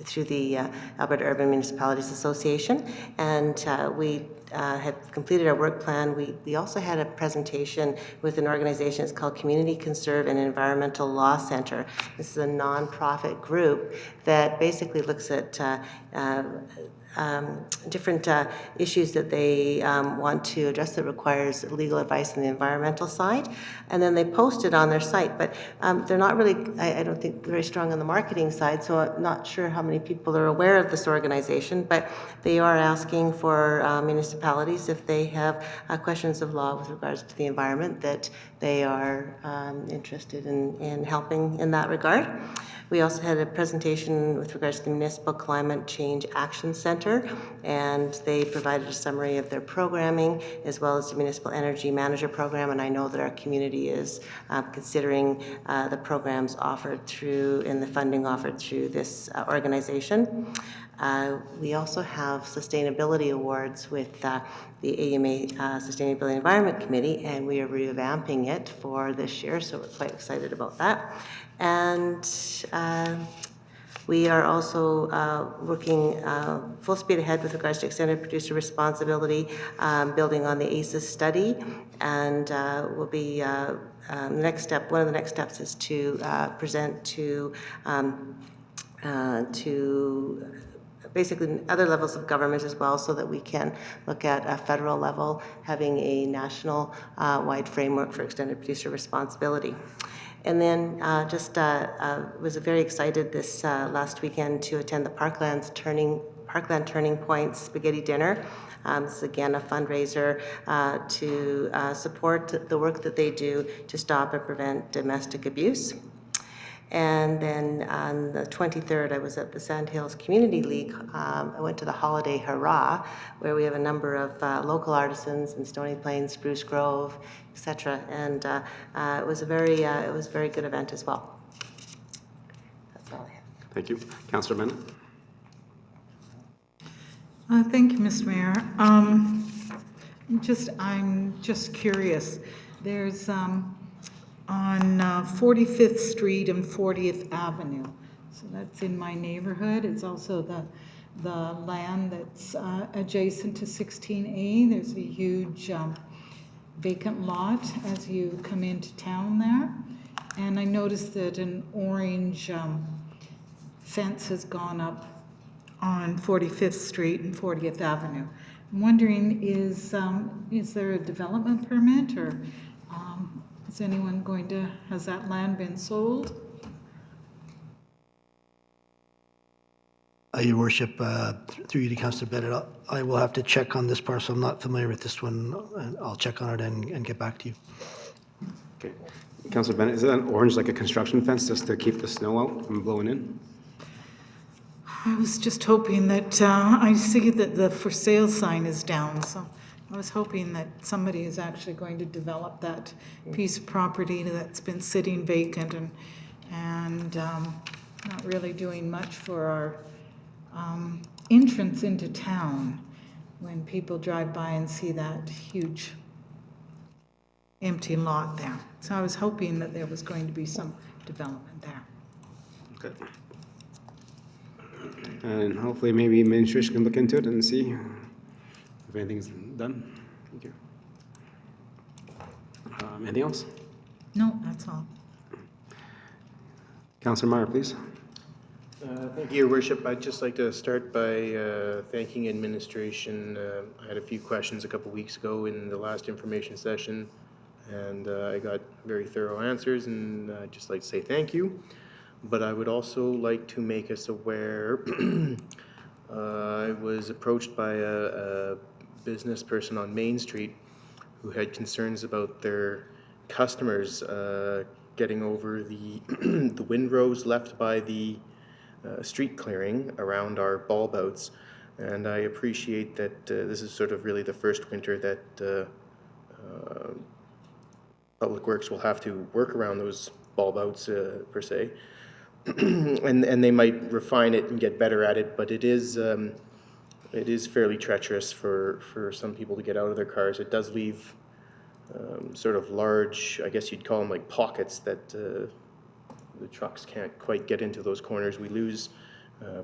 through the Alberta Urban Municipalities Association, and we had completed our work plan. We also had a presentation with an organization. It's called Community Conserve and Environmental Law Center. This is a nonprofit group that basically looks at different issues that they want to address that requires legal advice on the environmental side, and then they post it on their site. But they're not really, I don't think, very strong on the marketing side, so I'm not sure how many people are aware of this organization, but they are asking for municipalities, if they have questions of law with regards to the environment, that they are interested in helping in that regard. We also had a presentation with regards to the Municipal Climate Change Action Center, and they provided a summary of their programming as well as the Municipal Energy Manager Program, and I know that our community is considering the programs offered through and the funding offered through this organization. We also have sustainability awards with the AMA Sustainability Environment Committee, and we are revamping it for this year, so we're quite excited about that. And we are also working full speed ahead with regards to extended producer responsibility, building on the ACES study, and will be next step. One of the next steps is to present to basically other levels of government as well, so that we can look at a federal level having a national wide framework for extended producer responsibility. And then was very excited this last weekend to attend the Parkland Turning Point Spaghetti Dinner. This is again a fundraiser to support the work that they do to stop and prevent domestic abuse. And then on the 23rd, I was at the Sandhills Community League. I went to the Holiday Hurrah, where we have a number of local artisans in Stony Plain, Spruce Grove, etc. And it was a very good event as well. That's all I have. Thank you. Councillor Bennett. Thank you, Mr. Mayor. I'm just curious. There's on 45th Street and 40th Avenue. So that's in my neighborhood. It's also the land that's adjacent to 16A. There's a huge vacant lot as you come into town there. And I noticed that an orange fence has gone up on 45th Street and 40th Avenue. I'm wondering, is there a development permit, or is anyone has that land been sold? Your Worship, through you to Councillor Bennett, I will have to check on this parcel. I'm not familiar with this one, and I'll check on it and get back to you. Okay. Councillor Bennett, is that orange like a construction fence just to keep the snow out from blowing in? I was just hoping that I see that the for sale sign is down, so I was hoping that somebody is actually going to develop that piece of property that's been sitting vacant and not really doing much for our entrance into town when people drive by and see that huge empty lot there. So I was hoping that there was going to be some development there. Okay. And hopefully maybe administration can look into it and see if anything's done. Thank you. Anything else? No, that's all. Councillor Meyer, please. Thank you, Your Worship. I'd just like to start by thanking administration. I had a few questions a couple weeks ago in the last information session, and I got very thorough answers, and I'd just like to say thank you. But I would also like to make us aware, I was approached by a business person on Main Street who had concerns about their customers getting over the, the windrows left by the street clearing around our bulb outs. And I appreciate that this is sort of really the first winter that Public Works will have to work around those bulb outs per se. and they might refine it and get better at it, but it is fairly treacherous for some people to get out of their cars. It does leave sort of large, I guess you'd call them like pockets that the trucks can't quite get into those corners. We lose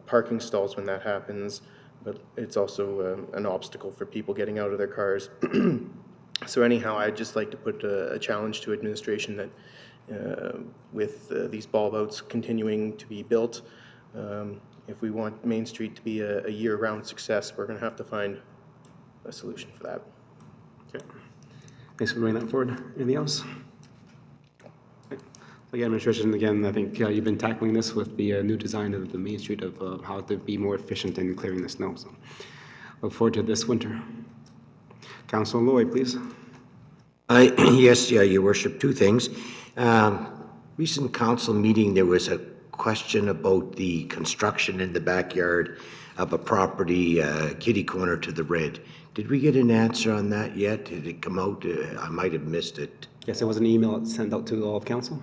parking stalls when that happens, but it's also an obstacle for people getting out of their cars. So anyhow, I'd just like to put a challenge to administration that with these bulb outs continuing to be built, if we want Main Street to be a year-round success, we're going to have to find a solution for that. Okay. Thanks for bringing that forward. Anything else? Okay. Again, administration, again, I think you've been tackling this with the new design of the Main Street of how to be more efficient in clearing the snow. So look forward to this winter. Councillor Lloyd, please. Yes, Your Worship, two things. Recent council meeting, there was a question about the construction in the backyard of a property, kitty corner to the red. Did we get an answer on that yet? Did it come out? I might have missed it. Yes, it was an email sent out to all of council.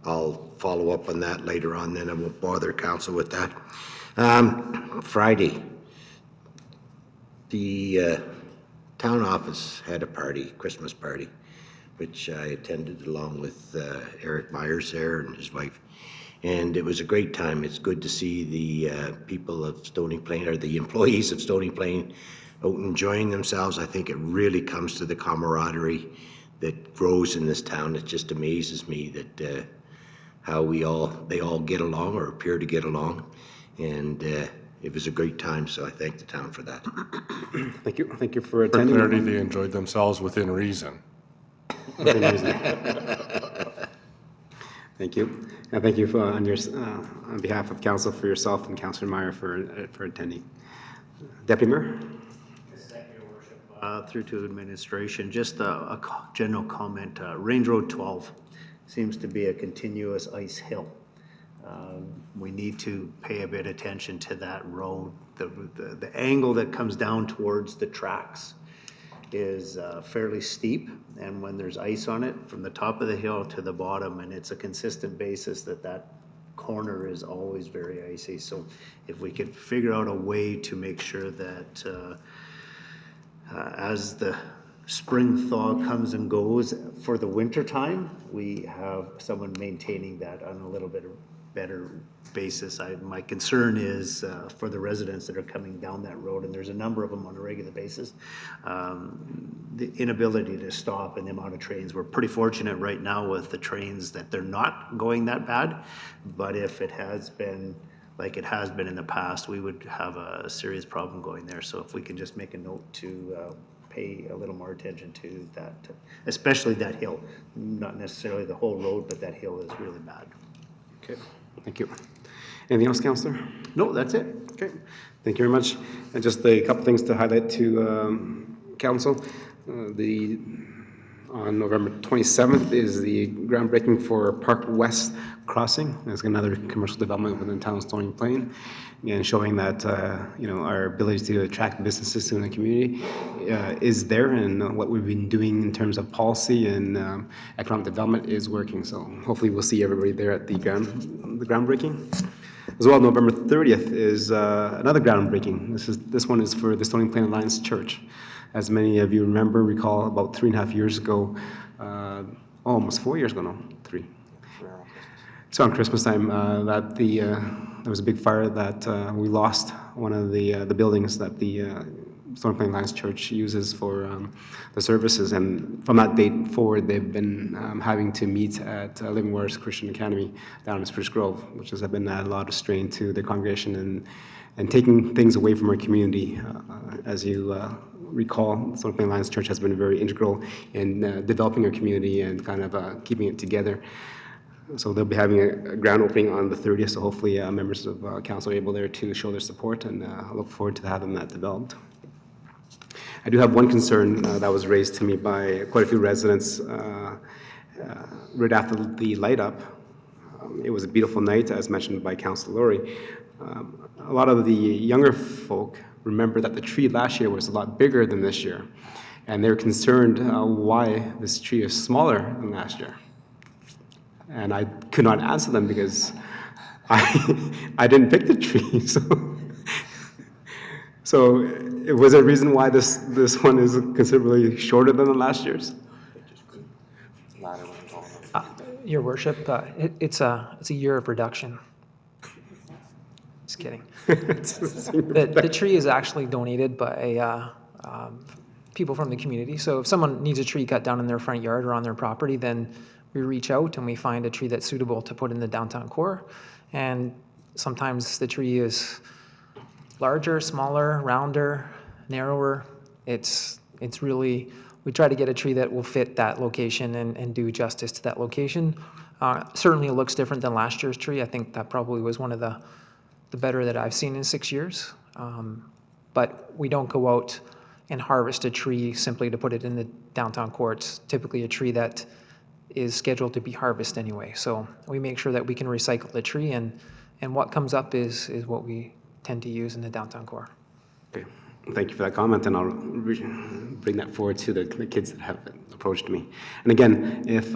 I'll follow up on that later on, then I won't bother council with that. Friday, the town office had a party, Christmas party, which I attended along with Eric Myers there and his wife. And it was a great time. It's good to see the people of Stony Plain, or the employees of Stony Plain, out enjoying themselves. I think it really comes to the camaraderie that grows in this town. It just amazes me that how they all get along, or appear to get along. And it was a great time, so I thank the town for that. Thank you. Thank you for For attending. clarity, they enjoyed themselves within reason. Thank you. And thank you for, on behalf of council, for yourself and Councillor Meyer for attending. Deputy Mayor? Yes, thank you, Your Worship. Through to administration, just a general comment. Range Road 12 seems to be a continuous ice hill. We need to pay a bit of attention to that road. The angle that comes down towards the tracks is fairly steep, and when there's ice on it, from the top of the hill to the bottom, and it's a consistent basis that corner is always very icy. So if we could figure out a way to make sure that as the spring thaw comes and goes for the winter time, we have someone maintaining that on a little bit better basis. My concern is for the residents that are coming down that road, and there's a number of them on a regular basis, the inability to stop and the amount of trains. We're pretty fortunate right now with the trains that they're not going that bad, but if it has been like it has been in the past, we would have a serious problem going there. So if we can just make a note to pay a little more attention to that, especially that hill, not necessarily the whole road, but that hill is really bad. Okay, thank you. Anything else, Councillor? No, that's it. Okay, thank you very much. And just a couple things to highlight to council. On November 27th is the groundbreaking for Park West Crossing. It's another commercial development within town of Stony Plain, and showing that our ability to attract businesses to the community is there, and what we've been doing in terms of policy and economic development is working. So hopefully we'll see everybody there at the groundbreaking. As well, November 30th is another groundbreaking. This one is for the Stony Plain Alliance Church. As many of you recall, about 3.5 years ago, almost 4 years ago now, 3. So on Christmas time, that there was a big fire that we lost one of the buildings that the Stony Plain Alliance Church uses for the services, and from that date forward, they've been having to meet at Living Waters Christian Academy down in Spruce Grove, which has been a lot of strain to the congregation and taking things away from our community. As you recall, Stony Plain Alliance Church has been very integral in developing our community and kind of keeping it together. So they'll be having a grand opening on the 30th, so hopefully members of council are able there to show their support, and I look forward to having that developed. I do have one concern that was raised to me by quite a few residents right after the light up. It was a beautiful night, as mentioned by Councillor Laurie. A lot of the younger folk remember that the tree last year was a lot bigger than this year, and they're concerned why this tree is smaller than last year. And I could not answer them because I didn't pick the tree. So was there a reason why this one is considerably shorter than the last year's? Your worship, it's a year of reduction. Just kidding. The tree is actually donated by people from the community. So if someone needs a tree cut down in their front yard or on their property, then we reach out and we find a tree that's suitable to put in the downtown core. And sometimes the tree is larger, smaller, rounder, narrower. It's really, we try to get a tree that will fit that location and do justice to that location. Certainly it looks different than last year's tree. I think that probably was one of the better that I've seen in 6 years. But we don't go out and harvest a tree simply to put it in the downtown core. It's typically a tree that is scheduled to be harvested anyway. So we make sure that we can recycle the tree, and what comes up is what we tend to use in the downtown core. Okay. Thank you for that comment, and I'll bring that forward to the kids that have approached me. And again, if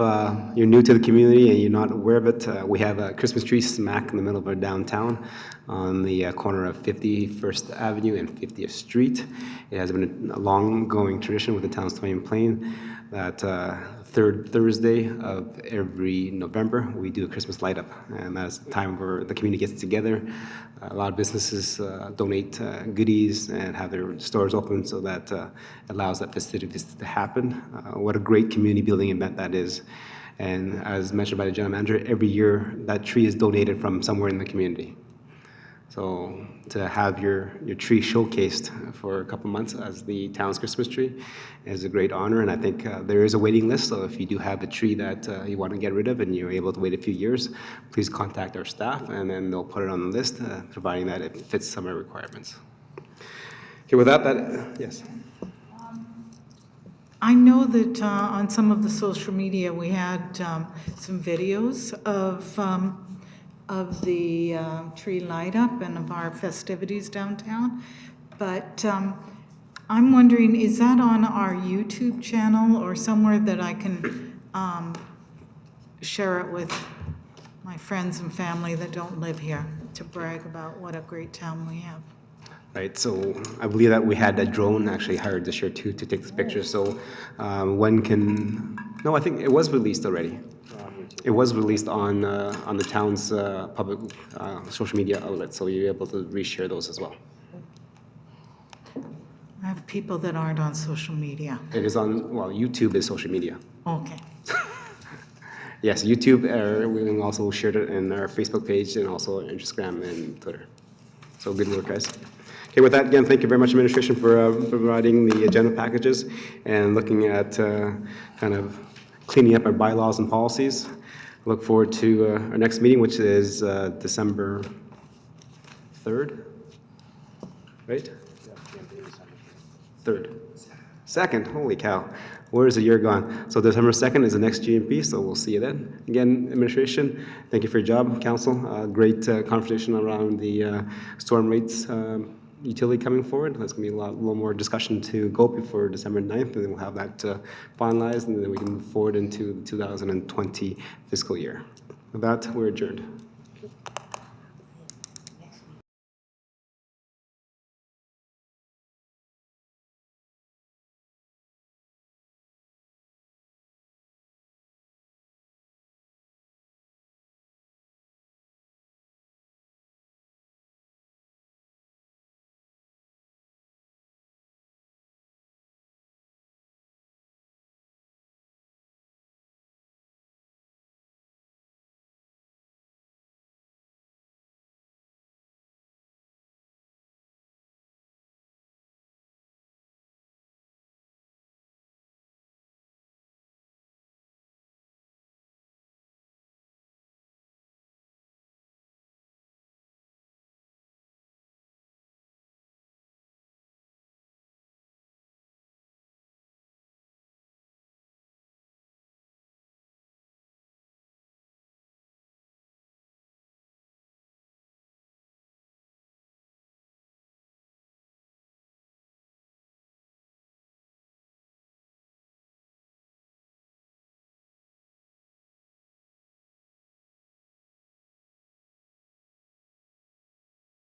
you're new to the community and you're not aware of it, we have a Christmas tree smack in the middle of our downtown on the corner of 51st Avenue and 50th Street. It has been a long-going tradition with the town of Stony Plain that third Thursday of every November, we do a Christmas light up, and that's the time where the community gets together. A lot of businesses donate goodies and have their stores open, so that allows that festivities to happen. What a great community building event that is. And as mentioned by the general manager, every year that tree is donated from somewhere in the community. So to have your tree showcased for a couple months as the town's Christmas tree is a great honor, and I think there is a waiting list. So if you do have a tree that you want to get rid of and you're able to wait a few years, please contact our staff, and then they'll put it on the list, providing that it fits some of our requirements. Okay, with that, yes. I know that on some of the social media, we had some videos of the tree light up and of our festivities downtown, but I'm wondering, is that on our YouTube channel or somewhere that I can share it with my friends and family that don't live here to brag about what a great town we have? Right, so I believe that we had a drone actually hired this year too to take this picture. So when can? No, I think it was released already. It was released on the town's public social media outlets, so you're able to reshare those as well. I have people that aren't on social media. It is on, well, YouTube is social media. Okay. Yes, YouTube, we also shared it in our Facebook page and also Instagram and Twitter. So good work, guys. Okay, with that, again, thank you very much, administration, for providing the agenda packages and looking at kind of cleaning up our bylaws and policies. Look forward to our next meeting, which is December 3rd, right? 3rd. 2nd, holy cow. Where is the year gone? So December 2nd is the next GMP, so we'll see you then. Again, administration, thank you for your job. Council, great conversation around the storm rates utility coming forward. There's going to be a little more discussion to go before December 9th, and then we'll have that finalized, and then we can move forward into the 2020 fiscal year. With that, we're adjourned.